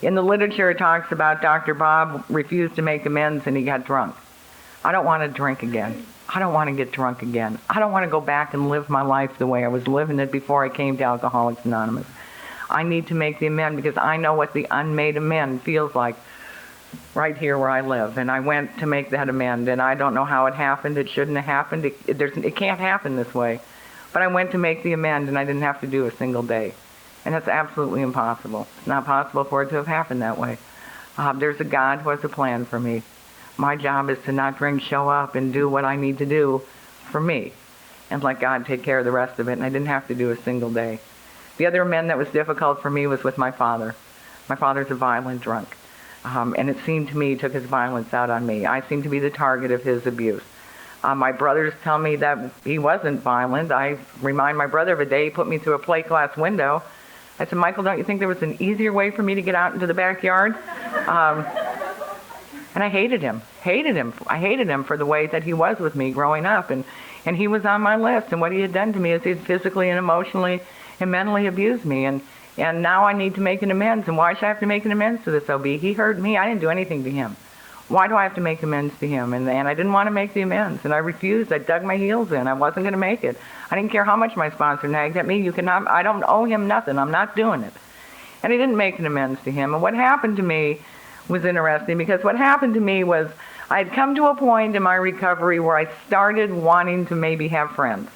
In the literature, it talks about Dr. Bob refused to make amends and he got drunk. I don't want to drink again. I don't want to get drunk again. I don't want to go back and live my life the way I was living it before I came to Alcoholics Anonymous. I need to make the amend because I know what the unmade amend feels like right here where I live. And I went to make that amend, and I don't know how it happened. It shouldn't have happened. It can't happen this way. But I went to make the amend, and I didn't have to do a single day. And that's absolutely impossible. It's not possible for it to have happened that way. There's a God who has a plan for me. My job is to not drink, show up, and do what I need to do for me. And let God take care of the rest of it, and I didn't have to do a single day. The other amend that was difficult for me was with my father. My father's a violent drunk. And it seemed to me he took his violence out on me. I seemed to be the target of his abuse. My brothers tell me that he wasn't violent. I remind my brother of a day he put me through a plate glass window. I said, Michael, don't you think there was an easier way for me to get out into the backyard? And I hated him. I hated him for the way that he was with me growing up. And he was on my list. And what he had done to me is he had physically and emotionally and mentally abused me. And now I need to make an amends. And why should I have to make an amends to this OB? He hurt me. I didn't do anything to him. Why do I have to make amends to him? And I didn't want to make the amends. And I refused. I dug my heels in. I wasn't going to make it. I didn't care how much my sponsor nagged at me. I don't owe him nothing. I'm not doing it. And I didn't make an amends to him. And what happened to me was interesting, because what happened to me was I had come to a point in my recovery where I started wanting to maybe have friends.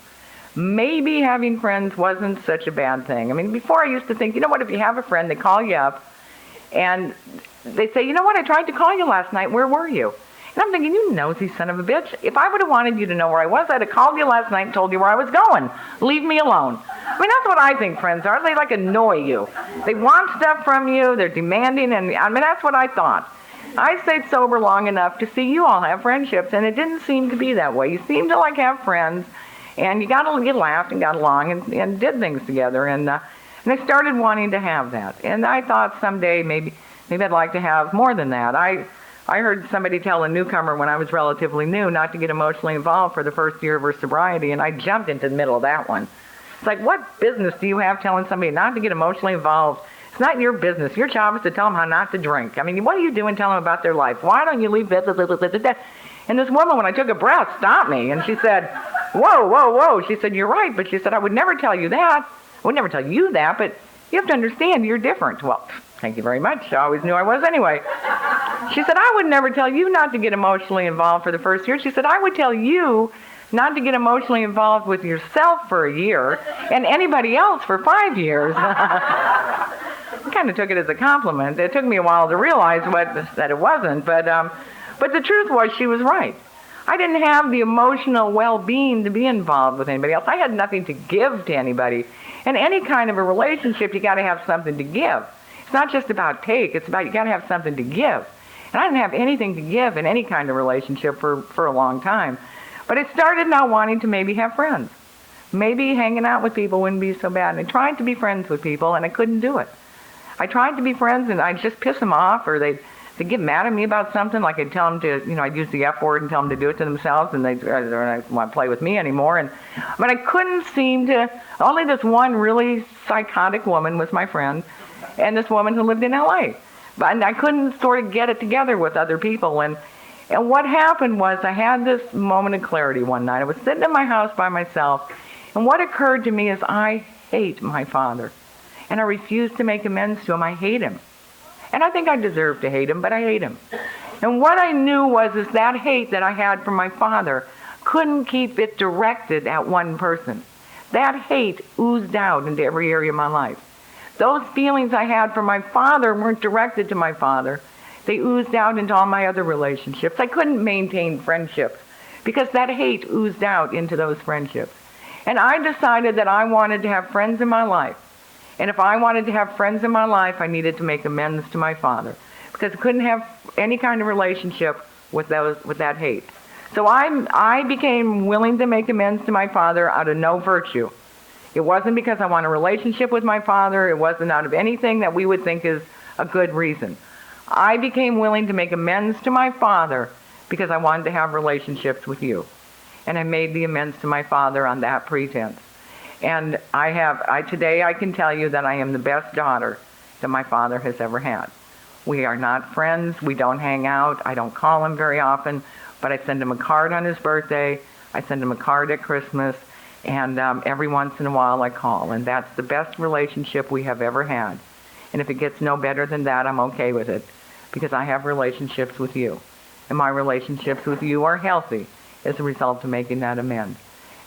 Maybe having friends wasn't such a bad thing. I mean, before I used to think, what, if you have a friend, they call you up and they say, you know what, I tried to call you last night, where were you? And I'm thinking, you nosy son of a bitch. If I would have wanted you to know where I was, I'd have called you last night and told you where I was going. Leave me alone. I mean, that's what I think friends are. They annoy you. They want stuff from you. They're demanding. And that's what I thought. I stayed sober long enough to see you all have friendships, and it didn't seem to be that way. You seemed to have friends, and you laughed and got along and did things together. And I started wanting to have that. And I thought someday maybe I'd like to have more than that. I heard somebody tell a newcomer when I was relatively new not to get emotionally involved for the first year of her sobriety, and I jumped into the middle of that one. It's like, what business do you have telling somebody not to get emotionally involved? It's not your business. Your job is to tell them how not to drink. I mean, what are you doing telling them about their life? Why don't you leave that? And this woman, when I took a breath, stopped me, and she said, whoa, whoa, whoa. She said, you're right, but she said, I would never tell you that. I would never tell you that, but you have to understand you're different. Well, thank you very much. I always knew I was anyway. She said, I would never tell you not to get emotionally involved for the first year. She said, I would tell you not to get emotionally involved with yourself for a year and anybody else for 5 years. I kind of took it as a compliment. It took me a while to realize that it wasn't, but the truth was she was right. I didn't have the emotional well-being to be involved with anybody else. I had nothing to give to anybody. In any kind of a relationship, you got to have something to give. It's not just about take. It's about you got to have something to give. And I didn't have anything to give in any kind of relationship for a long time. But I started now wanting to maybe have friends. Maybe hanging out with people wouldn't be so bad. And I tried to be friends with people, and I couldn't do it. I tried to be friends, and I'd just piss them off, or they'd get mad at me about something. Like I'd tell them to, I'd use the F word and tell them to do it to themselves, and they don't want to play with me anymore. But I couldn't seem to. Only this one really psychotic woman was my friend, and this woman who lived in L.A. But I couldn't sort of get it together with other people. And what happened was I had this moment of clarity one night. I was sitting in my house by myself, and what occurred to me is I hate my father, and I refuse to make amends to him. I hate him. And I think I deserve to hate him, but I hate him. And what I knew was that hate that I had for my father couldn't keep it directed at one person. That hate oozed out into every area of my life. Those feelings I had for my father weren't directed to my father. They oozed out into all my other relationships. I couldn't maintain friendships because that hate oozed out into those friendships. And I decided that I wanted to have friends in my life. And if I wanted to have friends in my life, I needed to make amends to my father, because I couldn't have any kind of relationship with that hate. So I became willing to make amends to my father out of no virtue. It wasn't because I want a relationship with my father. It wasn't out of anything that we would think is a good reason. I became willing to make amends to my father because I wanted to have relationships with you. And I made the amends to my father on that pretense. And today I can tell you that I am the best daughter that my father has ever had. We are not friends. We don't hang out. I don't call him very often, but I send him a card on his birthday. I send him a card at Christmas, and every once in a while I call. And that's the best relationship we have ever had. And if it gets no better than that, I'm okay with it, because I have relationships with you. And my relationships with you are healthy as a result of making that amends.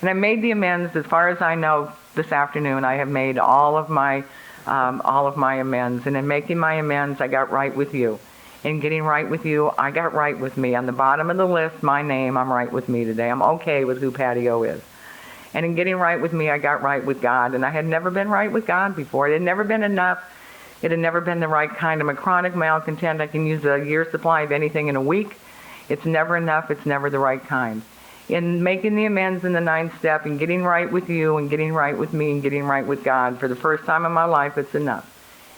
And I made the amends, as far as I know, this afternoon. I have made all of my amends. And in making my amends, I got right with you. In getting right with you, I got right with me. On the bottom of the list, my name, I'm right with me today. I'm okay with who Patti is. And in getting right with me, I got right with God. And I had never been right with God before. It had never been enough. It had never been the right kind. I'm a chronic malcontent. I can use a year's supply of anything in a week. It's never enough. It's never the right kind. In making the amends in the 9th step, and getting right with you, and getting right with me, and getting right with God, for the first time in my life, it's enough.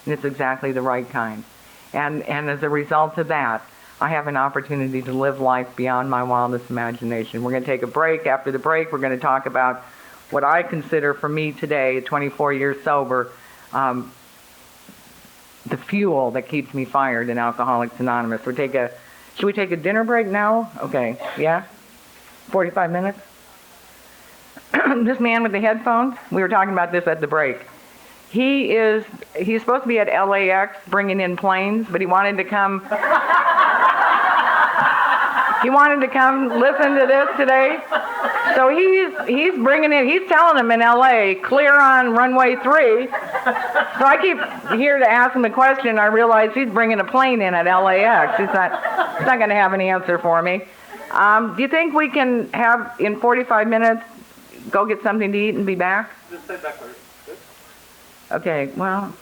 And it's exactly the right kind. And as a result of that, I have an opportunity to live life beyond my wildest imagination. We're going to take a break. After the break, we're going to talk about what I consider for me today, 24 years sober, the fuel that keeps me fired in Alcoholics Anonymous. Should we take a dinner break now? Okay, yeah? 45 minutes? This man with the headphones, we were talking about this at the break. He's supposed to be at LAX bringing in planes, but he wanted to come listen to this today. So he's bringing in, he's telling them in LA, clear on runway 3. So I keep here to ask him the question. I realize he's bringing a plane in at LAX. He's not going to have an answer for me. Do you think we can have, in 45 minutes, go get something to eat and be back? Just stay back there. Okay, well,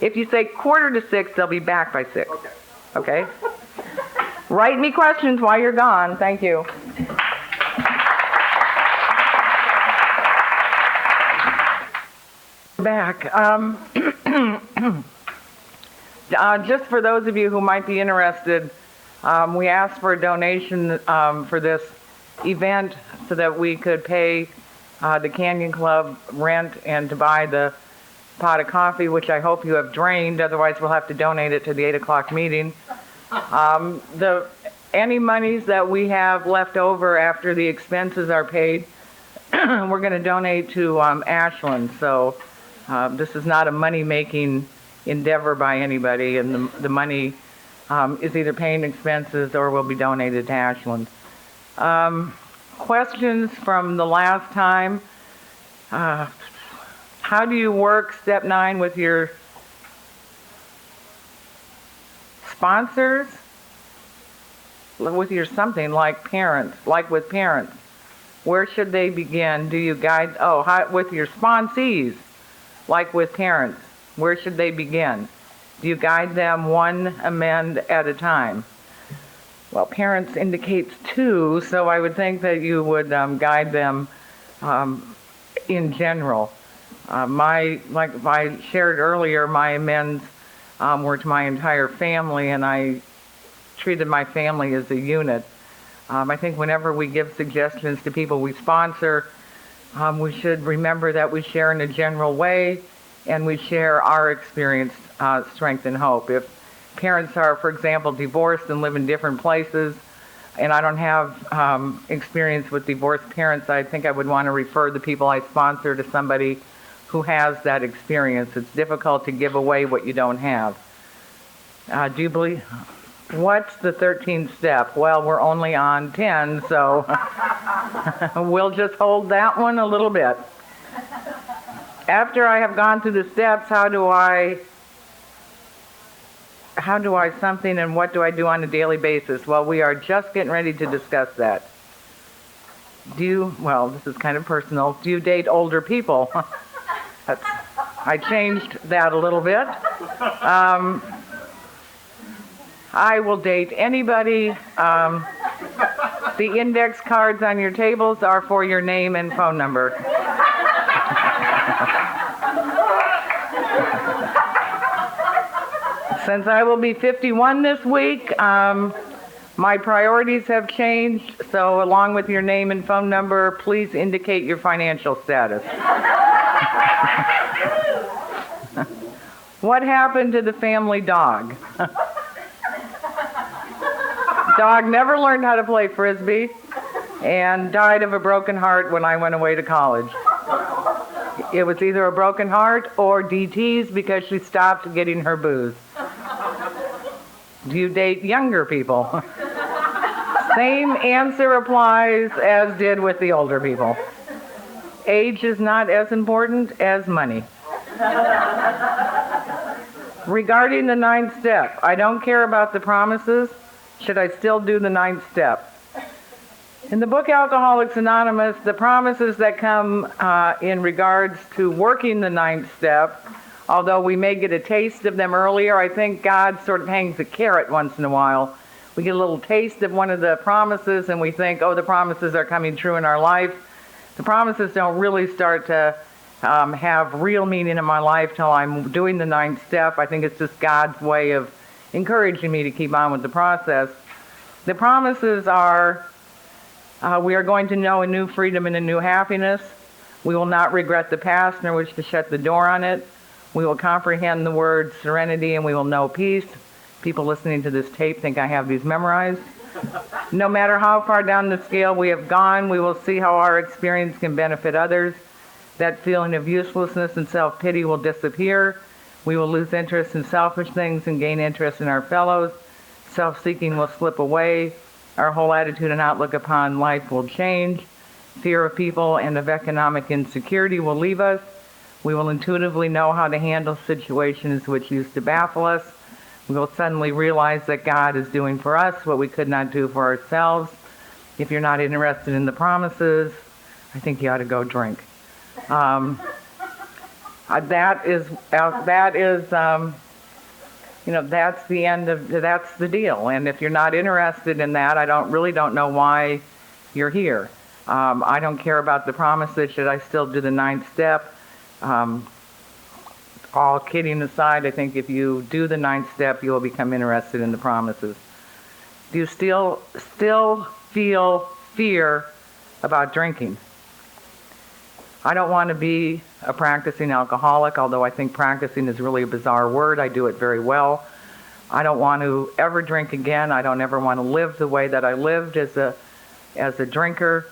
if you say 5:45, they'll be back by 6. Okay? Write me questions while you're gone. Thank you. Back. Just for those of you who might be interested, we asked for a donation for this event so that we could pay the Canyon Club rent and to buy the pot of coffee, which I hope you have drained. Otherwise, we'll have to donate it to the 8 o'clock meeting. Any monies that we have left over after the expenses are paid, we're going to donate to Ashland. So this is not a money-making endeavor by anybody, and the money is either paying expenses or will be donated to Ashland. Questions from the last time. How do you work step 9 with your sponsors? with your something like parents, like with parents, where should they begin? Do you guide, with your sponsees, like with parents, where should they begin? Do you guide them one amend at a time? Well, parents indicates two, so I would think that you would guide them in general. Like I shared earlier, my amends were to my entire family, and I treated my family as a unit. I think whenever we give suggestions to people we sponsor, we should remember that we share in a general way, and we share our experience, strength, and hope. If parents are, for example, divorced and live in different places, and I don't have experience with divorced parents, I think I would want to refer the people I sponsor to somebody who has that experience. It's difficult to give away what you don't have. Do you believe? What's the 13th step? Well, we're only on 10, so we'll just hold that one a little bit. After I have gone through the steps, how do I something, and what do I do on a daily basis? Well, we are just getting ready to discuss that. This is kind of personal. Do you date older people? I changed that a little bit. I will date anybody. The index cards on your tables are for your name and phone number. Since I will be 51 this week, my priorities have changed, so along with your name and phone number, please indicate your financial status. What happened to the family dog? Dog never learned how to play Frisbee and died of a broken heart when I went away to college. It was either a broken heart or DTs because she stopped getting her booze. Do you date younger people? Same answer applies as did with the older people. Age is not as important as money. Regarding the 9th step, I don't care about the promises. Should I still do the 9th step? In the book Alcoholics Anonymous, the promises that come in regards to working the 9th step, although we may get a taste of them earlier, I think God sort of hangs a carrot once in a while. We get a little taste of one of the promises and we think, oh, the promises are coming true in our life. The promises don't really start to have real meaning in my life till I'm doing the 9th step. I think it's just God's way of encouraging me to keep on with the process. The promises are, we are going to know a new freedom and a new happiness. We will not regret the past nor wish to shut the door on it. We will comprehend the word serenity and we will know peace. People listening to this tape think I have these memorized. No matter how far down the scale we have gone, we will see how our experience can benefit others. That feeling of uselessness and self-pity will disappear. We will lose interest in selfish things and gain interest in our fellows. Self-seeking will slip away. Our whole attitude and outlook upon life will change. Fear of people and of economic insecurity will leave us. We will intuitively know how to handle situations which used to baffle us. We will suddenly realize that God is doing for us what we could not do for ourselves. If you're not interested in the promises, I think you ought to go drink. That's the end of, that's the deal. And if you're not interested in that, I don't know why you're here. I don't care about the promises. Should I still do the 9th step? All kidding aside, I think if you do the 9th step, you will become interested in the promises. Do you still feel fear about drinking? I don't want to be a practicing alcoholic, although I think practicing is really a bizarre word. I do it very well. I don't want to ever drink again. I don't ever want to live the way that I lived as a drinker.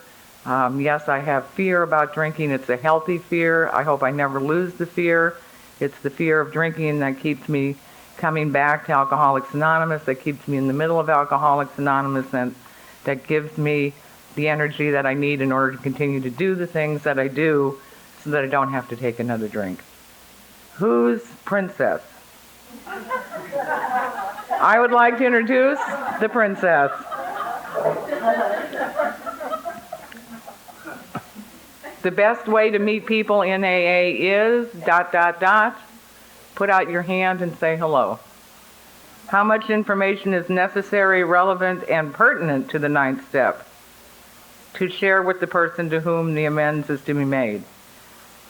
Yes, I have fear about drinking. It's a healthy fear. I hope I never lose the fear. It's the fear of drinking that keeps me coming back to Alcoholics Anonymous, that keeps me in the middle of Alcoholics Anonymous, and that gives me the energy that I need in order to continue to do the things that I do so that I don't have to take another drink. Who's princess? I would like to introduce the princess. The best way to meet people in AA is ... Put out your hand and say hello. How much information is necessary, relevant, and pertinent to the 9th step? To share with the person to whom the amends is to be made.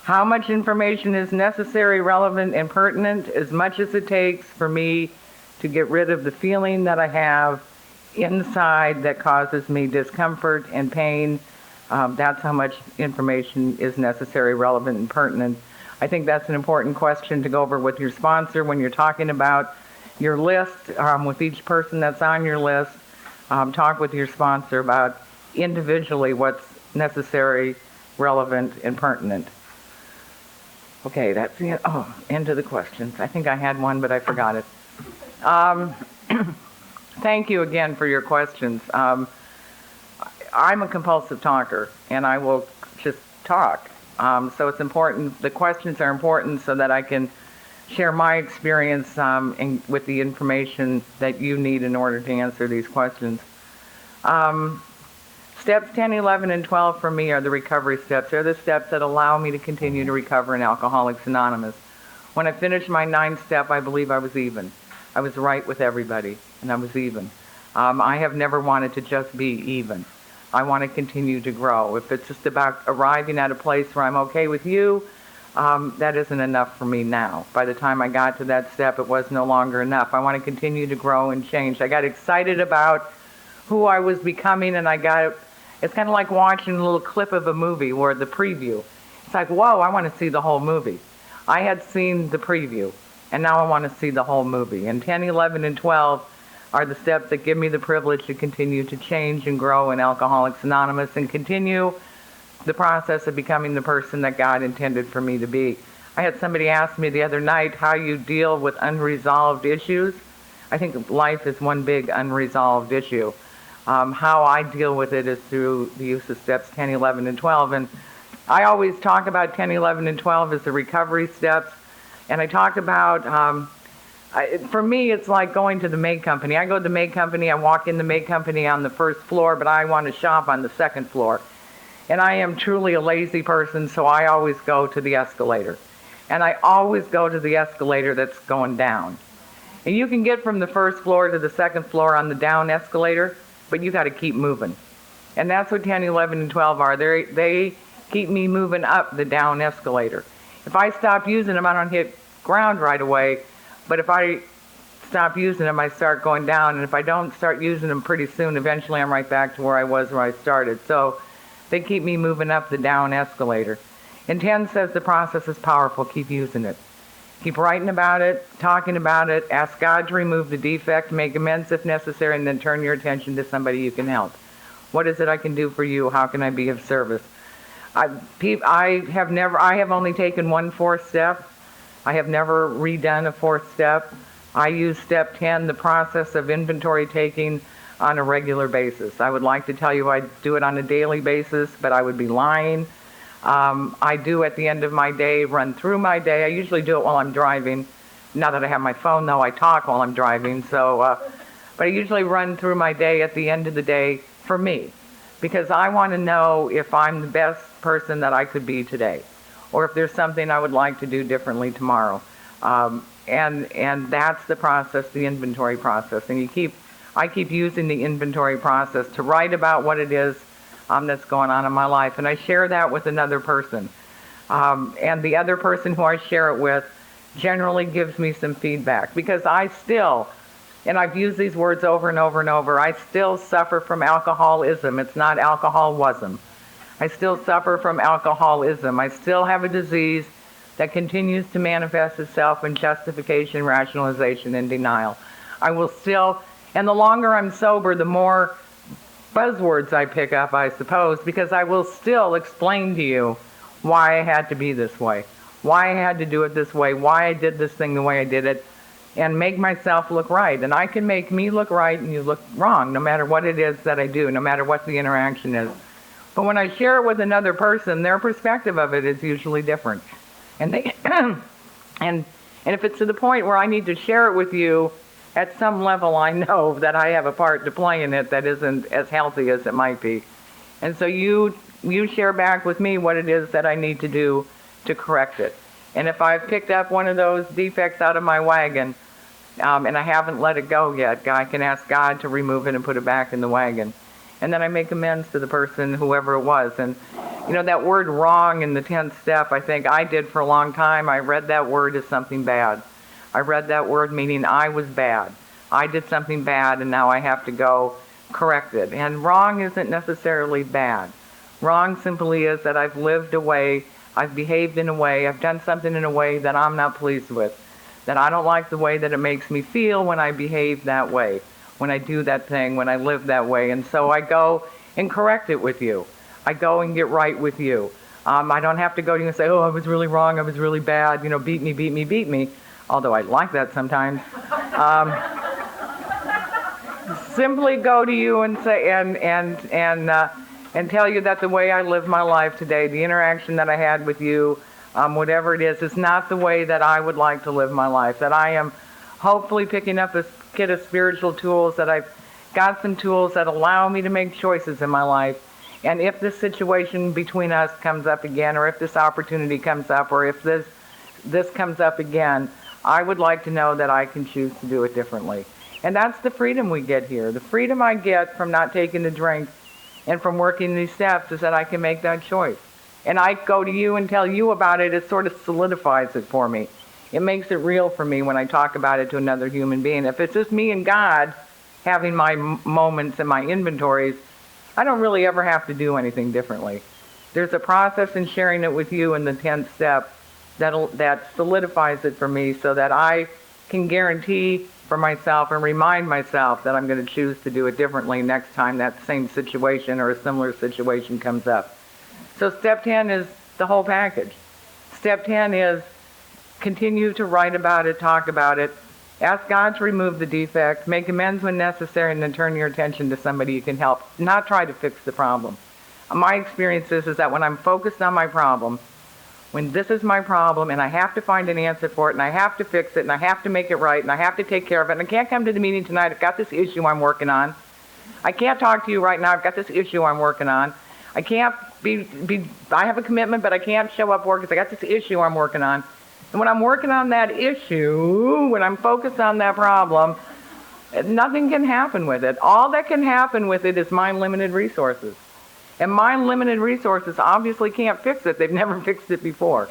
How much information is necessary, relevant, and pertinent? As much as it takes for me to get rid of the feeling that I have inside that causes me discomfort and pain. That's how much information is necessary, relevant, and pertinent. I think that's an important question to go over with your sponsor when you're talking about your list, with each person that's on your list. Talk with your sponsor about individually what's necessary, relevant, and pertinent. Okay, that's the end of the questions. I think I had one, but I forgot it. Thank you again for your questions. I'm a compulsive talker, and I will just talk. So it's important, the questions are important so that I can share my experience with the information that you need in order to answer these questions. Steps 10, 11, and 12 for me are the recovery steps. They're the steps that allow me to continue to recover in Alcoholics Anonymous. When I finished my 9th step, I believe I was even. I was right with everybody, and I was even. I have never wanted to just be even. I want to continue to grow. If it's just about arriving at a place where I'm okay with you, that isn't enough for me now. By the time I got to that step, it was no longer enough. I want to continue to grow and change. I got excited about who I was becoming, and it's kind of like watching a little clip of a movie or the preview. It's like, whoa, I want to see the whole movie. I had seen the preview, and now I want to see the whole movie. And 10, 11, and 12 are the steps that give me the privilege to continue to change and grow in Alcoholics Anonymous and continue the process of becoming the person that God intended for me to be. I had somebody ask me the other night how you deal with unresolved issues. I think life is one big unresolved issue. How I deal with it is through the use of steps 10, 11, and 12. And I always talk about 10, 11, and 12 as the recovery steps. And I talk about, for me, it's like going to the maid company. I go to the maid company, I walk in the maid company on the first floor, but I want to shop on the second floor. And I am truly a lazy person, so I always go to the escalator. And I always go to the escalator that's going down. And you can get from the first floor to the second floor on the down escalator, but you got to keep moving. And that's what 10, 11, and 12 are. They keep me moving up the down escalator. If I stop using them, I don't hit ground right away. But if I stop using them, I start going down. And if I don't start using them pretty soon, eventually I'm right back to where I was where I started. So they keep me moving up the down escalator. And 10 says the process is powerful. Keep using it. Keep writing about it, talking about it. Ask God to remove the defect, make amends if necessary, and then turn your attention to somebody you can help. What is it I can do for you? How can I be of service? I have only taken one 4th step. I have never redone a 4th step. I use step 10, the process of inventory taking, on a regular basis. I would like to tell you I do it on a daily basis, but I would be lying. I do at the end of my day, run through my day. I usually do it while I'm driving. Now that I have my phone, though, I talk while I'm driving. But I usually run through my day at the end of the day for me, because I want to know if I'm the best person that I could be today, or if there's something I would like to do differently tomorrow. And that's the process, the inventory process. And I keep using the inventory process to write about what it is that's going on in my life. And I share that with another person. And the other person who I share it with generally gives me some feedback, because I still, and I've used these words over and over and over, I still suffer from alcoholism. It's not alcoholism. I still suffer from alcoholism. I still have a disease that continues to manifest itself in justification, rationalization, and denial. I will still, and the longer I'm sober, the more buzzwords I pick up, I suppose, because I will still explain to you why I had to be this way, why I had to do it this way, why I did this thing the way I did it, and make myself look right. And I can make me look right and you look wrong, no matter what it is that I do, no matter what the interaction is. But when I share it with another person, their perspective of it is usually different. And they and if it's to the point where I need to share it with you, at some level I know that I have a part to play in it that isn't as healthy as it might be. And so you you share back with me what it is that I need to do to correct it. And if I've picked up one of those defects out of my wagon, and I haven't let it go yet, I can ask God to remove it and put it back in the wagon. And then I make amends to the person, whoever it was. And, that word wrong in the 10th step, I think I did for a long time. I read that word as something bad. I read that word meaning I was bad. I did something bad, and now I have to go correct it. And wrong isn't necessarily bad. Wrong simply is that I've lived a way, I've behaved in a way, I've done something in a way that I'm not pleased with. That I don't like the way that it makes me feel when I behave that way, when I do that thing, when I live that way. And so I go and correct it with you. I go and get right with you. I don't have to go to you and say, oh, I was really wrong, I was really bad, beat me, beat me, beat me. Although I like that sometimes. Simply go to you and say, and tell you that the way I live my life today, the interaction that I had with you, whatever it is not the way that I would like to live my life. That I am hopefully picking up a kit of spiritual tools, that I've got some tools that allow me to make choices in my life. And if this situation between us comes up again, or if this opportunity comes up, or if this comes up again, I would like to know that I can choose to do it differently. And that's the freedom we get here. The freedom I get from not taking the drink and from working these steps is that I can make that choice. And I go to you and tell you about it. It sort of solidifies it for me. It makes it real for me when I talk about it to another human being. If it's just me and God having my moments and my inventories, I don't really ever have to do anything differently. There's a process in sharing it with you in the 10th step that solidifies it for me, so that I can guarantee for myself and remind myself that I'm going to choose to do it differently next time that same situation or a similar situation comes up. So step 10 is the whole package. Step 10 is continue to write about it, talk about it, ask God to remove the defect, make amends when necessary, and then turn your attention to somebody you can help, not try to fix the problem. My experience is that when I'm focused on my problem, when this is my problem and I have to find an answer for it and I have to fix it and I have to make it right and I have to take care of it, and I can't come to the meeting tonight, I've got this issue I'm working on. I can't talk to you right now, I've got this issue I'm working on. I can't I have a commitment, but I can't show up work because I got this issue I'm working on. And when I'm working on that issue, when I'm focused on that problem, nothing can happen with it. All that can happen with it is my limited resources. And my limited resources obviously can't fix it. They've never fixed it before.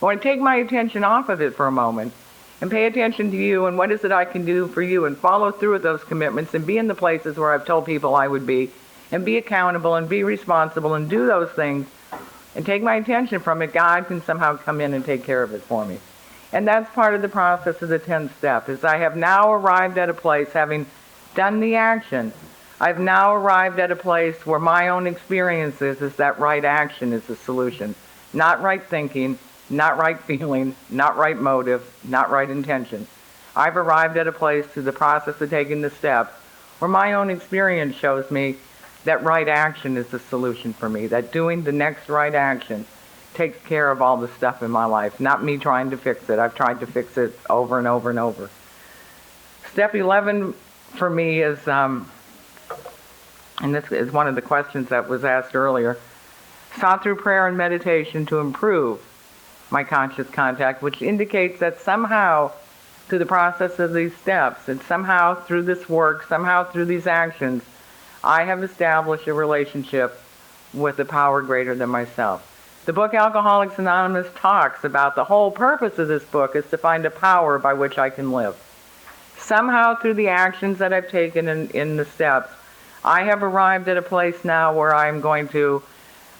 I want to take my attention off of it for a moment and pay attention to you and what is it I can do for you, and follow through with those commitments and be in the places where I've told people I would be, and be accountable and be responsible and do those things and take my attention from it. God can somehow come in and take care of it for me. And that's part of the process of the 10th step, is I have now arrived at a place, having done the action, I've now arrived at a place where my own experience is that right action is the solution. Not right thinking, not right feeling, not right motive, not right intention. I've arrived at a place through the process of taking the steps where my own experience shows me that right action is the solution for me, that doing the next right action takes care of all the stuff in my life, not me trying to fix it. I've tried to fix it over and over and over. Step 11 for me is, and this is one of the questions that was asked earlier, sought through prayer and meditation to improve my conscious contact, which indicates that somehow through the process of these steps, and somehow through this work, somehow through these actions, I have established a relationship with a power greater than myself. The book Alcoholics Anonymous talks about the whole purpose of this book is to find a power by which I can live. Somehow through the actions that I've taken in the steps, I have arrived at a place now where I'm going to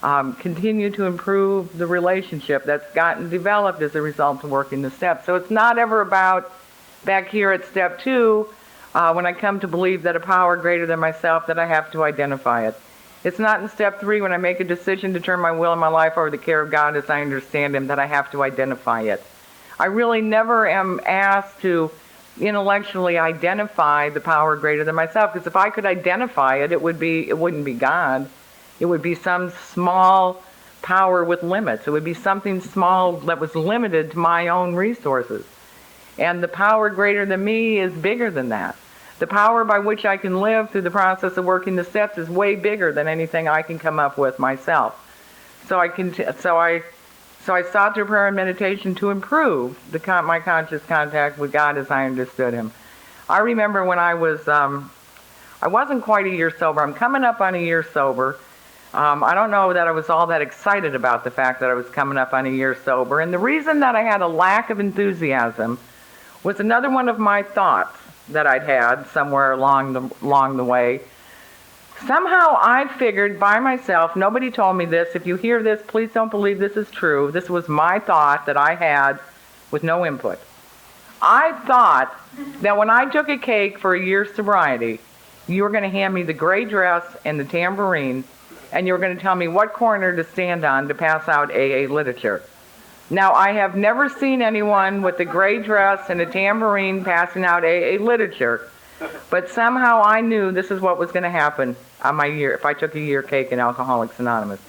continue to improve the relationship that's gotten developed as a result of working the steps. So it's not ever about, back here at step 2, when I come to believe that a power greater than myself, that I have to identify it. It's not in step 3, when I make a decision to turn my will and my life over to the care of God as I understand Him, that I have to identify it. I really never am asked to intellectually identify the power greater than myself, because if I could identify it, it wouldn't be God. It would be some small power with limits. It would be something small that was limited to my own resources. And the power greater than me is bigger than that. The power by which I can live through the process of working the steps is way bigger than anything I can come up with myself. So I sought through prayer and meditation to improve my conscious contact with God as I understood Him. I remember when I wasn't quite a year sober. I'm coming up on a year sober. I don't know that I was all that excited about the fact that I was coming up on a year sober. And the reason that I had a lack of enthusiasm was another one of my thoughts that I'd had somewhere along the way. Somehow I figured by myself, nobody told me this. If you hear this, please don't believe this is true. This was my thought that I had with no input. I thought that when I took a cake for a year's sobriety, you were going to hand me the gray dress and the tambourine, and you were going to tell me what corner to stand on to pass out AA literature. Now, I have never seen anyone with a gray dress and a tambourine passing out AA literature, but somehow I knew this is what was going to happen on my year if I took a year cake in Alcoholics Anonymous.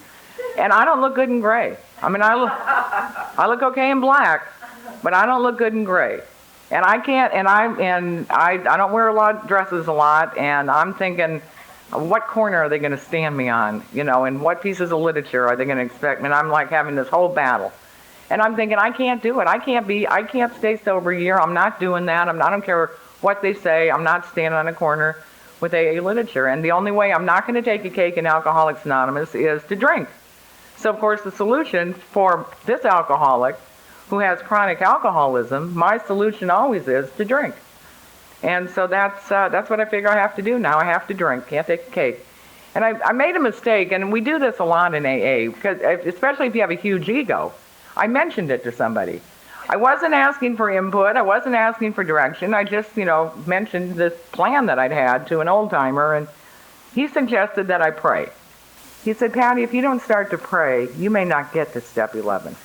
And I don't look good in gray. I mean, I look okay in black, but I don't look good in gray. And I can't, and I don't wear a lot dresses a lot, and I'm thinking, what corner are they going to stand me on, and what pieces of literature are they going to expect me? And I'm like having this whole battle. And I'm thinking, I can't do it. I can't stay sober a year. I'm not doing that. I don't care what they say. I'm not standing on a corner with AA literature. And the only way I'm not going to take a cake in Alcoholics Anonymous is to drink. So, of course, the solution for this alcoholic who has chronic alcoholism, my solution always is to drink. And so that's what I figure I have to do now. I have to drink. Can't take a cake. And I made a mistake, and we do this a lot in AA, because especially if you have a huge ego. I mentioned it to somebody. I wasn't asking for input. I wasn't asking for direction. I just, mentioned this plan that I'd had to an old-timer, and he suggested that I pray. He said, Patti, if you don't start to pray, you may not get to step 11.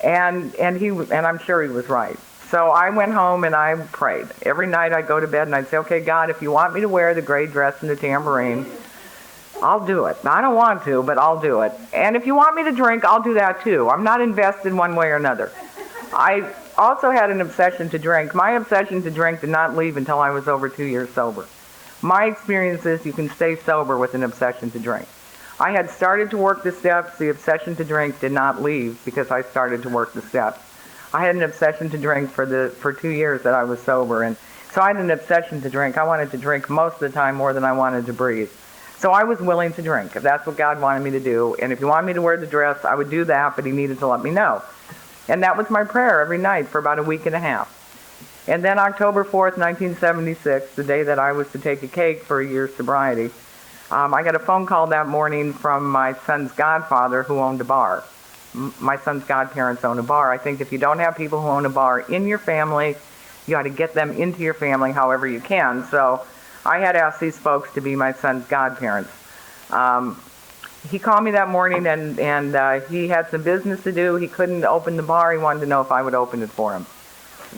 And I'm sure he was right. So I went home and I prayed. Every night I'd go to bed and I'd say, okay, God, if you want me to wear the gray dress and the tambourine, I'll do it. I don't want to, but I'll do it. And if you want me to drink, I'll do that too. I'm not invested one way or another. I also had an obsession to drink. My obsession to drink did not leave until I was over 2 years sober. My experience is you can stay sober with an obsession to drink. I had started to work the steps. The obsession to drink did not leave because I started to work the steps. I had an obsession to drink for 2 years that I was sober, and so I had an obsession to drink. I wanted to drink most of the time more than I wanted to breathe. So I was willing to drink if that's what God wanted me to do. And if He wanted me to wear the dress, I would do that, but He needed to let me know. And that was my prayer every night for about a week and a half. And then October 4th, 1976, the day that I was to take a cake for a year's sobriety, I got a phone call that morning from my son's godfather who owned a bar. My son's godparents own a bar. I think if you don't have people who own a bar in your family, you ought to get them into your family however you can. So I had asked these folks to be my son's godparents. He called me that morning and he had some business to do. He couldn't open the bar. He wanted to know if I would open it for him.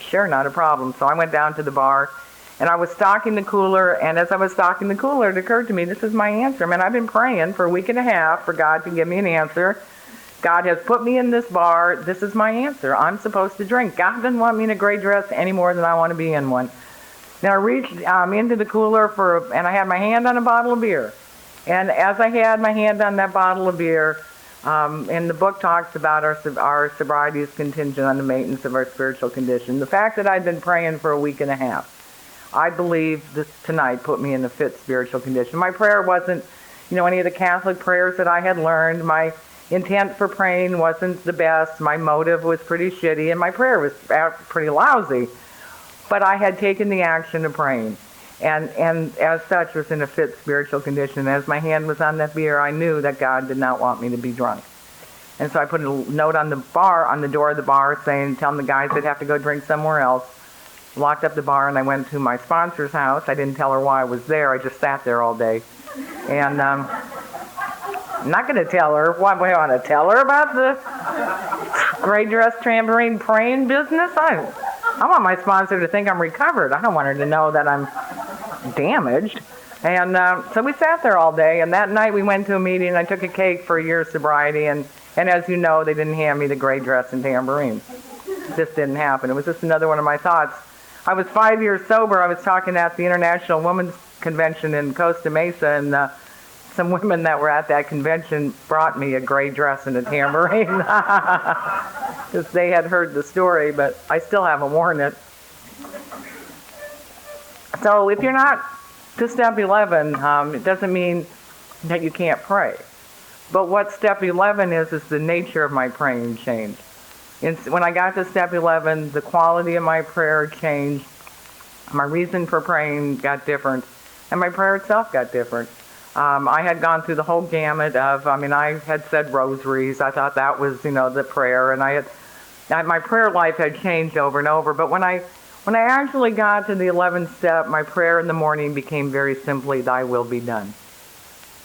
Sure, not a problem. So I went down to the bar and I was stocking the cooler, and as I was stocking the cooler, it occurred to me, this is my answer. Man, I've been praying for a week and a half for God to give me an answer. God has put me in this bar. This is my answer. I'm supposed to drink. God doesn't want me in a gray dress any more than I want to be in one. Now I reached into the cooler and I had my hand on a bottle of beer. And as I had my hand on that bottle of beer, and the book talks about our sobriety is contingent on the maintenance of our spiritual condition. The fact that I'd been praying for a week and a half, I believe this tonight put me in a fit spiritual condition. My prayer wasn't, any of the Catholic prayers that I had learned. My intent for praying wasn't the best. My motive was pretty shitty, and my prayer was pretty lousy. But I had taken the action of praying, and as such was in a fit spiritual condition. As my hand was on that beer, I knew that God did not want me to be drunk. And so I put a note on the door of the bar saying, telling the guys they'd have to go drink somewhere else. Locked up the bar, and I went to my sponsor's house. I didn't tell her why I was there. I just sat there all day. And I'm not going to tell her. What, I want to tell her about the gray dress tambourine praying business? I want my sponsor to think I'm recovered. I don't want her to know that I'm damaged. And so we sat there all day, and that night we went to a meeting. I took a cake for a year's sobriety, and as you know, they didn't hand me the gray dress and tambourine. This didn't happen. It was just another one of my thoughts. I was 5 years sober. I was talking at the International Women's Convention in Costa Mesa, and some women that were at that convention brought me a gray dress and a tambourine because they had heard the story, but I still haven't worn it. So if you're not to step 11, it doesn't mean that you can't pray. But what step 11 is the nature of my praying changed. When I got to step 11, the quality of my prayer changed. My reason for praying got different, and my prayer itself got different. I had gone through the whole gamut of, I had said rosaries. I thought that was, the prayer, and my prayer life had changed over and over. But when I actually got to the 11th step, my prayer in the morning became very simply, "Thy will be done."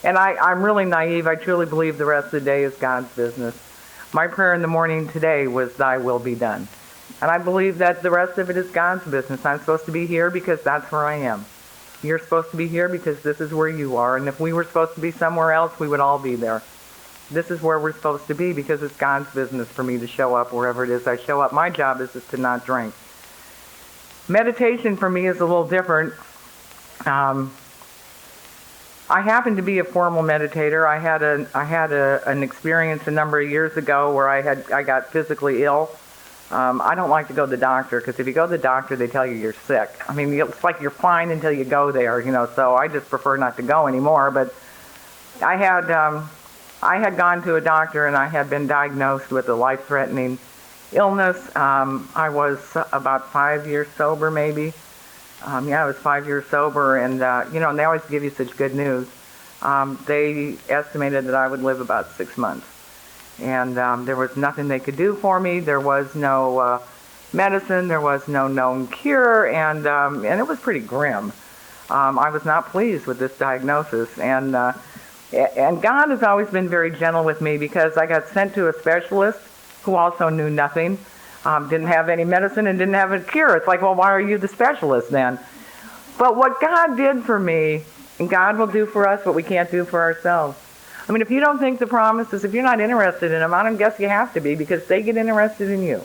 And I'm really naive. I truly believe the rest of the day is God's business. My prayer in the morning today was, "Thy will be done." And I believe that the rest of it is God's business. I'm supposed to be here because that's where I am. You're supposed to be here because this is where you are. And if we were supposed to be somewhere else, we would all be there. This is where we're supposed to be because it's God's business for me to show up wherever it is I show up. My job is just to not drink. Meditation for me is a little different. I happen to be a formal meditator. I had an experience a number of years ago where I got physically ill. I don't like to go to the doctor because if you go to the doctor, they tell you you're sick. It's like you're fine until you go there, so I just prefer not to go anymore. But I had gone to a doctor and I had been diagnosed with a life-threatening illness. I was about 5 years sober, maybe. I was 5 years sober, and and they always give you such good news. They estimated that I would live about 6 months. And there was nothing they could do for me. There was no medicine. There was no known cure, and it was pretty grim. I was not pleased with this diagnosis, and God has always been very gentle with me because I got sent to a specialist who also knew nothing, didn't have any medicine, and didn't have a cure. It's like, well, why are you the specialist then? But what God did for me, and God will do for us what we can't do for ourselves. If you don't think the promises, if you're not interested in them, I don't guess you have to be because they get interested in you.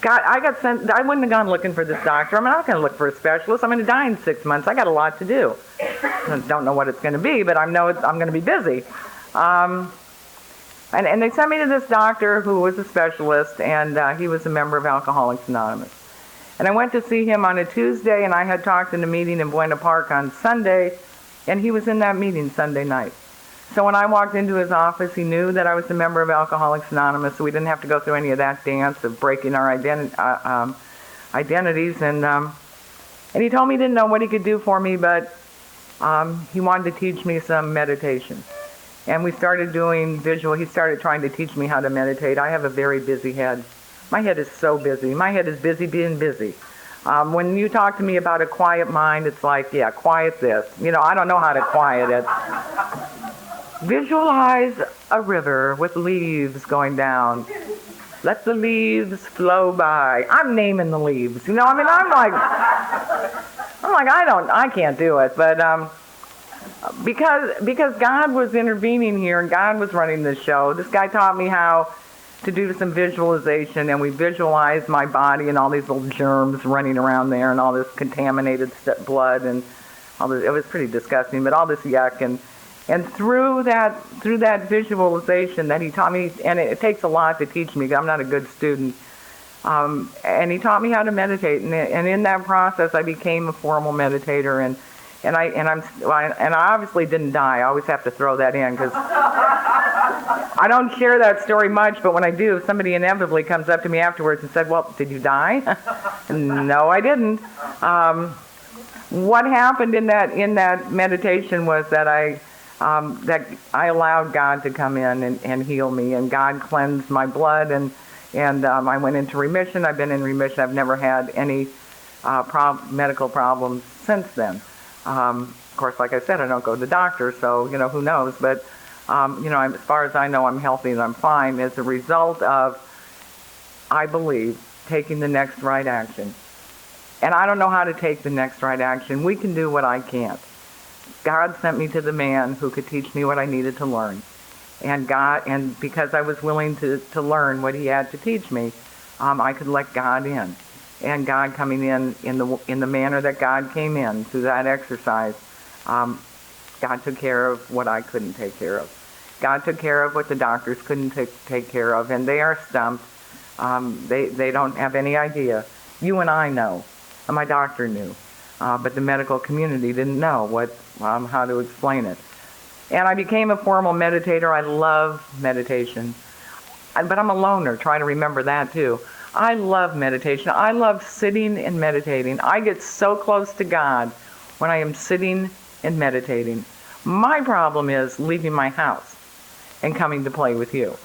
God, I got sent, I wouldn't have gone looking for this doctor. I'm not going to look for a specialist. I'm going to die in 6 months. I got a lot to do. I don't know what it's going to be, but I know I'm going to be busy. And they sent me to this doctor who was a specialist, and he was a member of Alcoholics Anonymous. And I went to see him on a Tuesday, and I had talked in a meeting in Buena Park on Sunday, and he was in that meeting Sunday night. So when I walked into his office, he knew that I was a member of Alcoholics Anonymous, so we didn't have to go through any of that dance of breaking our identities. And he told me he didn't know what he could do for me, but he wanted to teach me some meditation. And we started doing visual. He started trying to teach me how to meditate. I have a very busy head. My head is so busy. My head is busy being busy. When you talk to me about a quiet mind, it's like, yeah, quiet this. I don't know how to quiet it. Visualize a river with leaves going down. Let the leaves flow by. I'm naming the leaves. I'm like, I can't do it. But because God was intervening here and God was running this show, this guy taught me how to do some visualization, and we visualized my body and all these little germs running around there and all this contaminated blood and all this. It was pretty disgusting, but all this yuck. And through that visualization that he taught me, and it takes a lot to teach me, I'm not a good student, and he taught me how to meditate, and in that process I became a formal meditator, and I obviously didn't die. I always have to throw that in because I don't share that story much, but when I do, somebody inevitably comes up to me afterwards and said, "Well, did you die?" No, I didn't. What happened in that meditation was that I allowed God to come in and heal me, and God cleansed my blood, and I went into remission. I've been in remission. I've never had any medical problems since then. Of course, like I said, I don't go to the doctor, so who knows? But as far as I know, I'm healthy and I'm fine as a result of, I believe, taking the next right action. And I don't know how to take the next right action. We can do what I can't. God sent me to the man who could teach me what I needed to learn. And because I was willing to learn what he had to teach me, I could let God in. and God coming in the manner that God came in through that exercise. God took care of what I couldn't take care of. God took care of what the doctors couldn't take care of, and they are stumped. They don't have any idea. You and I know, and my doctor knew, but the medical community didn't know how to explain it. And I became a formal meditator. I love meditation, but I'm a loner. Try to remember that too. I love meditation. I love sitting and meditating. I get so close to God when I am sitting and meditating. My problem is leaving my house and coming to play with you.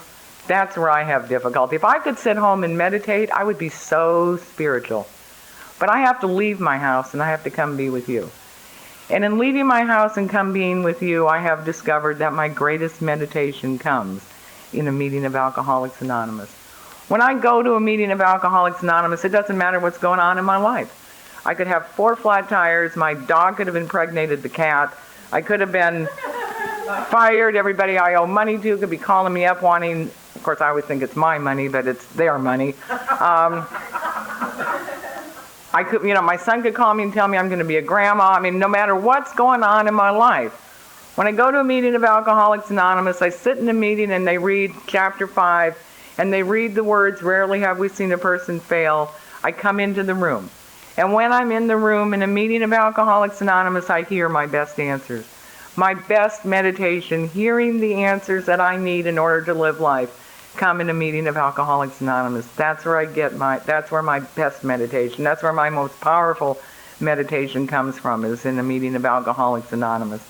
That's where I have difficulty. If I could sit home and meditate, I would be so spiritual. But I have to leave my house and I have to come be with you. And in leaving my house and come being with you, I have discovered that my greatest meditation comes in a meeting of Alcoholics Anonymous. When I go to a meeting of Alcoholics Anonymous, it doesn't matter what's going on in my life. I could have 4 flat tires, my dog could have impregnated the cat, I could have been fired, everybody I owe money to could be calling me up wanting, of course I always think it's my money, but it's their money. I could, my son could call me and tell me I'm going to be a grandma. I mean, no matter what's going on in my life. When I go to a meeting of Alcoholics Anonymous, I sit in a meeting and they read chapter 5, and they read the words, "Rarely have we seen a person fail." I come into the room. And when I'm in the room in a meeting of Alcoholics Anonymous, I hear my best answers. My best meditation, hearing the answers that I need in order to live life, come in a meeting of Alcoholics Anonymous. That's where that's where my best meditation, that's where my most powerful meditation comes from, is in a meeting of Alcoholics Anonymous.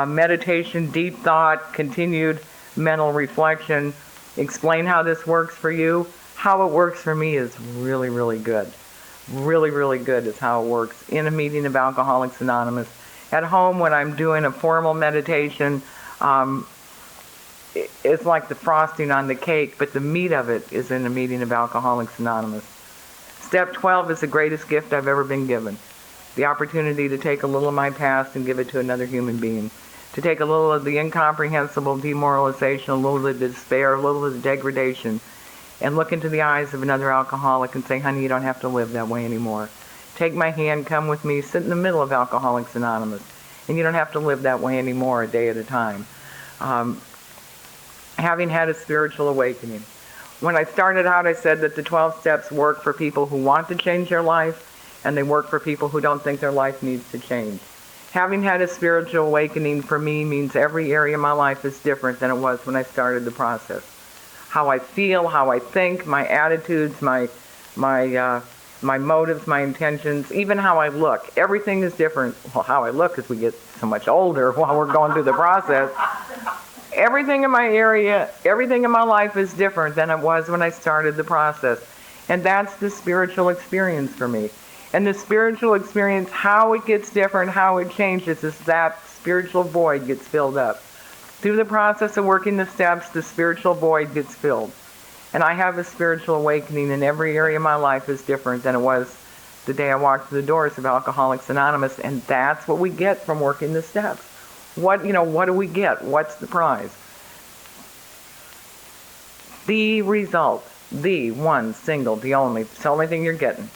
Meditation, deep thought, continued mental reflection, explain how this works for you. How it works for me is really, really good. Really, really good is how it works in a meeting of Alcoholics Anonymous. At home, when I'm doing a formal meditation, it's like the frosting on the cake, but the meat of it is in a meeting of Alcoholics Anonymous. Step 12 is the greatest gift I've ever been given. The opportunity to take a little of my past and give it to another human being. To take a little of the incomprehensible demoralization, a little of the despair, a little of the degradation, and look into the eyes of another alcoholic and say, "Honey, you don't have to live that way anymore. Take my hand, come with me, sit in the middle of Alcoholics Anonymous, and you don't have to live that way anymore, a day at a time." Having had a spiritual awakening. When I started out, I said that the 12 steps work for people who want to change their life, and they work for people who don't think their life needs to change. Having had a spiritual awakening for me means every area of my life is different than it was when I started the process. How I feel, how I think, my attitudes, my motives, my intentions, even how I look. Everything is different. Well, how I look as we get so much older while we're going through the process. Everything in my area, everything in my life is different than it was when I started the process. And that's the spiritual experience for me. And the spiritual experience, how it gets different, how it changes, is that spiritual void gets filled up. Through the process of working the steps, the spiritual void gets filled. And I have a spiritual awakening, and every area of my life is different than it was the day I walked through the doors of Alcoholics Anonymous. And that's what we get from working the steps. What do we get? What's the prize? The result, the one, single, the only thing you're getting,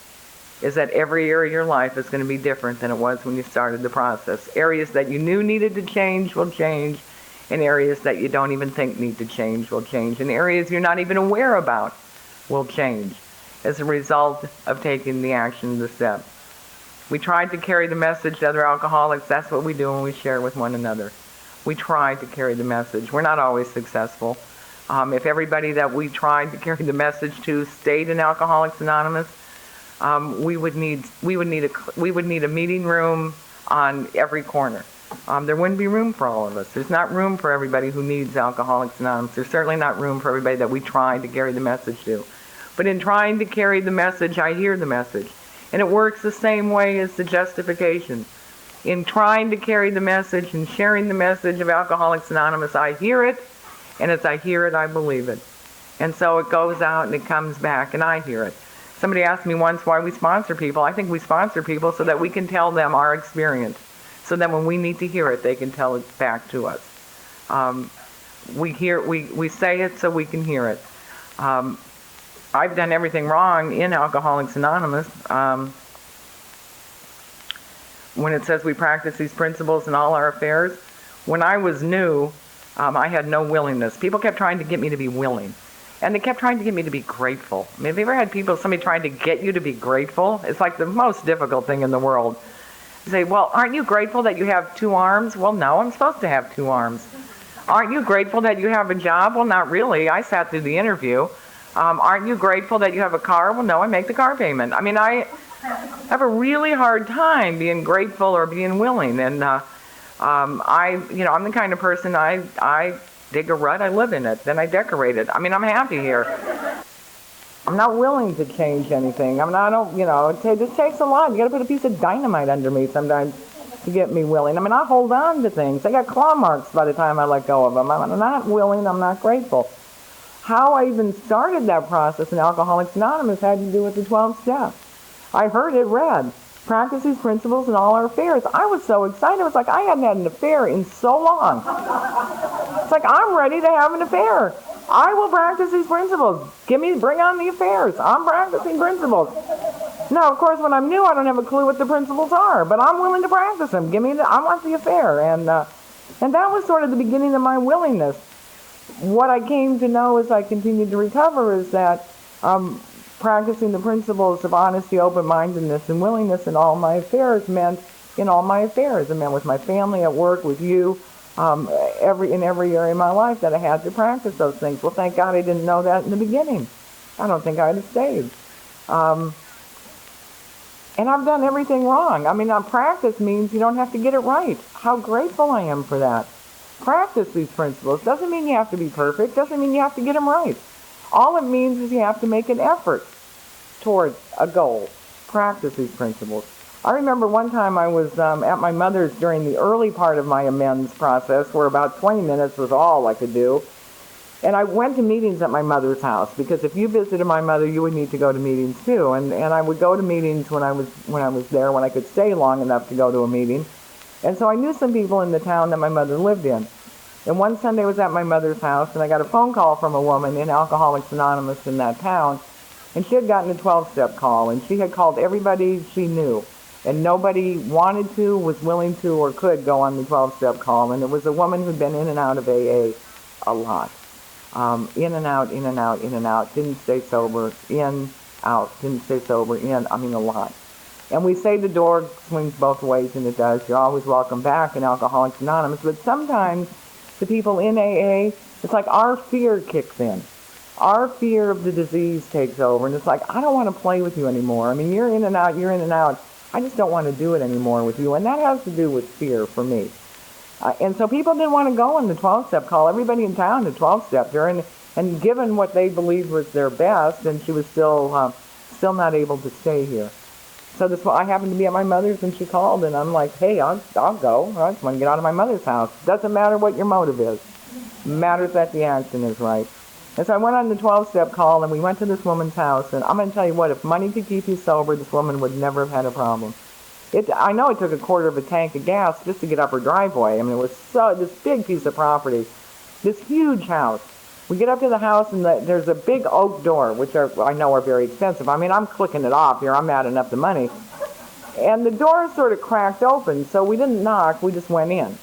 is that every area of your life is going to be different than it was when you started the process. Areas that you knew needed to change will change, and areas that you don't even think need to change will change, and areas you're not even aware about will change as a result of taking the action of the step. We tried to carry the message to other alcoholics. That's what we do when we share with one another. We try to carry the message. We're not always successful. If everybody that we tried to carry the message to stayed in Alcoholics Anonymous, we would need a meeting room on every corner. There wouldn't be room for all of us. There's not room for everybody who needs Alcoholics Anonymous. There's certainly not room for everybody that we try to carry the message to. But in trying to carry the message, I hear the message. And it works the same way as the justification. In trying to carry the message and sharing the message of Alcoholics Anonymous, I hear it, and as I hear it, I believe it. And so it goes out and it comes back, and I hear it. Somebody asked me once why we sponsor people. I think we sponsor people so that we can tell them our experience, so that when we need to hear it, they can tell it back to us. We say it so we can hear it. I've done everything wrong in Alcoholics Anonymous. When it says we practice these principles in all our affairs, when I was new, I had no willingness. People kept trying to get me to be willing. And they kept trying to get me to be grateful. I mean, have you ever had somebody trying to get you to be grateful? It's like the most difficult thing in the world. You say, well, aren't you grateful that you have 2 arms? Well, no, I'm supposed to have 2 arms. Aren't you grateful that you have a job? Well, not really. I sat through the interview. Aren't you grateful that you have a car? Well, no, I make the car payment. I mean, I have a really hard time being grateful or being willing. And I'm the kind of person, I dig a rut, I live in it, then I decorate it. I mean, I'm happy here. I'm not willing to change anything. It just takes a lot. You got to put a piece of dynamite under me sometimes to get me willing. I mean, I hold on to things. I got claw marks by the time I let go of them. I'm not willing, I'm not grateful. How I even started that process in Alcoholics Anonymous had to do with the 12 steps. I heard it read, practice these principles in all our affairs. I was so excited. It was like I hadn't had an affair in so long. It's like, I'm ready to have an affair. I will practice these principles. Bring on the affairs. I'm practicing principles. Now, of course, when I'm new, I don't have a clue what the principles are, but I'm willing to practice them. I want the affair. And that was sort of the beginning of my willingness. What I came to know as I continued to recover is that practicing the principles of honesty, open-mindedness, and willingness in all my affairs meant in all my affairs. It meant with my family, at work, with you, in every area of my life that I had to practice those things. Well, thank God I didn't know that in the beginning. I don't think I'd have stayed. And I've done everything wrong. I mean, practice means you don't have to get it right. How grateful I am for that. Practice these principles. Doesn't mean you have to be perfect. Doesn't mean you have to get them right. All it means is you have to make an effort towards a goal. Practice these principles. I remember one time I was at my mother's during the early part of my amends process, where about 20 minutes was all I could do. And I went to meetings at my mother's house, because if you visited my mother, you would need to go to meetings too. And I would go to meetings when I was there, when I could stay long enough to go to a meeting. And so I knew some people in the town that my mother lived in. And one Sunday I was at my mother's house, and I got a phone call from a woman in Alcoholics Anonymous in that town. And she had gotten a 12-step call, and she had called everybody she knew. And nobody wanted to, was willing to, or could go on the 12-step call. And it was a woman who'd been in and out of AA a lot. In and out, in and out, in and out. Didn't stay sober. In, out. Didn't stay sober. In. I mean, a lot. And we say the door swings both ways, and it does. You're always welcome back in Alcoholics Anonymous. But sometimes the people in AA, it's like our fear kicks in. Our fear of the disease takes over. And it's like, I don't want to play with you anymore. I mean, you're in and out, you're in and out. I just don't want to do it anymore with you. And that has to do with fear for me. And so people didn't want to go on the 12-step call. Everybody in town had 12-stepped her. And given what they believed was their best, and she was still not able to stay here. So I happened to be at my mother's, and she called, and I'm like, hey, I'll go. I just want to get out of my mother's house. Doesn't matter what your motive is. It matters that the action is right. And so I went on the 12-step call, and we went to this woman's house. And I'm going to tell you what, if money could keep you sober, this woman would never have had a problem. I know it took a quarter of a tank of gas just to get up her driveway. I mean, it was this big piece of property, this huge house. We get up to the house, and there's a big oak door, which I know are very expensive. I mean, I'm clicking it off here. I'm adding up the money. And the door sort of cracked open, so we didn't knock. We just went in.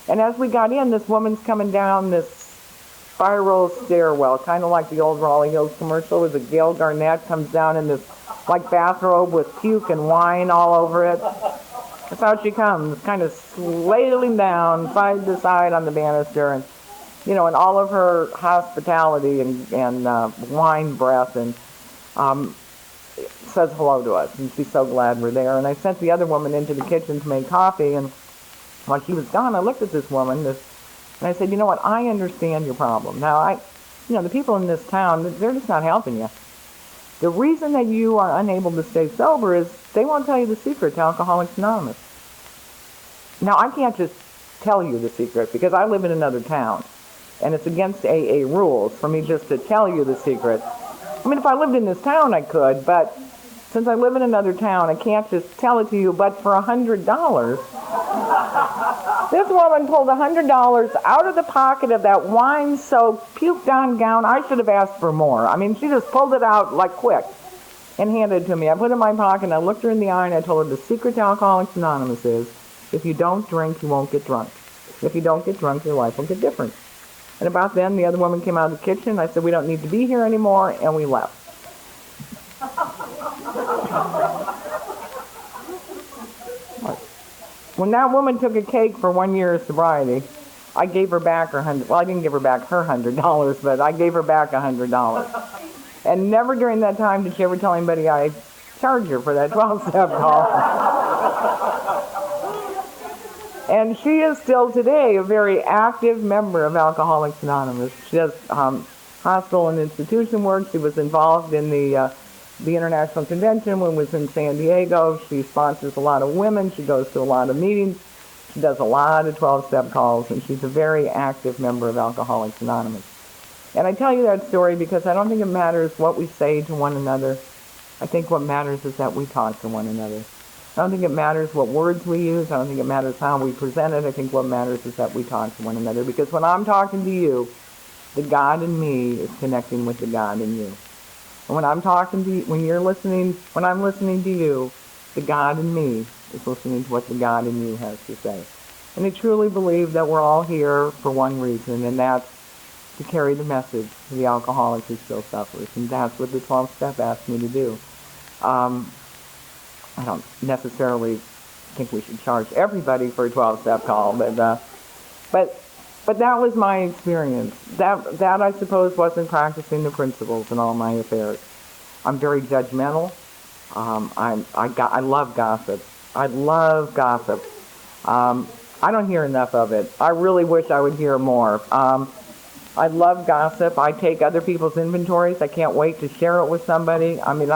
And as we got in, this woman's coming down this spiral stairwell, kind of like the old Raleigh Hills commercial, where the Gail Garnett comes down in this like bathrobe with puke and wine all over it. That's how she comes, kind of sladling down side to side on the banister, and and all of her hospitality and wine breath, and says hello to us, and she's so glad we're there. And I sent the other woman into the kitchen to make coffee, and while she was gone, I looked at this woman, and I said, you know what, I understand your problem. Now, the people in this town, they're just not helping you. The reason that you are unable to stay sober is they won't tell you the secret to Alcoholics Anonymous. Now, I can't just tell you the secret, because I live in another town, and it's against AA rules for me just to tell you the secret. I mean, if I lived in this town, I could, but since I live in another town, I can't just tell it to you, but for $100, This woman pulled $100 out of the pocket of that wine-soaked, puked-on gown. I should have asked for more. I mean, she just pulled it out like quick and handed it to me. I put it in my pocket, and I looked her in the eye, and I told her the secret to Alcoholics Anonymous is, if you don't drink, you won't get drunk. If you don't get drunk, your life will get different. And about then, the other woman came out of the kitchen. I said, we don't need to be here anymore, and we left. When that woman took a cake for 1 year of sobriety, I gave her back her $100. Well, I didn't give her back her $100, but I gave her back $100. And never during that time did she ever tell anybody I charged her for that 12-step call. And she is still today a very active member of Alcoholics Anonymous. She does hospital and institution work. She was involved in the International Convention when it was in San Diego. She sponsors a lot of women. She goes to a lot of meetings. She does a lot of 12-step calls, and she's a very active member of Alcoholics Anonymous. And I tell you that story because I don't think it matters what we say to one another. I think what matters is that we talk to one another. I don't think it matters what words we use. I don't think it matters how we present it. I think what matters is that we talk to one another. Because when I'm talking to you, the God in me is connecting with the God in you. And when I'm talking to you, when I'm listening to you, the God in me is listening to what the God in you has to say. And I truly believe that we're all here for one reason, and that's to carry the message to the alcoholic who still suffers. And that's what the 12-step asked me to do. I don't necessarily think we should charge everybody for a 12-step call, but that was my experience. That I suppose wasn't practicing the principles in all my affairs. I'm very judgmental. I love gossip. I love gossip. I don't hear enough of it. I really wish I would hear more. I love gossip. I take other people's inventories. I can't wait to share it with somebody. I mean,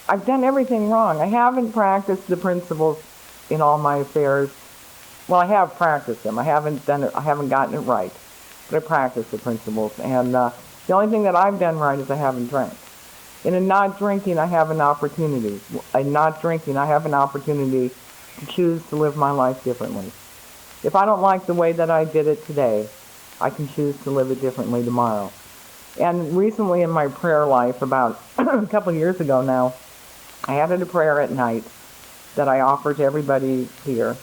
I've done everything wrong. I haven't practiced the principles in all my affairs. Well, I have practiced them. I haven't done it. I haven't gotten it right, but I practice the principles. And the only thing that I've done right is I haven't drank. And in not drinking, I have an opportunity. In not drinking, I have an opportunity to choose to live my life differently. If I don't like the way that I did it today, I can choose to live it differently tomorrow. And recently in my prayer life, about a couple of years ago now, I added a prayer at night that I offer to everybody here.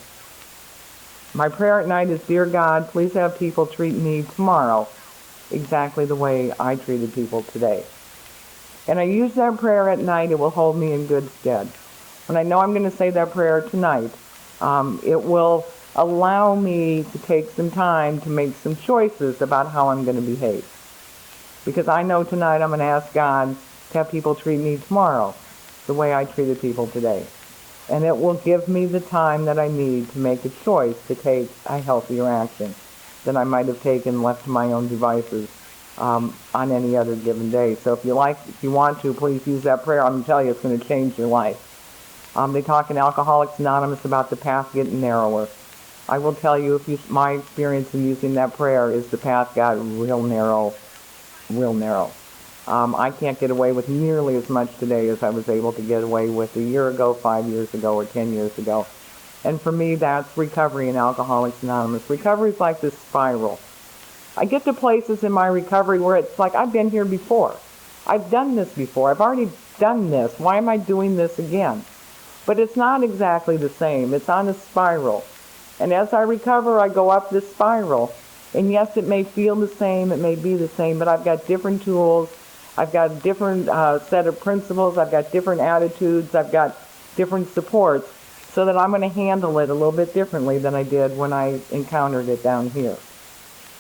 My prayer at night is, Dear God, please have people treat me tomorrow exactly the way I treated people today. And I use that prayer at night. It will hold me in good stead. When I know I'm going to say that prayer tonight, it will allow me to take some time to make some choices about how I'm going to behave. Because I know tonight I'm going to ask God to have people treat me tomorrow the way I treated people today. And it will give me the time that I need to make a choice to take a healthier action than I might have taken left to my own devices on any other given day. So if you want to, please use that prayer. I'm going to tell you it's going to change your life. They talk in Alcoholics Anonymous about the path getting narrower. I will tell you, my experience in using that prayer is the path got real narrow, real narrow. I can't get away with nearly as much today as I was able to get away with a year ago, 5 years ago, or 10 years ago. And for me, that's recovery in Alcoholics Anonymous. Recovery is like this spiral. I get to places in my recovery where it's like, I've been here before. I've done this before. I've already done this. Why am I doing this again? But it's not exactly the same. It's on a spiral. And as I recover, I go up this spiral. And yes, it may feel the same. It may be the same. But I've got different tools. I've got a different set of principles. I've got different attitudes. I've got different supports so that I'm going to handle it a little bit differently than I did when I encountered it down here.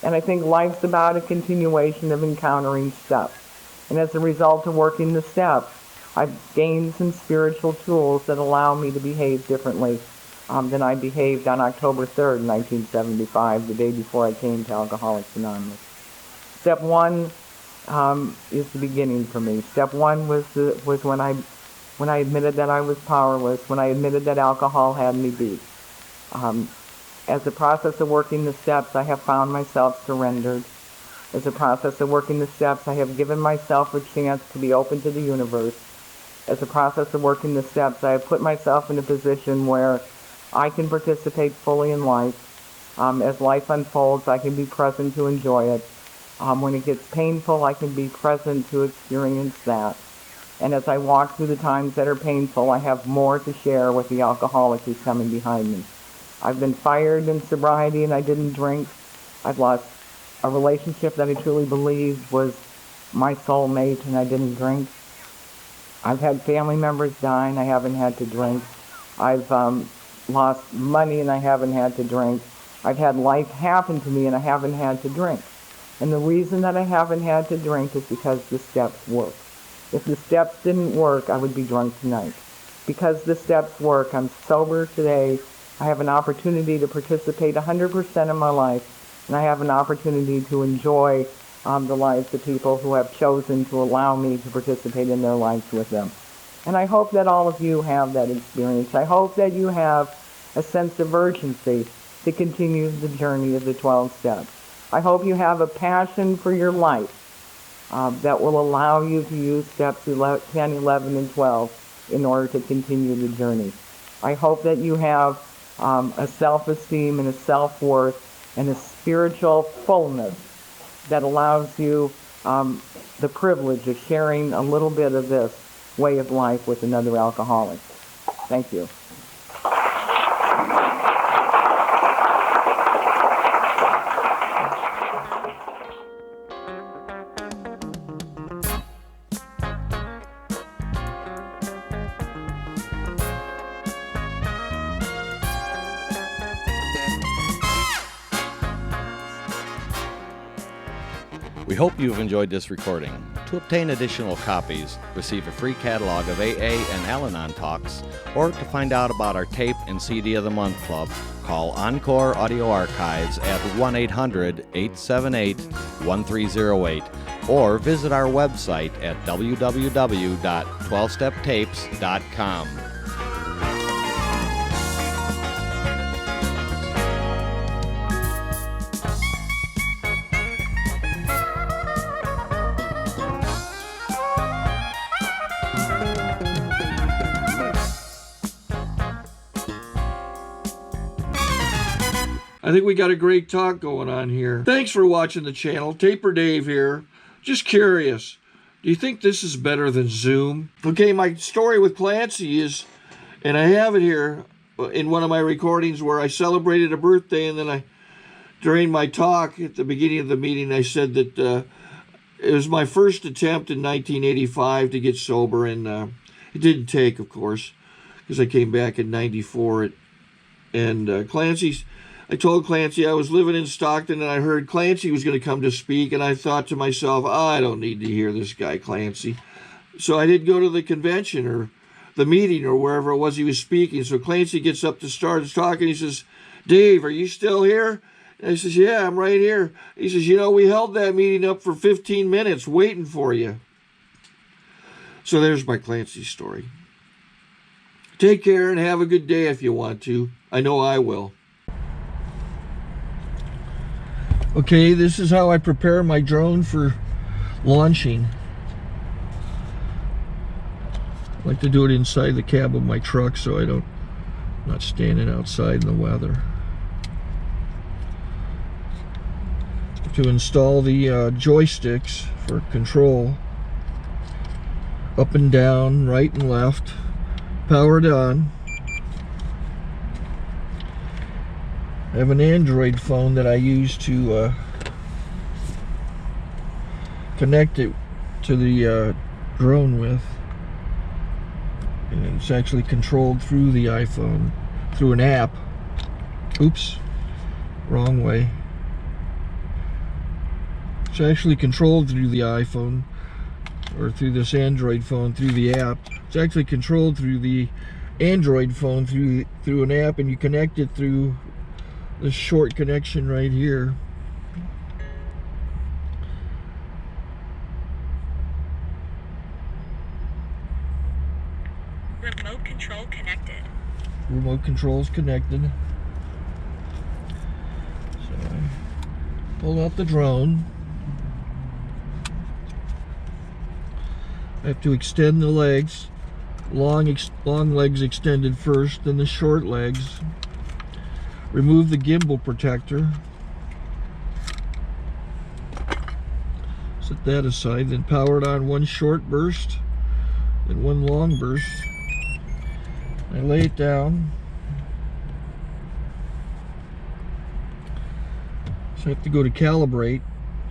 And I think life's about a continuation of encountering stuff. And as a result of working the steps, I've gained some spiritual tools that allow me to behave differently than I behaved on October 3rd, 1975, the day before I came to Alcoholics Anonymous. Step one is the beginning for me. Step one was when I admitted that I was powerless, when I admitted that alcohol had me beat. As a process of working the steps, I have found myself surrendered. As a process of working the steps, I have given myself a chance to be open to the universe. As a process of working the steps, I have put myself in a position where I can participate fully in life. As life unfolds, I can be present to enjoy it. When it gets painful, I can be present to experience that. And as I walk through the times that are painful, I have more to share with the alcoholic who's coming behind me. I've been fired in sobriety and I didn't drink. I've lost a relationship that I truly believed was my soulmate and I didn't drink. I've had family members die and I haven't had to drink. I've lost money and I haven't had to drink. I've had life happen to me and I haven't had to drink. And the reason that I haven't had to drink is because the steps work. If the steps didn't work, I would be drunk tonight. Because the steps work, I'm sober today. I have an opportunity to participate 100% of my life, and I have an opportunity to enjoy the lives of people who have chosen to allow me to participate in their lives with them. And I hope that all of you have that experience. I hope that you have a sense of urgency to continue the journey of the 12 steps. I hope you have a passion for your life that will allow you to use steps 10, 11, and 12 in order to continue the journey. I hope that you have a self-esteem and a self-worth and a spiritual fullness that allows you the privilege of sharing a little bit of this way of life with another alcoholic. Thank you. We hope you've enjoyed this recording. To obtain additional copies, receive a free catalog of AA and Al-Anon talks, or to find out about our Tape and CD of the Month Club, call Encore Audio Archives at 1-800-878-1308, or visit our website at www.12steptapes.com. I think we got a great talk going on here. Thanks for watching the channel. Taper Dave here. Just curious, do you think this is better than Zoom? Okay, my story with Clancy is, and I have it here in one of my recordings where I celebrated a birthday, and then during my talk at the beginning of the meeting, I said that it was my first attempt in 1985 to get sober, and it didn't take, of course, because I came back in 94. And I told Clancy I was living in Stockton, and I heard Clancy was going to come to speak, and I thought to myself, I don't need to hear this guy, Clancy. So I didn't go to the convention or the meeting or wherever it was he was speaking. So Clancy gets up to start talking. He says, Dave, are you still here? And I says, yeah, I'm right here. He says, you know, we held that meeting up for 15 minutes waiting for you. So there's my Clancy story. Take care and have a good day if you want to. I know I will. Okay, this is how I prepare my drone for launching. I like to do it inside the cab of my truck so I'm not standing outside in the weather. To install the joysticks for control, up and down, right and left, powered on. I have an Android phone that I use to connect it to the drone with. And it's actually controlled through the iPhone, through an app. Oops, wrong way. It's actually controlled through the iPhone, or through this Android phone, through the app. It's actually controlled through the Android phone, through an app, and you connect it through this short connection right here. Remote control connected. Remote control is connected. So I pull out the drone. I have to extend the legs. Long legs extended first, then the short legs. remove the gimbal protector. Set that aside, then power it on one short burst, then one long burst. I lay it down. So I have to go to calibrate.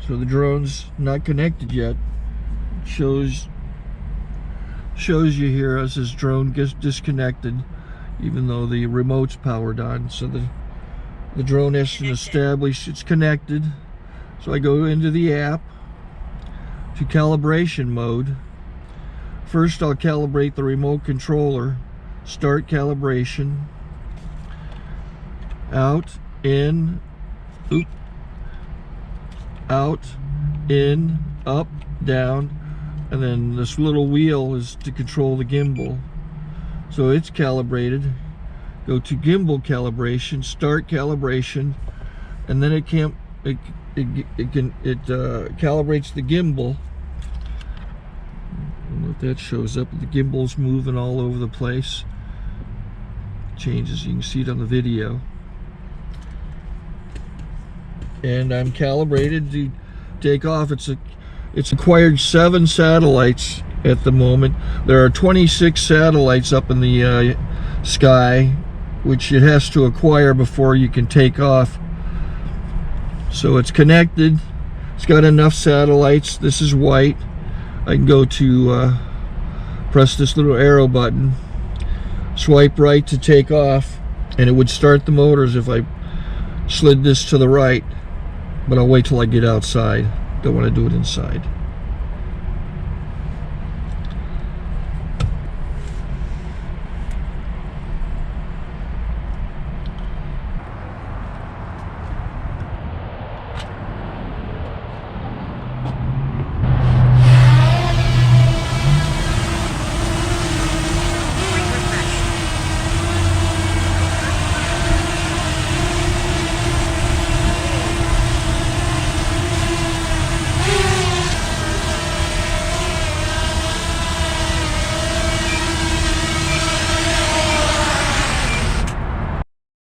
So the drone's not connected yet. It shows you here as this drone gets disconnected, even though the remote's powered on. So the drone has to establish it's connected. So I go into the app to calibration mode. First I'll calibrate the remote controller. Start calibration. Out, in, oop, out, in, up, down, and then this little wheel is to control the gimbal. So it's calibrated. Go to gimbal calibration, start calibration, and then it calibrates the gimbal. I don't know if that shows up. The gimbal's moving all over the place. Changes, you can see it on the video. And I'm calibrated to take off. It's acquired 7 satellites at the moment. There are 26 satellites up in the sky, which it has to acquire before you can take off. So it's connected. It's got enough satellites. This is white. I can go to press this little arrow button, swipe right to take off, and it would start the motors if I slid this to the right. But I'll wait till I get outside. Don't want to do it inside.